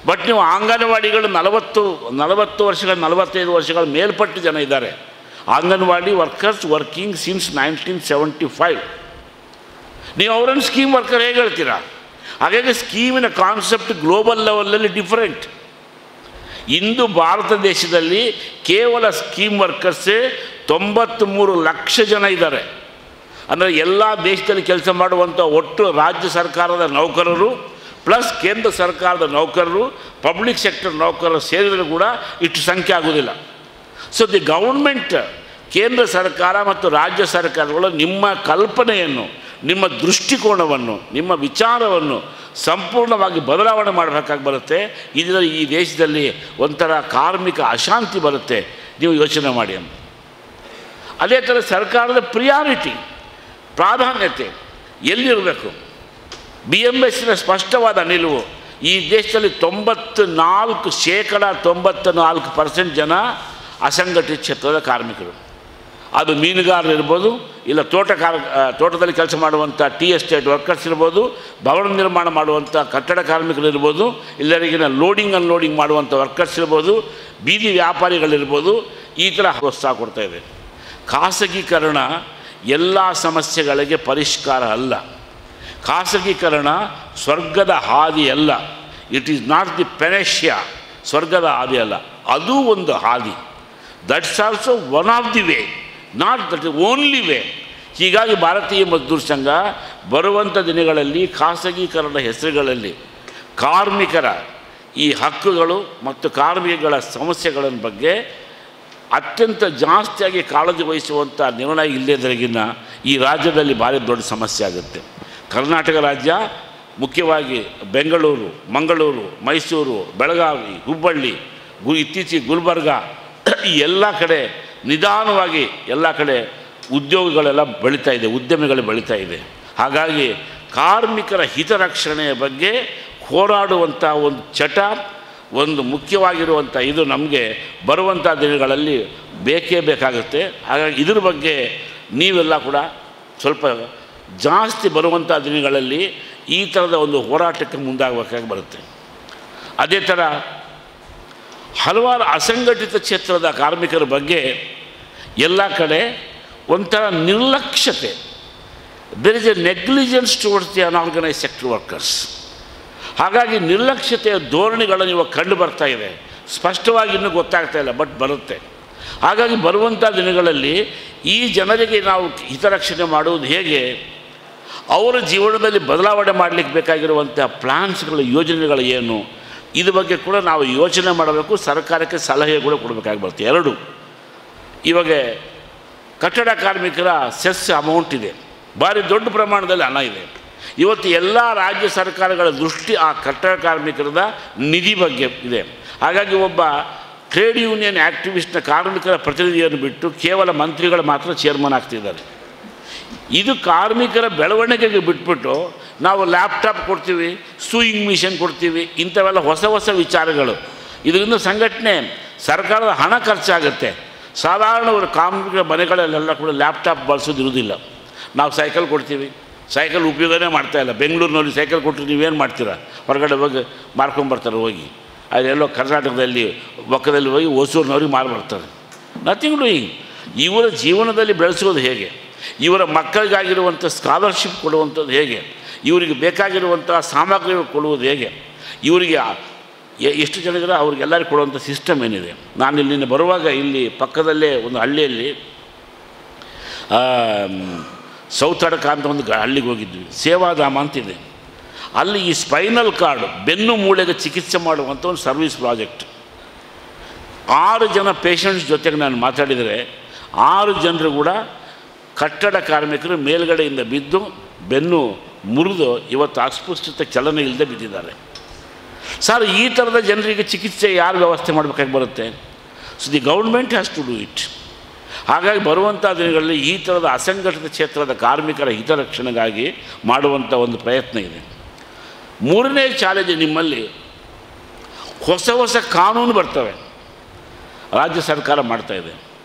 S6: ಬಟ್ ನೀವು ಅಂಗನವಾಡಿಗಳು 40 ವರ್ಷಗಳ 45 ವರ್ಷಗಳ ಮೇಲ್ಪಟ್ಟು ಜನ ಇದ್ದಾರೆ. Anganwadi workers working since 1975. ನೀವು ಅವರನ್ನು ಸ್ಕೀಮ್ ವರ್ಕರ್ ಹೇಗೆ ಹೇಳ್ತೀರಾ? ಹಾಗಾಗಿ ಸ್ಕೀಮಿನ ಕಾನ್ಸೆಪ್ಟ್ ಗ್ಲೋಬಲ್ ಲೆವೆಲಲ್ಲಿ ಡಿಫರೆಂಟ್. ಇಂದು ಭಾರತ ದೇಶದಲ್ಲಿ ಕೇವಲ ಸ್ಕೀಮ್ ವರ್ಕರ್ಸೇ 93 ಲಕ್ಷ ಜನ ಇದ್ದಾರೆ. ಅಂದರೆ ಎಲ್ಲ ದೇಶದಲ್ಲಿ ಕೆಲಸ ಮಾಡುವಂಥ ಒಟ್ಟು ರಾಜ್ಯ ಸರ್ಕಾರದ ನೌಕರರು ಪ್ಲಸ್ ಕೇಂದ್ರ ಸರ್ಕಾರದ ನೌಕರರು, ಪಬ್ಲಿಕ್ ಸೆಕ್ಟರ್ ನೌಕರರು ಸೇರಿದರೂ ಕೂಡ ಇಷ್ಟು ಸಂಖ್ಯೆ ಆಗೋದಿಲ್ಲ. ಸೊ ದಿ ಗೌರ್ಮೆಂಟ್, ಕೇಂದ್ರ ಸರ್ಕಾರ ಮತ್ತು ರಾಜ್ಯ ಸರ್ಕಾರಗಳು ನಿಮ್ಮ ಕಲ್ಪನೆಯನ್ನು, ನಿಮ್ಮ ದೃಷ್ಟಿಕೋನವನ್ನು, ನಿಮ್ಮ ವಿಚಾರವನ್ನು ಸಂಪೂರ್ಣವಾಗಿ ಬದಲಾವಣೆ ಮಾಡಬೇಕಾಗಿ ಬರುತ್ತೆ. ಇದರಲ್ಲಿ ಈ ದೇಶದಲ್ಲಿ ಒಂಥರ ಕಾರ್ಮಿಕ ಅಶಾಂತಿ ಬರುತ್ತೆ. ನೀವು ಯೋಚನೆ ಮಾಡಿ ಅಂತ. ಅದೇ ಥರ ಸರ್ಕಾರದ ಪ್ರಾಧಾನ್ಯತೆ ಎಲ್ಲಿರಬೇಕು? BMSನ ಸ್ಪಷ್ಟವಾದ ನಿಲುವು, ಈ ದೇಶದಲ್ಲಿ 94% ಜನ ಅಸಂಘಟಿತ ಕ್ಷೇತ್ರದ ಕಾರ್ಮಿಕರು. ಅದು ಮೀನುಗಾರರಿರ್ಬೋದು, ಇಲ್ಲ ತೋಟದಲ್ಲಿ ಕೆಲಸ ಮಾಡುವಂಥ ಟೀ ಎಸ್ಟೇಟ್ ವರ್ಕರ್ಸ್ ಇರ್ಬೋದು, ಭವನ ನಿರ್ಮಾಣ ಮಾಡುವಂಥ ಕಟ್ಟಡ ಕಾರ್ಮಿಕರಿರ್ಬೋದು, ಇಲ್ಲರಿಗಿನ ಲೋಡಿಂಗ್ ಅನ್ಲೋಡಿಂಗ್ ಮಾಡುವಂಥ ವರ್ಕರ್ಸ್ ಇರ್ಬೋದು, ಬೀದಿ ವ್ಯಾಪಾರಿಗಳಿರ್ಬೋದು. ಈ ಥರ ಪ್ರೋತ್ಸಾಹ ಕೊಡ್ತಾಯಿದೆ. ಖಾಸಗೀಕರಣ ಎಲ್ಲ ಸಮಸ್ಯೆಗಳಿಗೆ ಪರಿಷ್ಕಾರ ಅಲ್ಲ. ಖಾಸಗೀಕರಣ ಸ್ವರ್ಗದ ಹಾದಿ ಅಲ್ಲ. It is not the panacea. ಸ್ವರ್ಗದ ಹಾದಿ ಅಲ್ಲ, ಅದು ಒಂದು ಹಾದಿ. That's also one of the way, not that only way. ಹೀಗಾಗಿ ಭಾರತೀಯ ಮಜ್ದೂರ್ ಸಂಘ ಬರುವಂಥ ದಿನಗಳಲ್ಲಿ ಖಾಸಗೀಕರಣ ಹೆಸರುಗಳಲ್ಲಿ ಕಾರ್ಮಿಕರ ಈ ಹಕ್ಕುಗಳು ಮತ್ತು ಕಾರ್ಮಿಕಗಳ ಸಮಸ್ಯೆಗಳ ಬಗ್ಗೆ ಅತ್ಯಂತ ಜಾಸ್ತಿಯಾಗಿ ಕಾಳಜಿ ವಹಿಸುವಂಥ ನಿರ್ಣಯ ಇಲ್ಲದ್ರೆಗಿನ ಈ ರಾಜ್ಯದಲ್ಲಿ ಭಾರಿ ದೊಡ್ಡ ಸಮಸ್ಯೆ ಆಗುತ್ತೆ. ಕರ್ನಾಟಕ ರಾಜ್ಯ ಮುಖ್ಯವಾಗಿ ಬೆಂಗಳೂರು, ಮಂಗಳೂರು, ಮೈಸೂರು, ಬೆಳಗಾವಿ, ಹುಬ್ಬಳ್ಳಿ, ಇತ್ತೀಚೆಗೆ ಗುಲ್ಬರ್ಗ ಈ ಎಲ್ಲ ಕಡೆ ನಿಧಾನವಾಗಿ ಎಲ್ಲ ಕಡೆ ಉದ್ಯೋಗಗಳೆಲ್ಲ ಬೆಳೀತಾ ಇದೆ, ಉದ್ಯಮಿಗಳು ಬೆಳೀತಾ ಇದೆ. ಹಾಗಾಗಿ ಕಾರ್ಮಿಕರ ಹಿತರಕ್ಷಣೆಯ ಬಗ್ಗೆ ಹೋರಾಡುವಂಥ ಒಂದು ಚಟ, ಒಂದು ಮುಖ್ಯವಾಗಿರುವಂಥ ಇದು ನಮಗೆ ಬರುವಂಥ ದಿನಗಳಲ್ಲಿ ಬೇಕೇ ಬೇಕಾಗುತ್ತೆ. ಹಾಗಾಗಿ ಇದ್ರ ಬಗ್ಗೆ ನೀವೆಲ್ಲ ಕೂಡ ಸ್ವಲ್ಪ ಜಾಸ್ತಿ ಬರುವಂಥ ದಿನಗಳಲ್ಲಿ ಈ ಥರದ ಒಂದು ಹೋರಾಟಕ್ಕೆ ಮುಂದಾಗಬೇಕಾಗಿ ಬರುತ್ತೆ. ಅದೇ ಥರ ಹಲವಾರು ಅಸಂಘಟಿತ ಕ್ಷೇತ್ರದ ಕಾರ್ಮಿಕರ ಬಗ್ಗೆ ಎಲ್ಲ ಕಡೆ ಒಂಥರ ನಿರ್ಲಕ್ಷ್ಯತೆ, there is a negligence towards the unorganised sector workers. ಹಾಗಾಗಿ ನಿರ್ಲಕ್ಷ್ಯತೆಯ ಧೋರಣೆಗಳನ್ನು ಇವಾಗ ಕಂಡು ಬರ್ತಾ ಇದೆ. ಸ್ಪಷ್ಟವಾಗಿ ಇನ್ನೂ ಗೊತ್ತಾಗ್ತಾ ಇಲ್ಲ, ಬಟ್ ಬರುತ್ತೆ. ಹಾಗಾಗಿ ಬರುವಂಥ ದಿನಗಳಲ್ಲಿ ಈ ಜನರಿಗೆ ನಾವು ಹಿತರಕ್ಷಣೆ ಮಾಡುವುದು ಹೇಗೆ, ಅವರ ಜೀವನದಲ್ಲಿ ಬದಲಾವಣೆ ಮಾಡಲಿಕ್ಕೆ ಬೇಕಾಗಿರುವಂಥ ಪ್ಲ್ಯಾನ್ಸ್ಗಳು, ಯೋಜನೆಗಳು ಏನು, ಇದ್ರ ಬಗ್ಗೆ ಕೂಡ ನಾವು ಯೋಚನೆ ಮಾಡಬೇಕು. ಸರ್ಕಾರಕ್ಕೆ ಸಲಹೆ ಕೂಡ ಕೊಡಬೇಕಾಗಿ ಬರುತ್ತೆ. ಎರಡು, ಇವಾಗ ಕಟ್ಟಡ ಕಾರ್ಮಿಕರ ಸೆಸ್ ಅಮೌಂಟ್ ಇದೆ, ಭಾರಿ ದೊಡ್ಡ ಪ್ರಮಾಣದಲ್ಲಿ ಹಣ ಇದೆ. ಇವತ್ತು ಎಲ್ಲ ರಾಜ್ಯ ಸರ್ಕಾರಗಳ ದೃಷ್ಟಿ ಆ ಕಟ್ಟಡ ಕಾರ್ಮಿಕರದ ನಿಧಿ ಬಗ್ಗೆ ಇದೆ. ಹಾಗಾಗಿ ಒಬ್ಬ ಟ್ರೇಡ್ ಯೂನಿಯನ್ ಆ್ಯಕ್ಟಿವಿಸ್ಟ್ನ ಕಾರ್ಮಿಕರ ಪ್ರತಿನಿಧಿಯನ್ನು ಬಿಟ್ಟು ಕೇವಲ ಮಂತ್ರಿಗಳು ಮಾತ್ರ ಚೇರ್ಮನ್ ಆಗ್ತಿದ್ದಾರೆ. ಇದು ಕಾರ್ಮಿಕರ ಬೆಳವಣಿಗೆಗೆ ಬಿಟ್ಬಿಟ್ಟು ನಾವು ಲ್ಯಾಪ್ಟಾಪ್ ಕೊಡ್ತೀವಿ, ಸೂಯಿಂಗ್ ಮಿಷನ್ ಕೊಡ್ತೀವಿ, ಇಂಥವೆಲ್ಲ ಹೊಸ ಹೊಸ ವಿಚಾರಗಳು. ಇದರಿಂದ ಸಂಘಟನೆ ಸರ್ಕಾರದ ಹಣ ಖರ್ಚಾಗುತ್ತೆ. ಸಾಧಾರಣ ಕಾರ್ಮಿಕರ ಮನೆಗಳಲ್ಲೆಲ್ಲ ಕೂಡ ಲ್ಯಾಪ್ಟಾಪ್ ಬಳಸೋದಿರುವುದಿಲ್ಲ. ನಾವು ಸೈಕಲ್ ಕೊಡ್ತೀವಿ, ಸೈಕಲ್ ಉಪಯೋಗನೇ ಮಾಡ್ತಾಯಿಲ್ಲ. ಬೆಂಗಳೂರಿನಲ್ಲಿ ಸೈಕಲ್ ಕೊಟ್ಟರೆ ನೀವೇನು ಮಾಡ್ತೀರಾ, ಹೊರಗಡೆ ಹೋಗಿ ಮಾರ್ಕೊಂಬರ್ತಾರೆ. ಹೋಗಿ ಅದೆಲ್ಲೋ ಕರ್ನಾಟಕದಲ್ಲಿ ಪಕ್ಕದಲ್ಲಿ ಹೋಗಿ ಹೊಸೂರಿನವ್ರಿಗೆ ಮಾರ್ಬರ್ತಾರೆ. Nothing doing. ಇವರ ಜೀವನದಲ್ಲಿ ಬೆಳೆಸೋದು ಹೇಗೆ, ಇವರ ಮಕ್ಕಳಿಗಾಗಿರುವಂಥ ಸ್ಕಾಲರ್ಶಿಪ್ ಕೊಡುವಂಥದ್ದು ಹೇಗೆ, ಇವರಿಗೆ ಬೇಕಾಗಿರುವಂಥ ಸಾಮಗ್ರಿಗಳು ಕೊಡುವುದು ಹೇಗೆ, ಇವರಿಗೆ ಎಷ್ಟು ಜನಗಳ ಅವ್ರಿಗೆಲ್ಲರಿಗೂ ಕೊಡುವಂಥ ಸಿಸ್ಟಮ್ ಏನಿದೆ. ನಾನು ಇಲ್ಲಿ ಬರುವಾಗ ಇಲ್ಲಿ ಪಕ್ಕದಲ್ಲೇ ಒಂದು ಹಳ್ಳಿಯಲ್ಲಿ ಸೌತಡ್ಕ ಅಂತ ಒಂದು ಹಳ್ಳಿಗೆ ಹೋಗಿದ್ವಿ. ಸೇವಾಧಾಮ ಅಂತಿದೆ. ಅಲ್ಲಿ ಈ ಸ್ಪೈನಲ್ ಕಾರ್ಡ್, ಬೆನ್ನು ಮೂಳೆಗೆ ಚಿಕಿತ್ಸೆ ಮಾಡುವಂಥ ಒಂದು ಸರ್ವಿಸ್ ಪ್ರಾಜೆಕ್ಟ್. 6 ಜನ ಪೇಷಂಟ್ಸ್ ಜೊತೆಗೆ ನಾನು ಮಾತಾಡಿದರೆ 6 ಜನರು ಕೂಡ ಕಟ್ಟಡ ಕಾರ್ಮಿಕರು ಮೇಲ್ಗಡೆಯಿಂದ ಬಿದ್ದು ಬೆನ್ನು ಮುರಿದು ಇವತ್ತು ಅಸ್ಪೃಶ್ಯತೆ ಚಲನೆ ಇಲ್ಲದೆ ಬಿದ್ದಿದ್ದಾರೆ. ಸರ್, ಈ ಥರದ ಜನರಿಗೆ ಚಿಕಿತ್ಸೆ ಯಾರು ವ್ಯವಸ್ಥೆ ಮಾಡಬೇಕಾಗಿ ಬರುತ್ತೆ? So the government has to do it. ಹಾಗಾಗಿ ಬರುವಂಥ ದಿನಗಳಲ್ಲಿ ಈ ಥರದ ಅಸಂಘಟಿತ ಕ್ಷೇತ್ರದ ಕಾರ್ಮಿಕರ ಹಿತರಕ್ಷಣೆಗಾಗಿ ಮಾಡುವಂಥ ಒಂದು ಪ್ರಯತ್ನ ಇದೆ. 3ನೇ ಚಾಲೆಂಜ್, ನಿಮ್ಮಲ್ಲಿ ಹೊಸ ಹೊಸ ಕಾನೂನು ಬರ್ತವೆ, ರಾಜ್ಯ ಸರ್ಕಾರ ಮಾಡ್ತಾಯಿದೆ.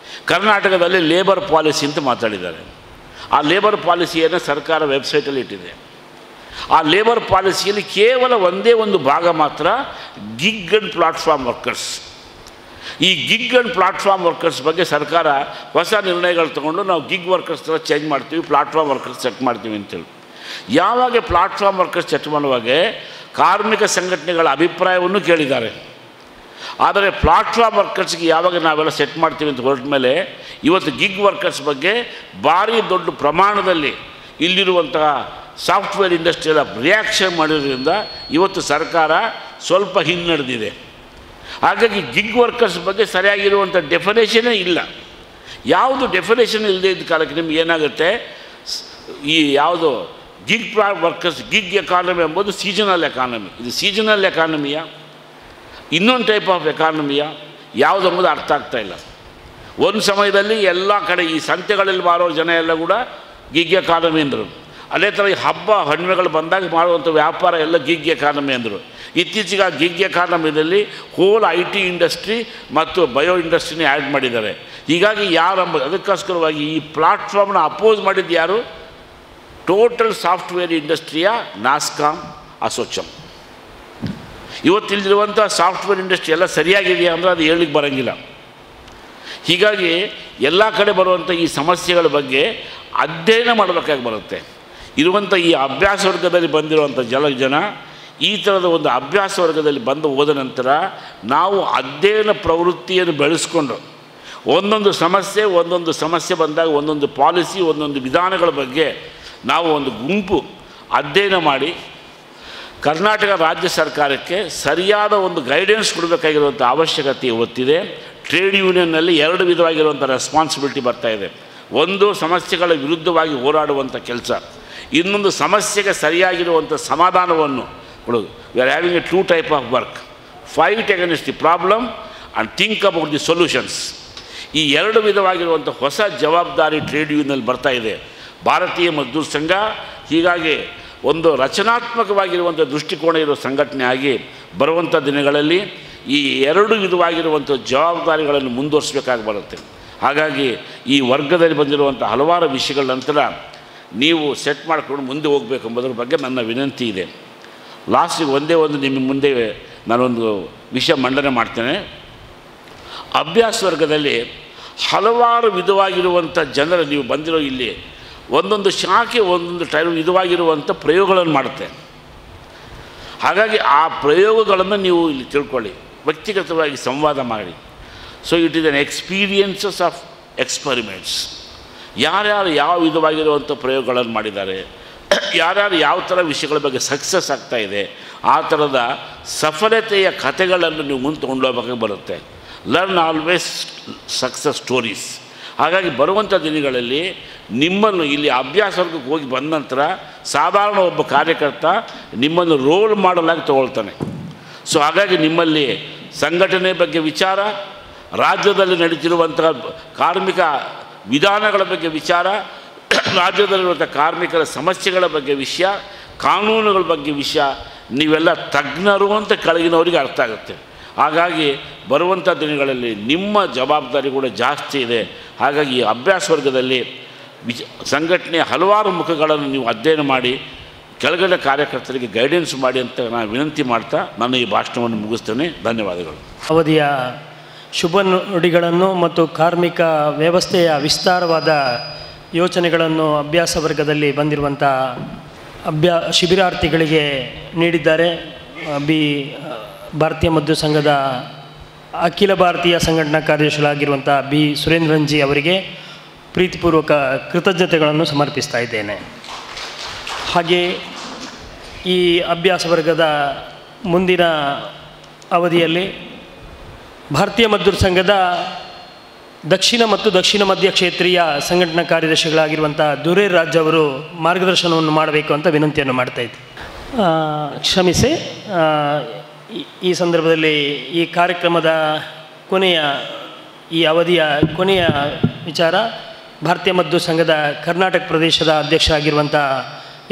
S6: ಕರ್ನಾಟಕದಲ್ಲಿ ಲೇಬರ್ ಪಾಲಿಸಿ ಅಂತ ಮಾತಾಡಿದ್ದಾರೆ. ಆ ಲೇಬರ್ ಪಾಲಿಸಿಯನ್ನು ಸರ್ಕಾರ ವೆಬ್ಸೈಟಲ್ಲಿ ಇಟ್ಟಿದೆ. ಆ ಲೇಬರ್ ಪಾಲಿಸಿಯಲ್ಲಿ ಕೇವಲ ಒಂದೇ ಒಂದು ಭಾಗ ಮಾತ್ರ ಗಿಗ್ ಆ್ಯಂಡ್ ಪ್ಲಾಟ್ಫಾರ್ಮ್ ವರ್ಕರ್ಸ್. ಈ ಗಿಗ್ ಆ್ಯಂಡ್ ಪ್ಲಾಟ್ಫಾರ್ಮ್ ವರ್ಕರ್ಸ್ ಬಗ್ಗೆ ಸರ್ಕಾರ ಹೊಸ ನಿರ್ಣಯಗಳು ತೊಗೊಂಡು ನಾವು ಗಿಗ್ ವರ್ಕರ್ಸ್ ಥರ ಚೇಂಜ್ ಮಾಡ್ತೀವಿ, ಪ್ಲಾಟ್ಫಾರ್ಮ್ ವರ್ಕರ್ಸ್ ಸೆಟ್ ಮಾಡ್ತೀವಿ ಅಂತೇಳಿ. ಯಾವಾಗ ಪ್ಲಾಟ್ಫಾರ್ಮ್ ವರ್ಕರ್ಸ್ ಸೆಟ್ ಮಾಡುವಾಗ ಕಾರ್ಮಿಕ ಸಂಘಟನೆಗಳ ಅಭಿಪ್ರಾಯವನ್ನು ಕೇಳಿದ್ದಾರೆ. ಆದರೆ ಪ್ಲಾಟ್ಫಾರ್ಮ್ ವರ್ಕರ್ಸ್ಗೆ ಯಾವಾಗ ನಾವೆಲ್ಲ ಸೆಟ್ ಮಾಡ್ತೀವಿ ಅಂತ ಹೊರಟ ಮೇಲೆ ಇವತ್ತು ಗಿಗ್ ವರ್ಕರ್ಸ್ ಬಗ್ಗೆ ಭಾರಿ ದೊಡ್ಡ ಪ್ರಮಾಣದಲ್ಲಿ ಇಲ್ಲಿರುವಂತಹ ಸಾಫ್ಟ್ವೇರ್ ಇಂಡಸ್ಟ್ರಿಯೆಲ್ಲ ರಿಯಾಕ್ಷನ್ ಮಾಡಿರೋದ್ರಿಂದ ಇವತ್ತು ಸರ್ಕಾರ ಸ್ವಲ್ಪ ಹಿನ್ನಡೆದಿದೆ. ಹಾಗಾಗಿ ಗಿಗ್ ವರ್ಕರ್ಸ್ ಬಗ್ಗೆ ಸರಿಯಾಗಿರುವಂಥ ಡೆಫಿನೇಷನೇ ಇಲ್ಲ. ಯಾವುದು ಡೆಫಿನೇಷನ್ ಇಲ್ಲದೆ ಇದ್ದ ಕಾಲಕ್ಕೆ ನಿಮ್ಗೆ ಏನಾಗುತ್ತೆ, ಈ ಯಾವುದು ಗಿಗ್ ವರ್ಕರ್ಸ್, ಗಿಗ್ ಎಕಾನಮಿ ಎಂಬುದು ಸೀಸನಲ್ ಎಕಾನಮಿ. ಇದು ಸೀಸನಲ್ ಎಕಾನಮಿಯಾ, ಇನ್ನೊಂದು ಟೈಪ್ ಆಫ್ ಎಕಾನಮಿಯಾ, ಯಾವುದೆಂಬುದು ಅರ್ಥ ಆಗ್ತಾಯಿಲ್ಲ. ಒಂದು ಸಮಯದಲ್ಲಿ ಎಲ್ಲ ಕಡೆ ಈ ಸಂತೆಗಳಲ್ಲಿ ಮಾರೋ ಜನ ಎಲ್ಲ ಕೂಡ ಗಿಗ್ ಎಕಾನಮಿ ಅಂದರು. ಅದೇ ಥರ ಈ ಹಬ್ಬ ಹಣ್ಣುಗಳು ಬಂದಾಗ ಮಾಡುವಂಥ ವ್ಯಾಪಾರ ಎಲ್ಲ ಗಿಗ್ ಎಕಾನಮಿ ಅಂದರು. ಇತ್ತೀಚೆಗೆ ಆ ಗಿಗ್ ಎಕಾನಮಿದಲ್ಲಿ ಹೋಲ್ IT ಇಂಡಸ್ಟ್ರಿ ಮತ್ತು ಬಯೋ ಇಂಡಸ್ಟ್ರಿನೇ ಆ್ಯಡ್ ಮಾಡಿದ್ದಾರೆ. ಹೀಗಾಗಿ ಅದಕ್ಕೋಸ್ಕರವಾಗಿ ಈ ಪ್ಲಾಟ್ಫಾರ್ಮ್ನ ಅಪೋಸ್ ಮಾಡಿದ್ದು ಯಾರು? ಟೋಟಲ್ ಸಾಫ್ಟ್ವೇರ್ ಇಂಡಸ್ಟ್ರಿಯ ನಾಸ್ಕಾಮ್, ಅಸೋಚಮ್. ಇವತ್ತಿಲ್ಲಿರುವಂಥ ಸಾಫ್ಟ್ವೇರ್ ಇಂಡಸ್ಟ್ರಿ ಎಲ್ಲ ಸರಿಯಾಗಿದೆಯಾ ಅಂದರೆ ಅದು ಹೇಳಲಿಕ್ಕೆ ಬರೋಂಗಿಲ್ಲ. ಹೀಗಾಗಿ ಎಲ್ಲ ಕಡೆ ಬರುವಂಥ ಈ ಸಮಸ್ಯೆಗಳ ಬಗ್ಗೆ ಅಧ್ಯಯನ ಮಾಡಬೇಕಾಗಿ ಬರುತ್ತೆ. ಇರುವಂಥ ಈ ಅಭ್ಯಾಸ ವರ್ಗದಲ್ಲಿ ಬಂದಿರುವಂಥ ಜನ ಈ ಥರದ ಒಂದು ಅಭ್ಯಾಸ ವರ್ಗದಲ್ಲಿ ಬಂದು ಹೋದ ನಂತರ ನಾವು ಅಧ್ಯಯನ ಪ್ರವೃತ್ತಿಯನ್ನು ಬೆಳೆಸ್ಕೊಂಡು ಒಂದೊಂದು ಸಮಸ್ಯೆ ಬಂದಾಗ ಒಂದೊಂದು ಪಾಲಿಸಿ, ಒಂದೊಂದು ವಿಧಾನಗಳ ಬಗ್ಗೆ ನಾವು ಒಂದು ಗುಂಪು ಅಧ್ಯಯನ ಮಾಡಿ ಕರ್ನಾಟಕ ರಾಜ್ಯ ಸರ್ಕಾರಕ್ಕೆ ಸರಿಯಾದ ಒಂದು ಗೈಡೆನ್ಸ್ ಕೊಡಬೇಕಾಗಿರುವಂಥ ಅವಶ್ಯಕತೆ ಇವತ್ತಿದೆ. ಟ್ರೇಡ್ ಯೂನಿಯನ್ನಲ್ಲಿ 2 ವಿಧವಾಗಿರುವಂಥ ರೆಸ್ಪಾನ್ಸಿಬಿಲಿಟಿ ಬರ್ತಾಯಿದೆ. ಒಂದು ಸಮಸ್ಯೆಗಳ ವಿರುದ್ಧವಾಗಿ ಹೋರಾಡುವಂಥ ಕೆಲಸ, ಇನ್ನೊಂದು ಸಮಸ್ಯೆಗೆ ಸರಿಯಾಗಿರುವಂಥ ಸಮಾಧಾನವನ್ನು ಕೊಡೋದು. We are having A 2 type of work, fight against the problem and think about the solutions. ಈ 2 ವಿಧವಾಗಿರುವಂಥ ಹೊಸ ಜವಾಬ್ದಾರಿ ಟ್ರೇಡ್ ಯೂನಿಯನ್ನಲ್ಲಿ ಬರ್ತಾ ಇದೆ. ಭಾರತೀಯ ಮಜ್ದೂರ್ ಸಂಘ ಹೀಗಾಗಿ ಒಂದು ರಚನಾತ್ಮಕವಾಗಿರುವಂಥ ದೃಷ್ಟಿಕೋನ ಇರೋ ಸಂಘಟನೆ ಆಗಿ ಬರುವಂಥ ದಿನಗಳಲ್ಲಿ ಈ 2 ವಿಧವಾಗಿರುವಂಥ ಜವಾಬ್ದಾರಿಗಳನ್ನು ಮುಂದುವರಿಸಬೇಕಾಗಿ ಬರುತ್ತೆ. ಹಾಗಾಗಿ ಈ ವರ್ಗದಲ್ಲಿ ಬಂದಿರುವಂಥ ಹಲವಾರು ವಿಷಯಗಳ ನಂತರ ನೀವು ಸೆಟ್ ಮಾಡಿಕೊಂಡು ಮುಂದೆ ಹೋಗಬೇಕು ಎಂಬುದರ ಬಗ್ಗೆ ನನ್ನ ವಿನಂತಿ ಇದೆ. ಲಾಸ್ಟಿಗೆ ಒಂದೇ ಒಂದು ನಿಮ್ಮ ಮುಂದೆ ನಾನೊಂದು ವಿಷಯ ಮಂಡನೆ ಮಾಡ್ತೇನೆ. ಅಭ್ಯಾಸ ವರ್ಗದಲ್ಲಿ ಹಲವಾರು ವಿಧವಾಗಿರುವಂಥ ಜನರು ನೀವು ಬಂದಿರೋ ಇಲ್ಲಿ ಒಂದೊಂದು ಶಾಖೆ ಒಂದೊಂದು ವಿಧವಾಗಿರುವಂಥ ಪ್ರಯೋಗಗಳನ್ನು ಮಾಡುತ್ತೆ. ಹಾಗಾಗಿ ಆ ಪ್ರಯೋಗಗಳನ್ನು ನೀವು ಇಲ್ಲಿ ತಿಳ್ಕೊಳ್ಳಿ, ವ್ಯಕ್ತಿಗತವಾಗಿ ಸಂವಾದ ಮಾಡಿ. So it is N experiences of experiments. ಯಾರ್ಯಾರು ಯಾವ ವಿಧವಾಗಿರುವಂಥ ಪ್ರಯೋಗಗಳನ್ನು ಮಾಡಿದ್ದಾರೆ, ಯಾರ್ಯಾರು ಯಾವ ಥರ ವಿಷಯಗಳ ಬಗ್ಗೆ ಸಕ್ಸಸ್ ಆಗ್ತಾಯಿದೆ, ಆ ಥರದ ಸಫಲತೆಯ ಕಥೆಗಳನ್ನು ನೀವು ಮುಂದೆ ತೊಗೊಂಡೋಗ್ಬೇಕಾಗಿ ಬರುತ್ತೆ. Learn always success stories. ಹಾಗಾಗಿ ಬರುವಂಥ ದಿನಗಳಲ್ಲಿ ನಿಮ್ಮನ್ನು ಇಲ್ಲಿ ಅಭ್ಯಾಸ ವರ್ಗಕ್ಕೆ ಹೋಗಿ ಬಂದ ನಂತರ ಸಾಧಾರಣ ಒಬ್ಬ ಕಾರ್ಯಕರ್ತ ನಿಮ್ಮನ್ನು ರೋಲ್ ಮಾಡಲಾಗಿ ತಗೊಳ್ತಾನೆ. ಸೊ ಹಾಗಾಗಿ ನಿಮ್ಮಲ್ಲಿ ಸಂಘಟನೆ ಬಗ್ಗೆ ವಿಚಾರ, ರಾಜ್ಯದಲ್ಲಿ ನಡೀತಿರುವಂಥ ಕಾರ್ಮಿಕ ವಿಧಾನಗಳ ಬಗ್ಗೆ ವಿಚಾರ, ರಾಜ್ಯದಲ್ಲಿರುವಂಥ ಕಾರ್ಮಿಕರ ಸಮಸ್ಯೆಗಳ ಬಗ್ಗೆ ವಿಷಯ, ಕಾನೂನುಗಳ ಬಗ್ಗೆ ವಿಷಯ, ನೀವೆಲ್ಲ ತಜ್ಞರು ಅಂತ ಕೆಳಗಿನವರಿಗೆ ಅರ್ಥ ಆಗುತ್ತೆ. ಹಾಗಾಗಿ ಬರುವಂಥ ದಿನಗಳಲ್ಲಿ ನಿಮ್ಮ ಜವಾಬ್ದಾರಿ ಕೂಡ ಜಾಸ್ತಿ ಇದೆ. ಹಾಗಾಗಿ ಈ ಅಭ್ಯಾಸ ವರ್ಗದಲ್ಲಿ ಸಂಘಟನೆಯ ಹಲವಾರು ಮುಖಗಳನ್ನು ನೀವು ಅಧ್ಯಯನ ಮಾಡಿ ಕೆಳಗಡೆ ಕಾರ್ಯಕರ್ತರಿಗೆ ಗೈಡೆನ್ಸ್ ಮಾಡಿ ಅಂತ ನಾನು ವಿನಂತಿ ಮಾಡ್ತಾ ನನ್ನ ಈ ಭಾಷಣವನ್ನು ಮುಗಿಸ್ತೇನೆ. ಧನ್ಯವಾದಗಳು.
S2: ಅವಧಿಯ ಶುಭ ನುಡಿಗಳನ್ನು ಮತ್ತು ಕಾರ್ಮಿಕ ವ್ಯವಸ್ಥೆಯ ವಿಸ್ತಾರವಾದ ಯೋಚನೆಗಳನ್ನು ಅಭ್ಯಾಸ ವರ್ಗದಲ್ಲಿ ಬಂದಿರುವಂಥ ಶಿಬಿರಾರ್ಥಿಗಳಿಗೆ ನೀಡಿದ್ದಾರೆ. ಭಾರತೀಯ ಮಜ್ದೂರ್ ಸಂಘದ ಅಖಿಲ ಭಾರತೀಯ ಸಂಘಟನಾ ಕಾರ್ಯದರ್ಶಿಗಳಾಗಿರುವಂಥ ಬಿ ಸುರೇಂದ್ರನ್ ಜಿ ಅವರಿಗೆ ಪ್ರೀತಿಪೂರ್ವಕ ಕೃತಜ್ಞತೆಗಳನ್ನು ಸಮರ್ಪಿಸ್ತಾ ಇದ್ದೇನೆ. ಹಾಗೆ ಈ ಅಭ್ಯಾಸ ವರ್ಗದ ಮುಂದಿನ ಅವಧಿಯಲ್ಲಿ ಭಾರತೀಯ ಮಜ್ದೂರ್ ಸಂಘದ ದಕ್ಷಿಣ ಮತ್ತು ದಕ್ಷಿಣ ಮಧ್ಯ ಕ್ಷೇತ್ರೀಯ ಸಂಘಟನಾ ಕಾರ್ಯದರ್ಶಿಗಳಾಗಿರುವಂಥ ದುರೇರ್ ರಾಜ್ ಅವರು ಮಾರ್ಗದರ್ಶನವನ್ನು ಮಾಡಬೇಕು ಅಂತ ವಿನಂತಿಯನ್ನು ಮಾಡ್ತಾಯಿದ್ದೆ. ಕ್ಷಮಿಸಿ. ಈ ಸಂದರ್ಭದಲ್ಲಿ ಈ ಕಾರ್ಯಕ್ರಮದ ಈ ಅವಧಿಯ ಕೊನೆಯ ವಿಚಾರ, ಭಾರತೀಯ ಮಜ್ದೂರ್ ಸಂಘದ ಕರ್ನಾಟಕ ಪ್ರದೇಶದ ಅಧ್ಯಕ್ಷ ಆಗಿರುವಂಥ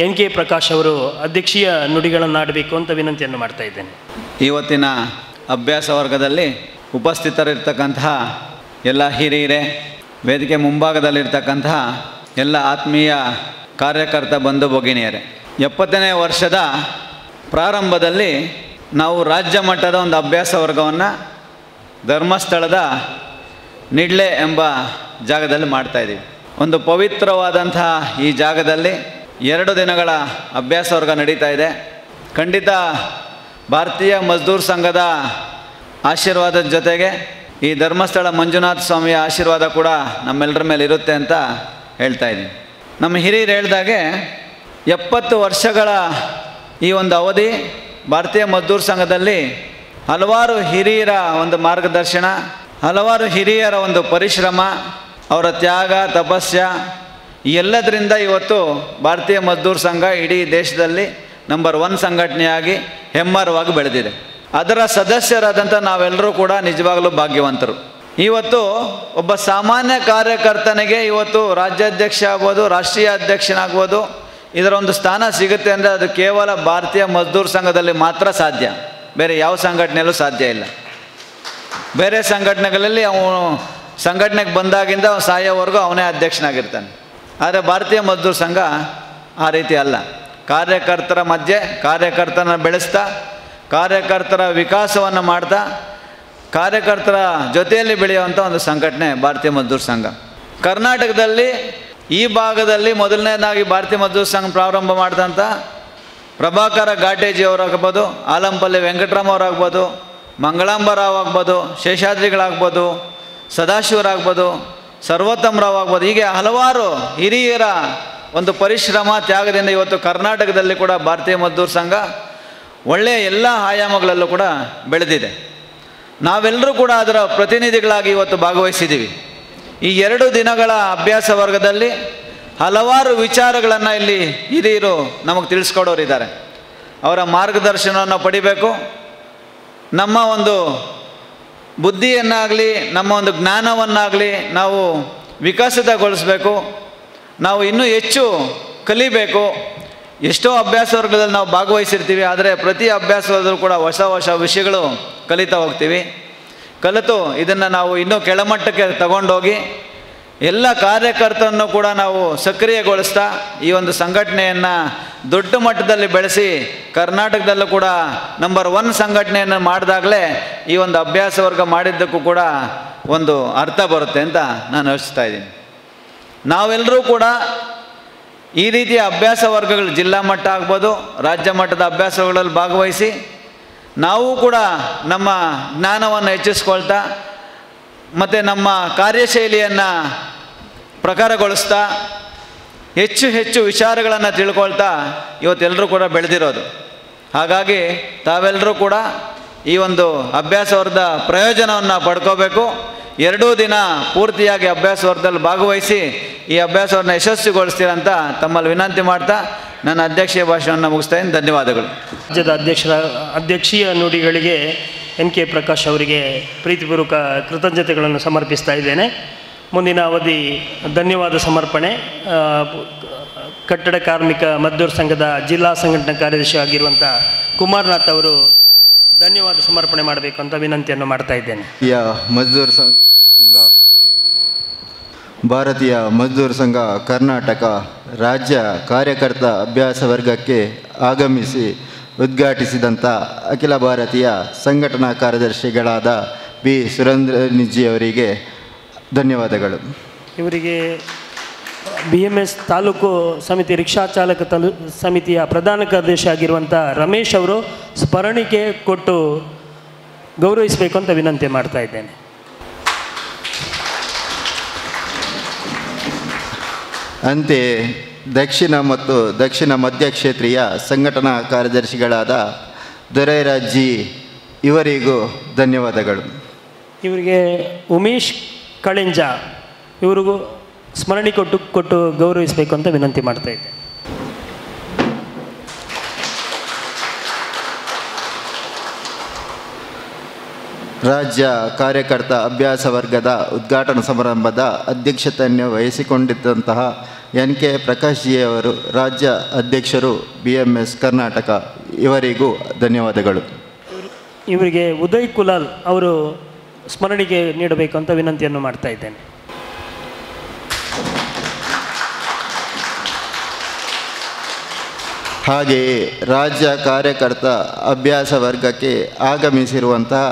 S2: NK ಪ್ರಕಾಶ್ ಅವರು ಅಧ್ಯಕ್ಷೀಯ ನುಡಿಗಳನ್ನು ಆಡಬೇಕು ಅಂತ ವಿನಂತಿಯನ್ನು ಮಾಡ್ತಾ ಇದ್ದೇನೆ.
S7: ಇವತ್ತಿನ ಅಭ್ಯಾಸ ವರ್ಗದಲ್ಲಿ ಉಪಸ್ಥಿತರಿರ್ತಕ್ಕಂತಹ ಎಲ್ಲ ಹಿರಿಯರೇ, ವೇದಿಕೆ ಮುಂಭಾಗದಲ್ಲಿರ್ತಕ್ಕಂತಹ ಎಲ್ಲ ಆತ್ಮೀಯ ಕಾರ್ಯಕರ್ತ ಬಂಧು ಭಗಿನಿಯರೇ, 70ನೇ ವರ್ಷದ ಪ್ರಾರಂಭದಲ್ಲಿ ನಾವು ರಾಜ್ಯ ಮಟ್ಟದ ಒಂದು ಅಭ್ಯಾಸ ವರ್ಗವನ್ನು ಧರ್ಮಸ್ಥಳದ ನಿಡ್ಲೆ ಎಂಬ ಜಾಗದಲ್ಲಿ ಮಾಡ್ತಾಯಿದ್ದೀವಿ. ಒಂದು ಪವಿತ್ರವಾದಂತಹ ಈ ಜಾಗದಲ್ಲಿ 2 ದಿನಗಳ ಅಭ್ಯಾಸ ವರ್ಗ ನಡೀತಾ ಇದೆ. ಖಂಡಿತ ಭಾರತೀಯ ಮಜ್ದೂರ್ ಸಂಘದ ಆಶೀರ್ವಾದದ ಜೊತೆಗೆ ಈ ಧರ್ಮಸ್ಥಳ ಮಂಜುನಾಥ ಸ್ವಾಮಿಯ ಆಶೀರ್ವಾದ ಕೂಡ ನಮ್ಮೆಲ್ಲರ ಮೇಲೆ ಇರುತ್ತೆ ಅಂತ ಹೇಳ್ತಾ ಇದ್ದೀನಿ. ನಮ್ಮ ಹಿರಿಯರು ಹೇಳ್ದಾಗೆ 70 ವರ್ಷಗಳ ಈ ಒಂದು ಅವಧಿ ಭಾರತೀಯ ಮಜ್ದೂರ್ ಸಂಘದಲ್ಲಿ ಹಲವಾರು ಹಿರಿಯರ ಒಂದು ಮಾರ್ಗದರ್ಶನ, ಹಲವಾರು ಹಿರಿಯರ ಒಂದು ಪರಿಶ್ರಮ, ಅವರ ತ್ಯಾಗ ತಪಸ್ಯ, ಈ ಎಲ್ಲದರಿಂದ ಇವತ್ತು ಭಾರತೀಯ ಮಜ್ದೂರ್ ಸಂಘ ಇಡೀ ದೇಶದಲ್ಲಿ ನಂಬರ್ 1 ಸಂಘಟನೆಯಾಗಿ ಹೆಮ್ಮರವಾಗಿ ಬೆಳೆದಿದೆ. ಅದರ ಸದಸ್ಯರಾದಂಥ ನಾವೆಲ್ಲರೂ ಕೂಡ ನಿಜವಾಗಲೂ ಭಾಗ್ಯವಂತರು. ಇವತ್ತು ಒಬ್ಬ ಸಾಮಾನ್ಯ ಕಾರ್ಯಕರ್ತನಿಗೆ ಇವತ್ತು ರಾಜ್ಯಾಧ್ಯಕ್ಷ ಆಗ್ಬೋದು, ರಾಷ್ಟ್ರೀಯ ಅಧ್ಯಕ್ಷನಾಗ್ಬೋದು, ಇದರ ಒಂದು ಸ್ಥಾನ ಸಿಗುತ್ತೆ ಅಂದರೆ ಅದು ಕೇವಲ ಭಾರತೀಯ ಮಜ್ದೂರ್ ಸಂಘದಲ್ಲಿ ಮಾತ್ರ ಸಾಧ್ಯ, ಬೇರೆ ಯಾವ ಸಂಘಟನೆಯಲ್ಲೂ ಸಾಧ್ಯ ಇಲ್ಲ. ಬೇರೆ ಸಂಘಟನೆಗಳಲ್ಲಿ ಅವನು ಸಂಘಟನೆಗೆ ಬಂದಾಗಿಂದ ಸಾಯೋವರೆಗೂ ಅವನೇ ಅಧ್ಯಕ್ಷನಾಗಿರ್ತಾನೆ. ಆದರೆ ಭಾರತೀಯ ಮಜ್ದೂರ್ ಸಂಘ ಆ ರೀತಿ ಅಲ್ಲ. ಕಾರ್ಯಕರ್ತರ ಮಧ್ಯೆ ಕಾರ್ಯಕರ್ತನ ಬೆಳೆಸ್ತಾ, ಕಾರ್ಯಕರ್ತರ ವಿಕಾಸವನ್ನು ಮಾಡ್ತಾ, ಕಾರ್ಯಕರ್ತರ ಜೊತೆಯಲ್ಲಿ ಬೆಳೆಯುವಂಥ ಒಂದು ಸಂಘಟನೆ ಭಾರತೀಯ ಮಜ್ದೂರ್ ಸಂಘ. ಕರ್ನಾಟಕದಲ್ಲಿ ಈ ಭಾಗದಲ್ಲಿ ಮೊದಲನೇದಾಗಿ ಭಾರತೀಯ ಮಜ್ದೂರ್ ಸಂಘ ಪ್ರಾರಂಭ ಮಾಡಿದಂಥ ಪ್ರಭಾಕರ ಘಾಟೇಜಿಯವರಾಗ್ಬೋದು, ಆಲಂಪಲ್ಲಿ ವೆಂಕಟರಾಮ್ ಅವರಾಗ್ಬೋದು, ಮಂಗಳಾಂಬರಾವ್ ಆಗ್ಬೋದು, ಶೇಷಾದ್ರಿಗಳಾಗ್ಬೋದು, ಸದಾಶಿವರಾಗ್ಬೋದು, ಸರ್ವೋತ್ತಮರಾವ್ ಆಗ್ಬೋದು, ಹೀಗೆ ಹಲವಾರು ಹಿರಿಯರ ಒಂದು ಪರಿಶ್ರಮ ತ್ಯಾಗದಿಂದ ಇವತ್ತು ಕರ್ನಾಟಕದಲ್ಲಿ ಕೂಡ ಭಾರತೀಯ ಮಜ್ದೂರ್ ಸಂಘ ಒಳ್ಳೆಯ ಎಲ್ಲ ಆಯಾಮಗಳಲ್ಲೂ ಕೂಡ ಬೆಳೆದಿದೆ. ನಾವೆಲ್ಲರೂ ಕೂಡ ಅದರ ಪ್ರತಿನಿಧಿಗಳಾಗಿ ಇವತ್ತು ಭಾಗವಹಿಸಿದ್ದೀವಿ. ಈ 2 ದಿನಗಳ ಅಭ್ಯಾಸ ವರ್ಗದಲ್ಲಿ ಹಲವಾರು ವಿಚಾರಗಳನ್ನು ಇಲ್ಲಿ ಹಿರಿಯರು ನಮಗೆ ತಿಳಿಸ್ಕೊಡೋರಿದ್ದಾರೆ. ಅವರ ಮಾರ್ಗದರ್ಶನವನ್ನು ಪಡಿಬೇಕು. ನಮ್ಮ ಒಂದು ಬುದ್ಧಿಯನ್ನಾಗಲಿ ನಮ್ಮ ಒಂದು ಜ್ಞಾನವನ್ನಾಗಲಿ ನಾವು ವಿಕಸಿತಗೊಳಿಸಬೇಕು. ನಾವು ಇನ್ನೂ ಹೆಚ್ಚು ಕಲಿಬೇಕು. ಎಷ್ಟೋ ಅಭ್ಯಾಸ ವರ್ಗದಲ್ಲಿ ನಾವು ಭಾಗವಹಿಸಿರ್ತೀವಿ, ಆದರೆ ಪ್ರತಿ ಅಭ್ಯಾಸ ವರ್ಗದಲ್ಲೂ ಕೂಡ ಹೊಸ ಹೊಸ ವಿಷಯಗಳು ಕಲಿತಾ ಹೋಗ್ತೀವಿ. ಕಲಿತು ಇದನ್ನು ನಾವು ಇನ್ನೂ ಕೆಳಮಟ್ಟಕ್ಕೆ ತಗೊಂಡೋಗಿ ಎಲ್ಲ ಕಾರ್ಯಕರ್ತರನ್ನು ಕೂಡ ನಾವು ಸಕ್ರಿಯಗೊಳಿಸ್ತಾ ಈ ಒಂದು ಸಂಘಟನೆಯನ್ನು ದೊಡ್ಡ ಮಟ್ಟದಲ್ಲಿ ಬೆಳೆಸಿ ಕರ್ನಾಟಕದಲ್ಲೂ ಕೂಡ ನಂಬರ್ 1 ಸಂಘಟನೆಯನ್ನು ಮಾಡಿದಾಗಲೇ ಈ ಒಂದು ಅಭ್ಯಾಸ ವರ್ಗ ಮಾಡಿದ್ದಕ್ಕೂ ಕೂಡ ಒಂದು ಅರ್ಥ ಬರುತ್ತೆ ಅಂತ ನಾನು ಯೋಚಿಸ್ತಾ ಇದ್ದೀನಿ. ನಾವೆಲ್ಲರೂ ಕೂಡ ಈ ರೀತಿಯ ಅಭ್ಯಾಸ ವರ್ಗಗಳು ಜಿಲ್ಲಾ ಮಟ್ಟ ಆಗ್ಬೋದು, ರಾಜ್ಯ ಮಟ್ಟದ ಅಭ್ಯಾಸಗಳಲ್ಲಿ ಭಾಗವಹಿಸಿ ನಾವು ಕೂಡ ನಮ್ಮ ಜ್ಞಾನವನ್ನು ಹೆಚ್ಚಿಸ್ಕೊಳ್ತಾ ಮತ್ತು ನಮ್ಮ ಕಾರ್ಯಶೈಲಿಯನ್ನು ಪ್ರಕಾರಗೊಳಿಸ್ತಾ ಹೆಚ್ಚು ಹೆಚ್ಚು ವಿಚಾರಗಳನ್ನು ತಿಳ್ಕೊಳ್ತಾ ಇವತ್ತೆಲ್ಲರೂ ಕೂಡ ಬೆಳೆದಿರೋದು. ಹಾಗಾಗಿ ತಾವೆಲ್ಲರೂ ಕೂಡ ಈ ಒಂದು ಅಭ್ಯಾಸ ವರ್ಗದ ಪ್ರಯೋಜನವನ್ನು ಪಡ್ಕೋಬೇಕು. 2 ದಿನ ಪೂರ್ತಿಯಾಗಿ ಅಭ್ಯಾಸ ವರ್ಗದಲ್ಲಿ ಭಾಗವಹಿಸಿ ಈ ಅಭ್ಯಾಸವನ್ನು ಯಶಸ್ವಿಗೊಳಿಸ್ತೀರಂತ ತಮ್ಮಲ್ಲಿ ವಿನಂತಿ ಮಾಡ್ತಾ ನನ್ನ ಅಧ್ಯಕ್ಷೀಯ ಭಾಷಣವನ್ನು ಮುಗಿಸ್ತಾ ಇದ್ದೀನಿ. ಧನ್ಯವಾದಗಳು.
S2: ರಾಜ್ಯದ ಅಧ್ಯಕ್ಷೀಯ ನುಡಿಗಳಿಗೆ ಎನ್ ಕೆ ಪ್ರಕಾಶ್ ಅವರಿಗೆ ಪ್ರೀತಿಪೂರ್ವಕ ಕೃತಜ್ಞತೆಗಳನ್ನು ಸಮರ್ಪಿಸ್ತಾ ಇದ್ದೇನೆ. ಮುಂದಿನ ಅವಧಿ ಧನ್ಯವಾದ ಸಮರ್ಪಣೆ ಕಟ್ಟಡ ಕಾರ್ಮಿಕ ಮಜ್ದೂರ್ ಸಂಘದ ಜಿಲ್ಲಾ ಸಂಘಟನಾ ಕಾರ್ಯದರ್ಶಿ ಆಗಿರುವಂಥ ಕುಮಾರನಾಥ್ ಅವರು ಧನ್ಯವಾದ ಸಮರ್ಪಣೆ ಮಾಡಬೇಕು ಅಂತ ವಿನಂತಿಯನ್ನು ಮಾಡ್ತಾ ಇದ್ದೇನೆ.
S8: ಮಜ್ದೂರ್ ಸಂಘ ಭಾರತೀಯ ಮಜ್ದೂರ್ ಸಂಘ ಕರ್ನಾಟಕ ರಾಜ್ಯ ಕಾರ್ಯಕರ್ತ ಅಭ್ಯಾಸ ವರ್ಗಕ್ಕೆ ಆಗಮಿಸಿ ಉದ್ಘಾಟಿಸಿದಂಥ ಅಖಿಲ ಭಾರತೀಯ ಸಂಘಟನಾ ಕಾರ್ಯದರ್ಶಿಗಳಾದ ಬಿ ಸುರೇಂದ್ರನಿಜಿಯವರಿಗೆ ಧನ್ಯವಾದಗಳು.
S2: ಇವರಿಗೆ BMS ತಾಲೂಕು ಸಮಿತಿ ರಿಕ್ಷಾ ಚಾಲಕ ಸಮಿತಿಯ ಪ್ರಧಾನ ಕಾರ್ಯದರ್ಶಿ ಆಗಿರುವಂಥ ರಮೇಶ್ ಅವರು ಸ್ಮರಣಿಕೆ ಕೊಟ್ಟು ಗೌರವಿಸಬೇಕು ಅಂತ ವಿನಂತಿ ಮಾಡ್ತಾ ಇದ್ದೇನೆ.
S8: ಅಂತೆಯೇ ದಕ್ಷಿಣ ಮತ್ತು ದಕ್ಷಿಣ ಮಧ್ಯ ಕ್ಷೇತ್ರೀಯ ಸಂಘಟನಾ ಕಾರ್ಯದರ್ಶಿಗಳಾದ ದೊರೈರಾಜ್ಜಿ ಇವರಿಗೂ ಧನ್ಯವಾದಗಳು.
S2: ಇವರಿಗೆ ಉಮೇಶ್ ಕಳೆಂಜ ಇವರಿಗೂ ಸ್ಮರಣೆ ಕೊಟ್ಟು ಗೌರವಿಸಬೇಕು ಅಂತ ವಿನಂತಿ ಮಾಡ್ತಾ ಇದ್ದೆ.
S8: ರಾಜ್ಯ ಕಾರ್ಯಕರ್ತ ಅಭ್ಯಾಸ ವರ್ಗದ ಉದ್ಘಾಟನಾ ಸಮಾರಂಭದ ಅಧ್ಯಕ್ಷತೆಯನ್ನು ವಹಿಸಿಕೊಂಡಿದ್ದಂತಹ ಎನ್ ಕೆ ಪ್ರಕಾಶ್ ಜಿಯವರು ರಾಜ್ಯ ಅಧ್ಯಕ್ಷರು BMS ಕರ್ನಾಟಕ ಇವರಿಗೂ ಧನ್ಯವಾದಗಳು.
S2: ಇವರಿಗೆ ಉದಯ್ ಕುಲಾಲ್ ಅವರು ಸ್ಮರಣಿಗೆ ನೀಡಬೇಕು ಅಂತ ವಿನಂತಿಯನ್ನು ಮಾಡ್ತಾ ಇದ್ದೇನೆ.
S8: ಹಾಗೆಯೇ ರಾಜ್ಯ ಕಾರ್ಯಕರ್ತ ಅಭ್ಯಾಸ ವರ್ಗಕ್ಕೆ ಆಗಮಿಸಿರುವಂತಹ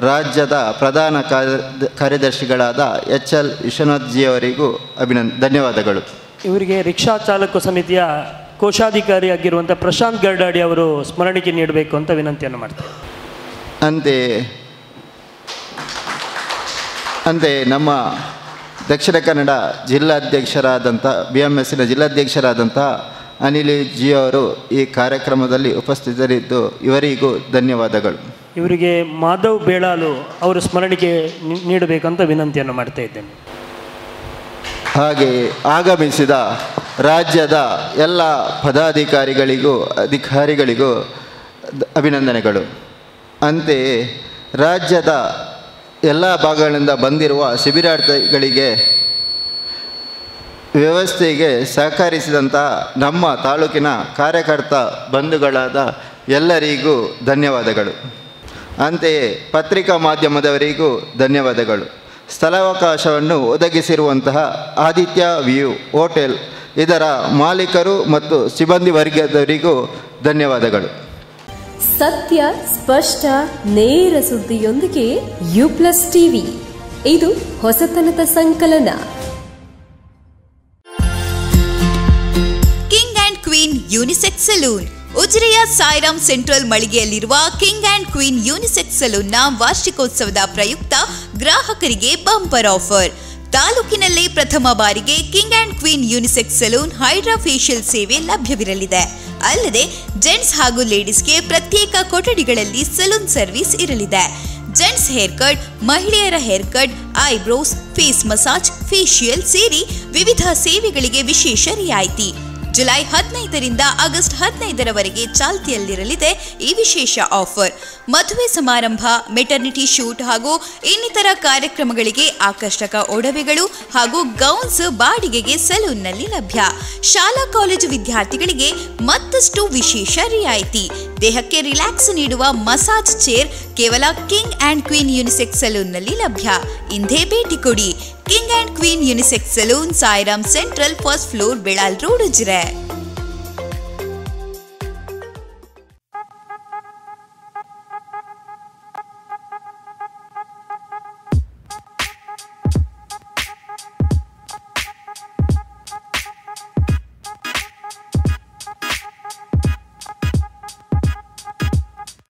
S8: ರಾಜ್ಯದ ಪ್ರಧಾನ ಕಾರ್ಯದರ್ಶಿಗಳಾದ HL ವಿಶ್ವನಾಥ್ ಜಿಯವರಿಗೂ ಧನ್ಯವಾದಗಳು.
S2: ಇವರಿಗೆ ರಿಕ್ಷಾ ಚಾಲಕ ಸಮಿತಿಯ ಕೋಶಾಧಿಕಾರಿಯಾಗಿರುವಂಥ ಪ್ರಶಾಂತ್ ಗರ್ಡಾಡಿ ಅವರು ಸ್ಮರಣಿಕೆ ನೀಡಬೇಕು ಅಂತ ವಿನಂತಿಯನ್ನು ಮಾಡ್ತಾರೆ.
S8: ಅಂತೆಯೇ ನಮ್ಮ ದಕ್ಷಿಣ ಕನ್ನಡ ಜಿಲ್ಲಾಧ್ಯಕ್ಷರಾದಂಥ BMSನ ಜಿಲ್ಲಾಧ್ಯಕ್ಷರಾದಂಥ ಅನಿಲ್ ಜಿಯವರು ಈ ಕಾರ್ಯಕ್ರಮದಲ್ಲಿ ಉಪಸ್ಥಿತರಿದ್ದು ಇವರಿಗೂ ಧನ್ಯವಾದಗಳು.
S2: ಇವರಿಗೆ ಮಾಧವ್ ಬೇಳಾಲು ಅವರು ಸ್ಮರಣಿಕೆ ನೀಡಬೇಕಂತ ವಿನಂತಿಯನ್ನು ಮಾಡ್ತಾ ಇದ್ದೇನೆ.
S8: ಹಾಗೆಯೇ ಆಗಮಿಸಿದ ರಾಜ್ಯದ ಎಲ್ಲ ಪದಾಧಿಕಾರಿಗಳಿಗೂ ಅಧಿಕಾರಿಗಳಿಗೂ ಅಭಿನಂದನೆಗಳು. ಅಂತೆಯೇ ರಾಜ್ಯದ ಎಲ್ಲ ಭಾಗಗಳಿಂದ ಬಂದಿರುವ ಶಿಬಿರಾರ್ಥಿಗಳಿಗೆ ವ್ಯವಸ್ಥೆಗೆ ಸಹಕರಿಸಿದಂಥ ನಮ್ಮ ತಾಲೂಕಿನ ಕಾರ್ಯಕರ್ತ ಬಂಧುಗಳಾದ ಎಲ್ಲರಿಗೂ ಧನ್ಯವಾದಗಳು. ಅಂತೆಯೇ ಪತ್ರಿಕಾ ಮಾಧ್ಯಮದವರಿಗೂ ಧನ್ಯವಾದಗಳು. ಸ್ಥಳಾವಕಾಶವನ್ನು ಒದಗಿಸಿರುವಂತಹ ಆದಿತ್ಯ ವ್ಯೂ ಹೋಟೆಲ್ ಇದರ ಮಾಲೀಕರು ಮತ್ತು ಸಿಬ್ಬಂದಿ ವರ್ಗದವರಿಗೂ ಧನ್ಯವಾದಗಳು.
S9: ಸತ್ಯ, ಸ್ಪಷ್ಟ, ನೇರ ಸುದ್ದಿಯೊಂದಿಗೆ U+ TV ಇದು ಹೊಸತನದ ಸಂಕಲನ.
S10: King and queen unisex salon ಉಜಿರೆಯ ಸಾಯಿರಾಮ್ ಸೆಂಟ್ರಲ್ ಮಳಿಗೆಯಲ್ಲಿರುವ ಕಿಂಗ್ ಅಂಡ್ ಕ್ವೀನ್ ಯೂನಿಸೆಕ್ಸ್ ಸಲೂನ್ನ ವಾರ್ಷಿಕೋತ್ಸವದ ಪ್ರಯುಕ್ತ ಗ್ರಾಹಕರಿಗೆ ಬಂಪರ್ ಆಫರ್. ತಾಲೂಕಿನಲ್ಲೇ ಪ್ರಥಮ ಬಾರಿಗೆ king and queen unisex salon hydra facial ಸೇವೆ ಲಭ್ಯವಿರಲಿದೆ. ಅಲ್ಲದೆ ಜೆಂಟ್ಸ್ ಹಾಗೂ ಲೇಡೀಸ್ಗೆ ಪ್ರತ್ಯೇಕ ಕೊಠಡಿಗಳಲ್ಲಿ ಸಲೂನ್ ಸರ್ವಿಸ್ ಇರಲಿದೆ. ಜೆಂಟ್ಸ್ ಹೇರ್ ಕಟ್, ಮಹಿಳೆಯರ hair cut, eyebrows, face massage, facial ಸೇರಿ ವಿವಿಧ ಸೇವೆಗಳಿಗೆ ವಿಶೇಷ ರಿಯಾಯಿತಿ. ಜುಲೈ 15ರಿಂದ ಆಗಸ್ಟ್ 15ರವರೆಗೆ ಚಾಲ್ತಿಯಲ್ಲಿರಲಿದೆ ಈ ವಿಶೇಷ ಆಫರ್. ಮದುವೆ ಸಮಾರಂಭ, ಮೆಟರ್ನಿಟಿ ಶೂಟ್ ಹಾಗೂ ಇನ್ನಿತರ ಕಾರ್ಯಕ್ರಮಗಳಿಗೆ ಆಕರ್ಷಕ ಒಡವೆಗಳು ಹಾಗೂ ಗೌನ್ಸ್ ಬಾಡಿಗೆಗೆ ಸಲೂನ್ನಲ್ಲಿ ಲಭ್ಯ. ಶಾಲಾ ಕಾಲೇಜು ವಿದ್ಯಾರ್ಥಿಗಳಿಗೆ ಮತ್ತಷ್ಟು ವಿಶೇಷ ರಿಯಾಯಿತಿ. ದೇಹಕ್ಕೆ ರಿಲ್ಯಾಕ್ಸ್ ನೀಡುವ ಮಸಾಜ್ ಚೇರ್ ಕೇವಲ ಕಿಂಗ್ ಅಂಡ್ ಕ್ವೀನ್ ಯುನಿಸೆಕ್ಸ್ ಸಲೂನ್ನಲ್ಲಿ ಲಭ್ಯ. ಇಂದೇ ಭೇಟಿ ಕೊಡಿ. King and queen unisex salon, Sairam central, first floor, Belal road, Ujire.